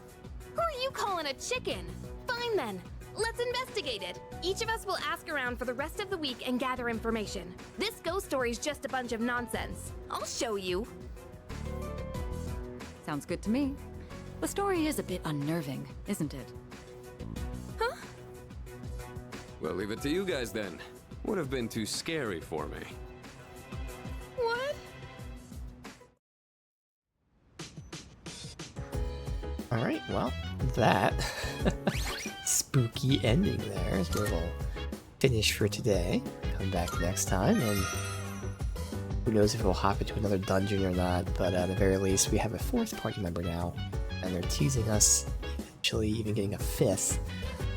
Who are you calling a chicken? Fine then. Let's investigate it. Each of us will ask around for the rest of the week and gather information. This ghost story's just a bunch of nonsense. I'll show you. Sounds good to me. The story is a bit unnerving, isn't it? We'll leave it to you guys then. Would have been too scary for me. What? Alright, well, that spooky ending there is where we'll finish for today. Come back next time, and who knows if we'll hop into another dungeon or not, but at the very least, we have a 4th party member now, and they're teasing us eventually even getting a 5th.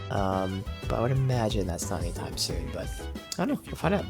But I would imagine that's not anytime soon, but I don't know, we'll find out.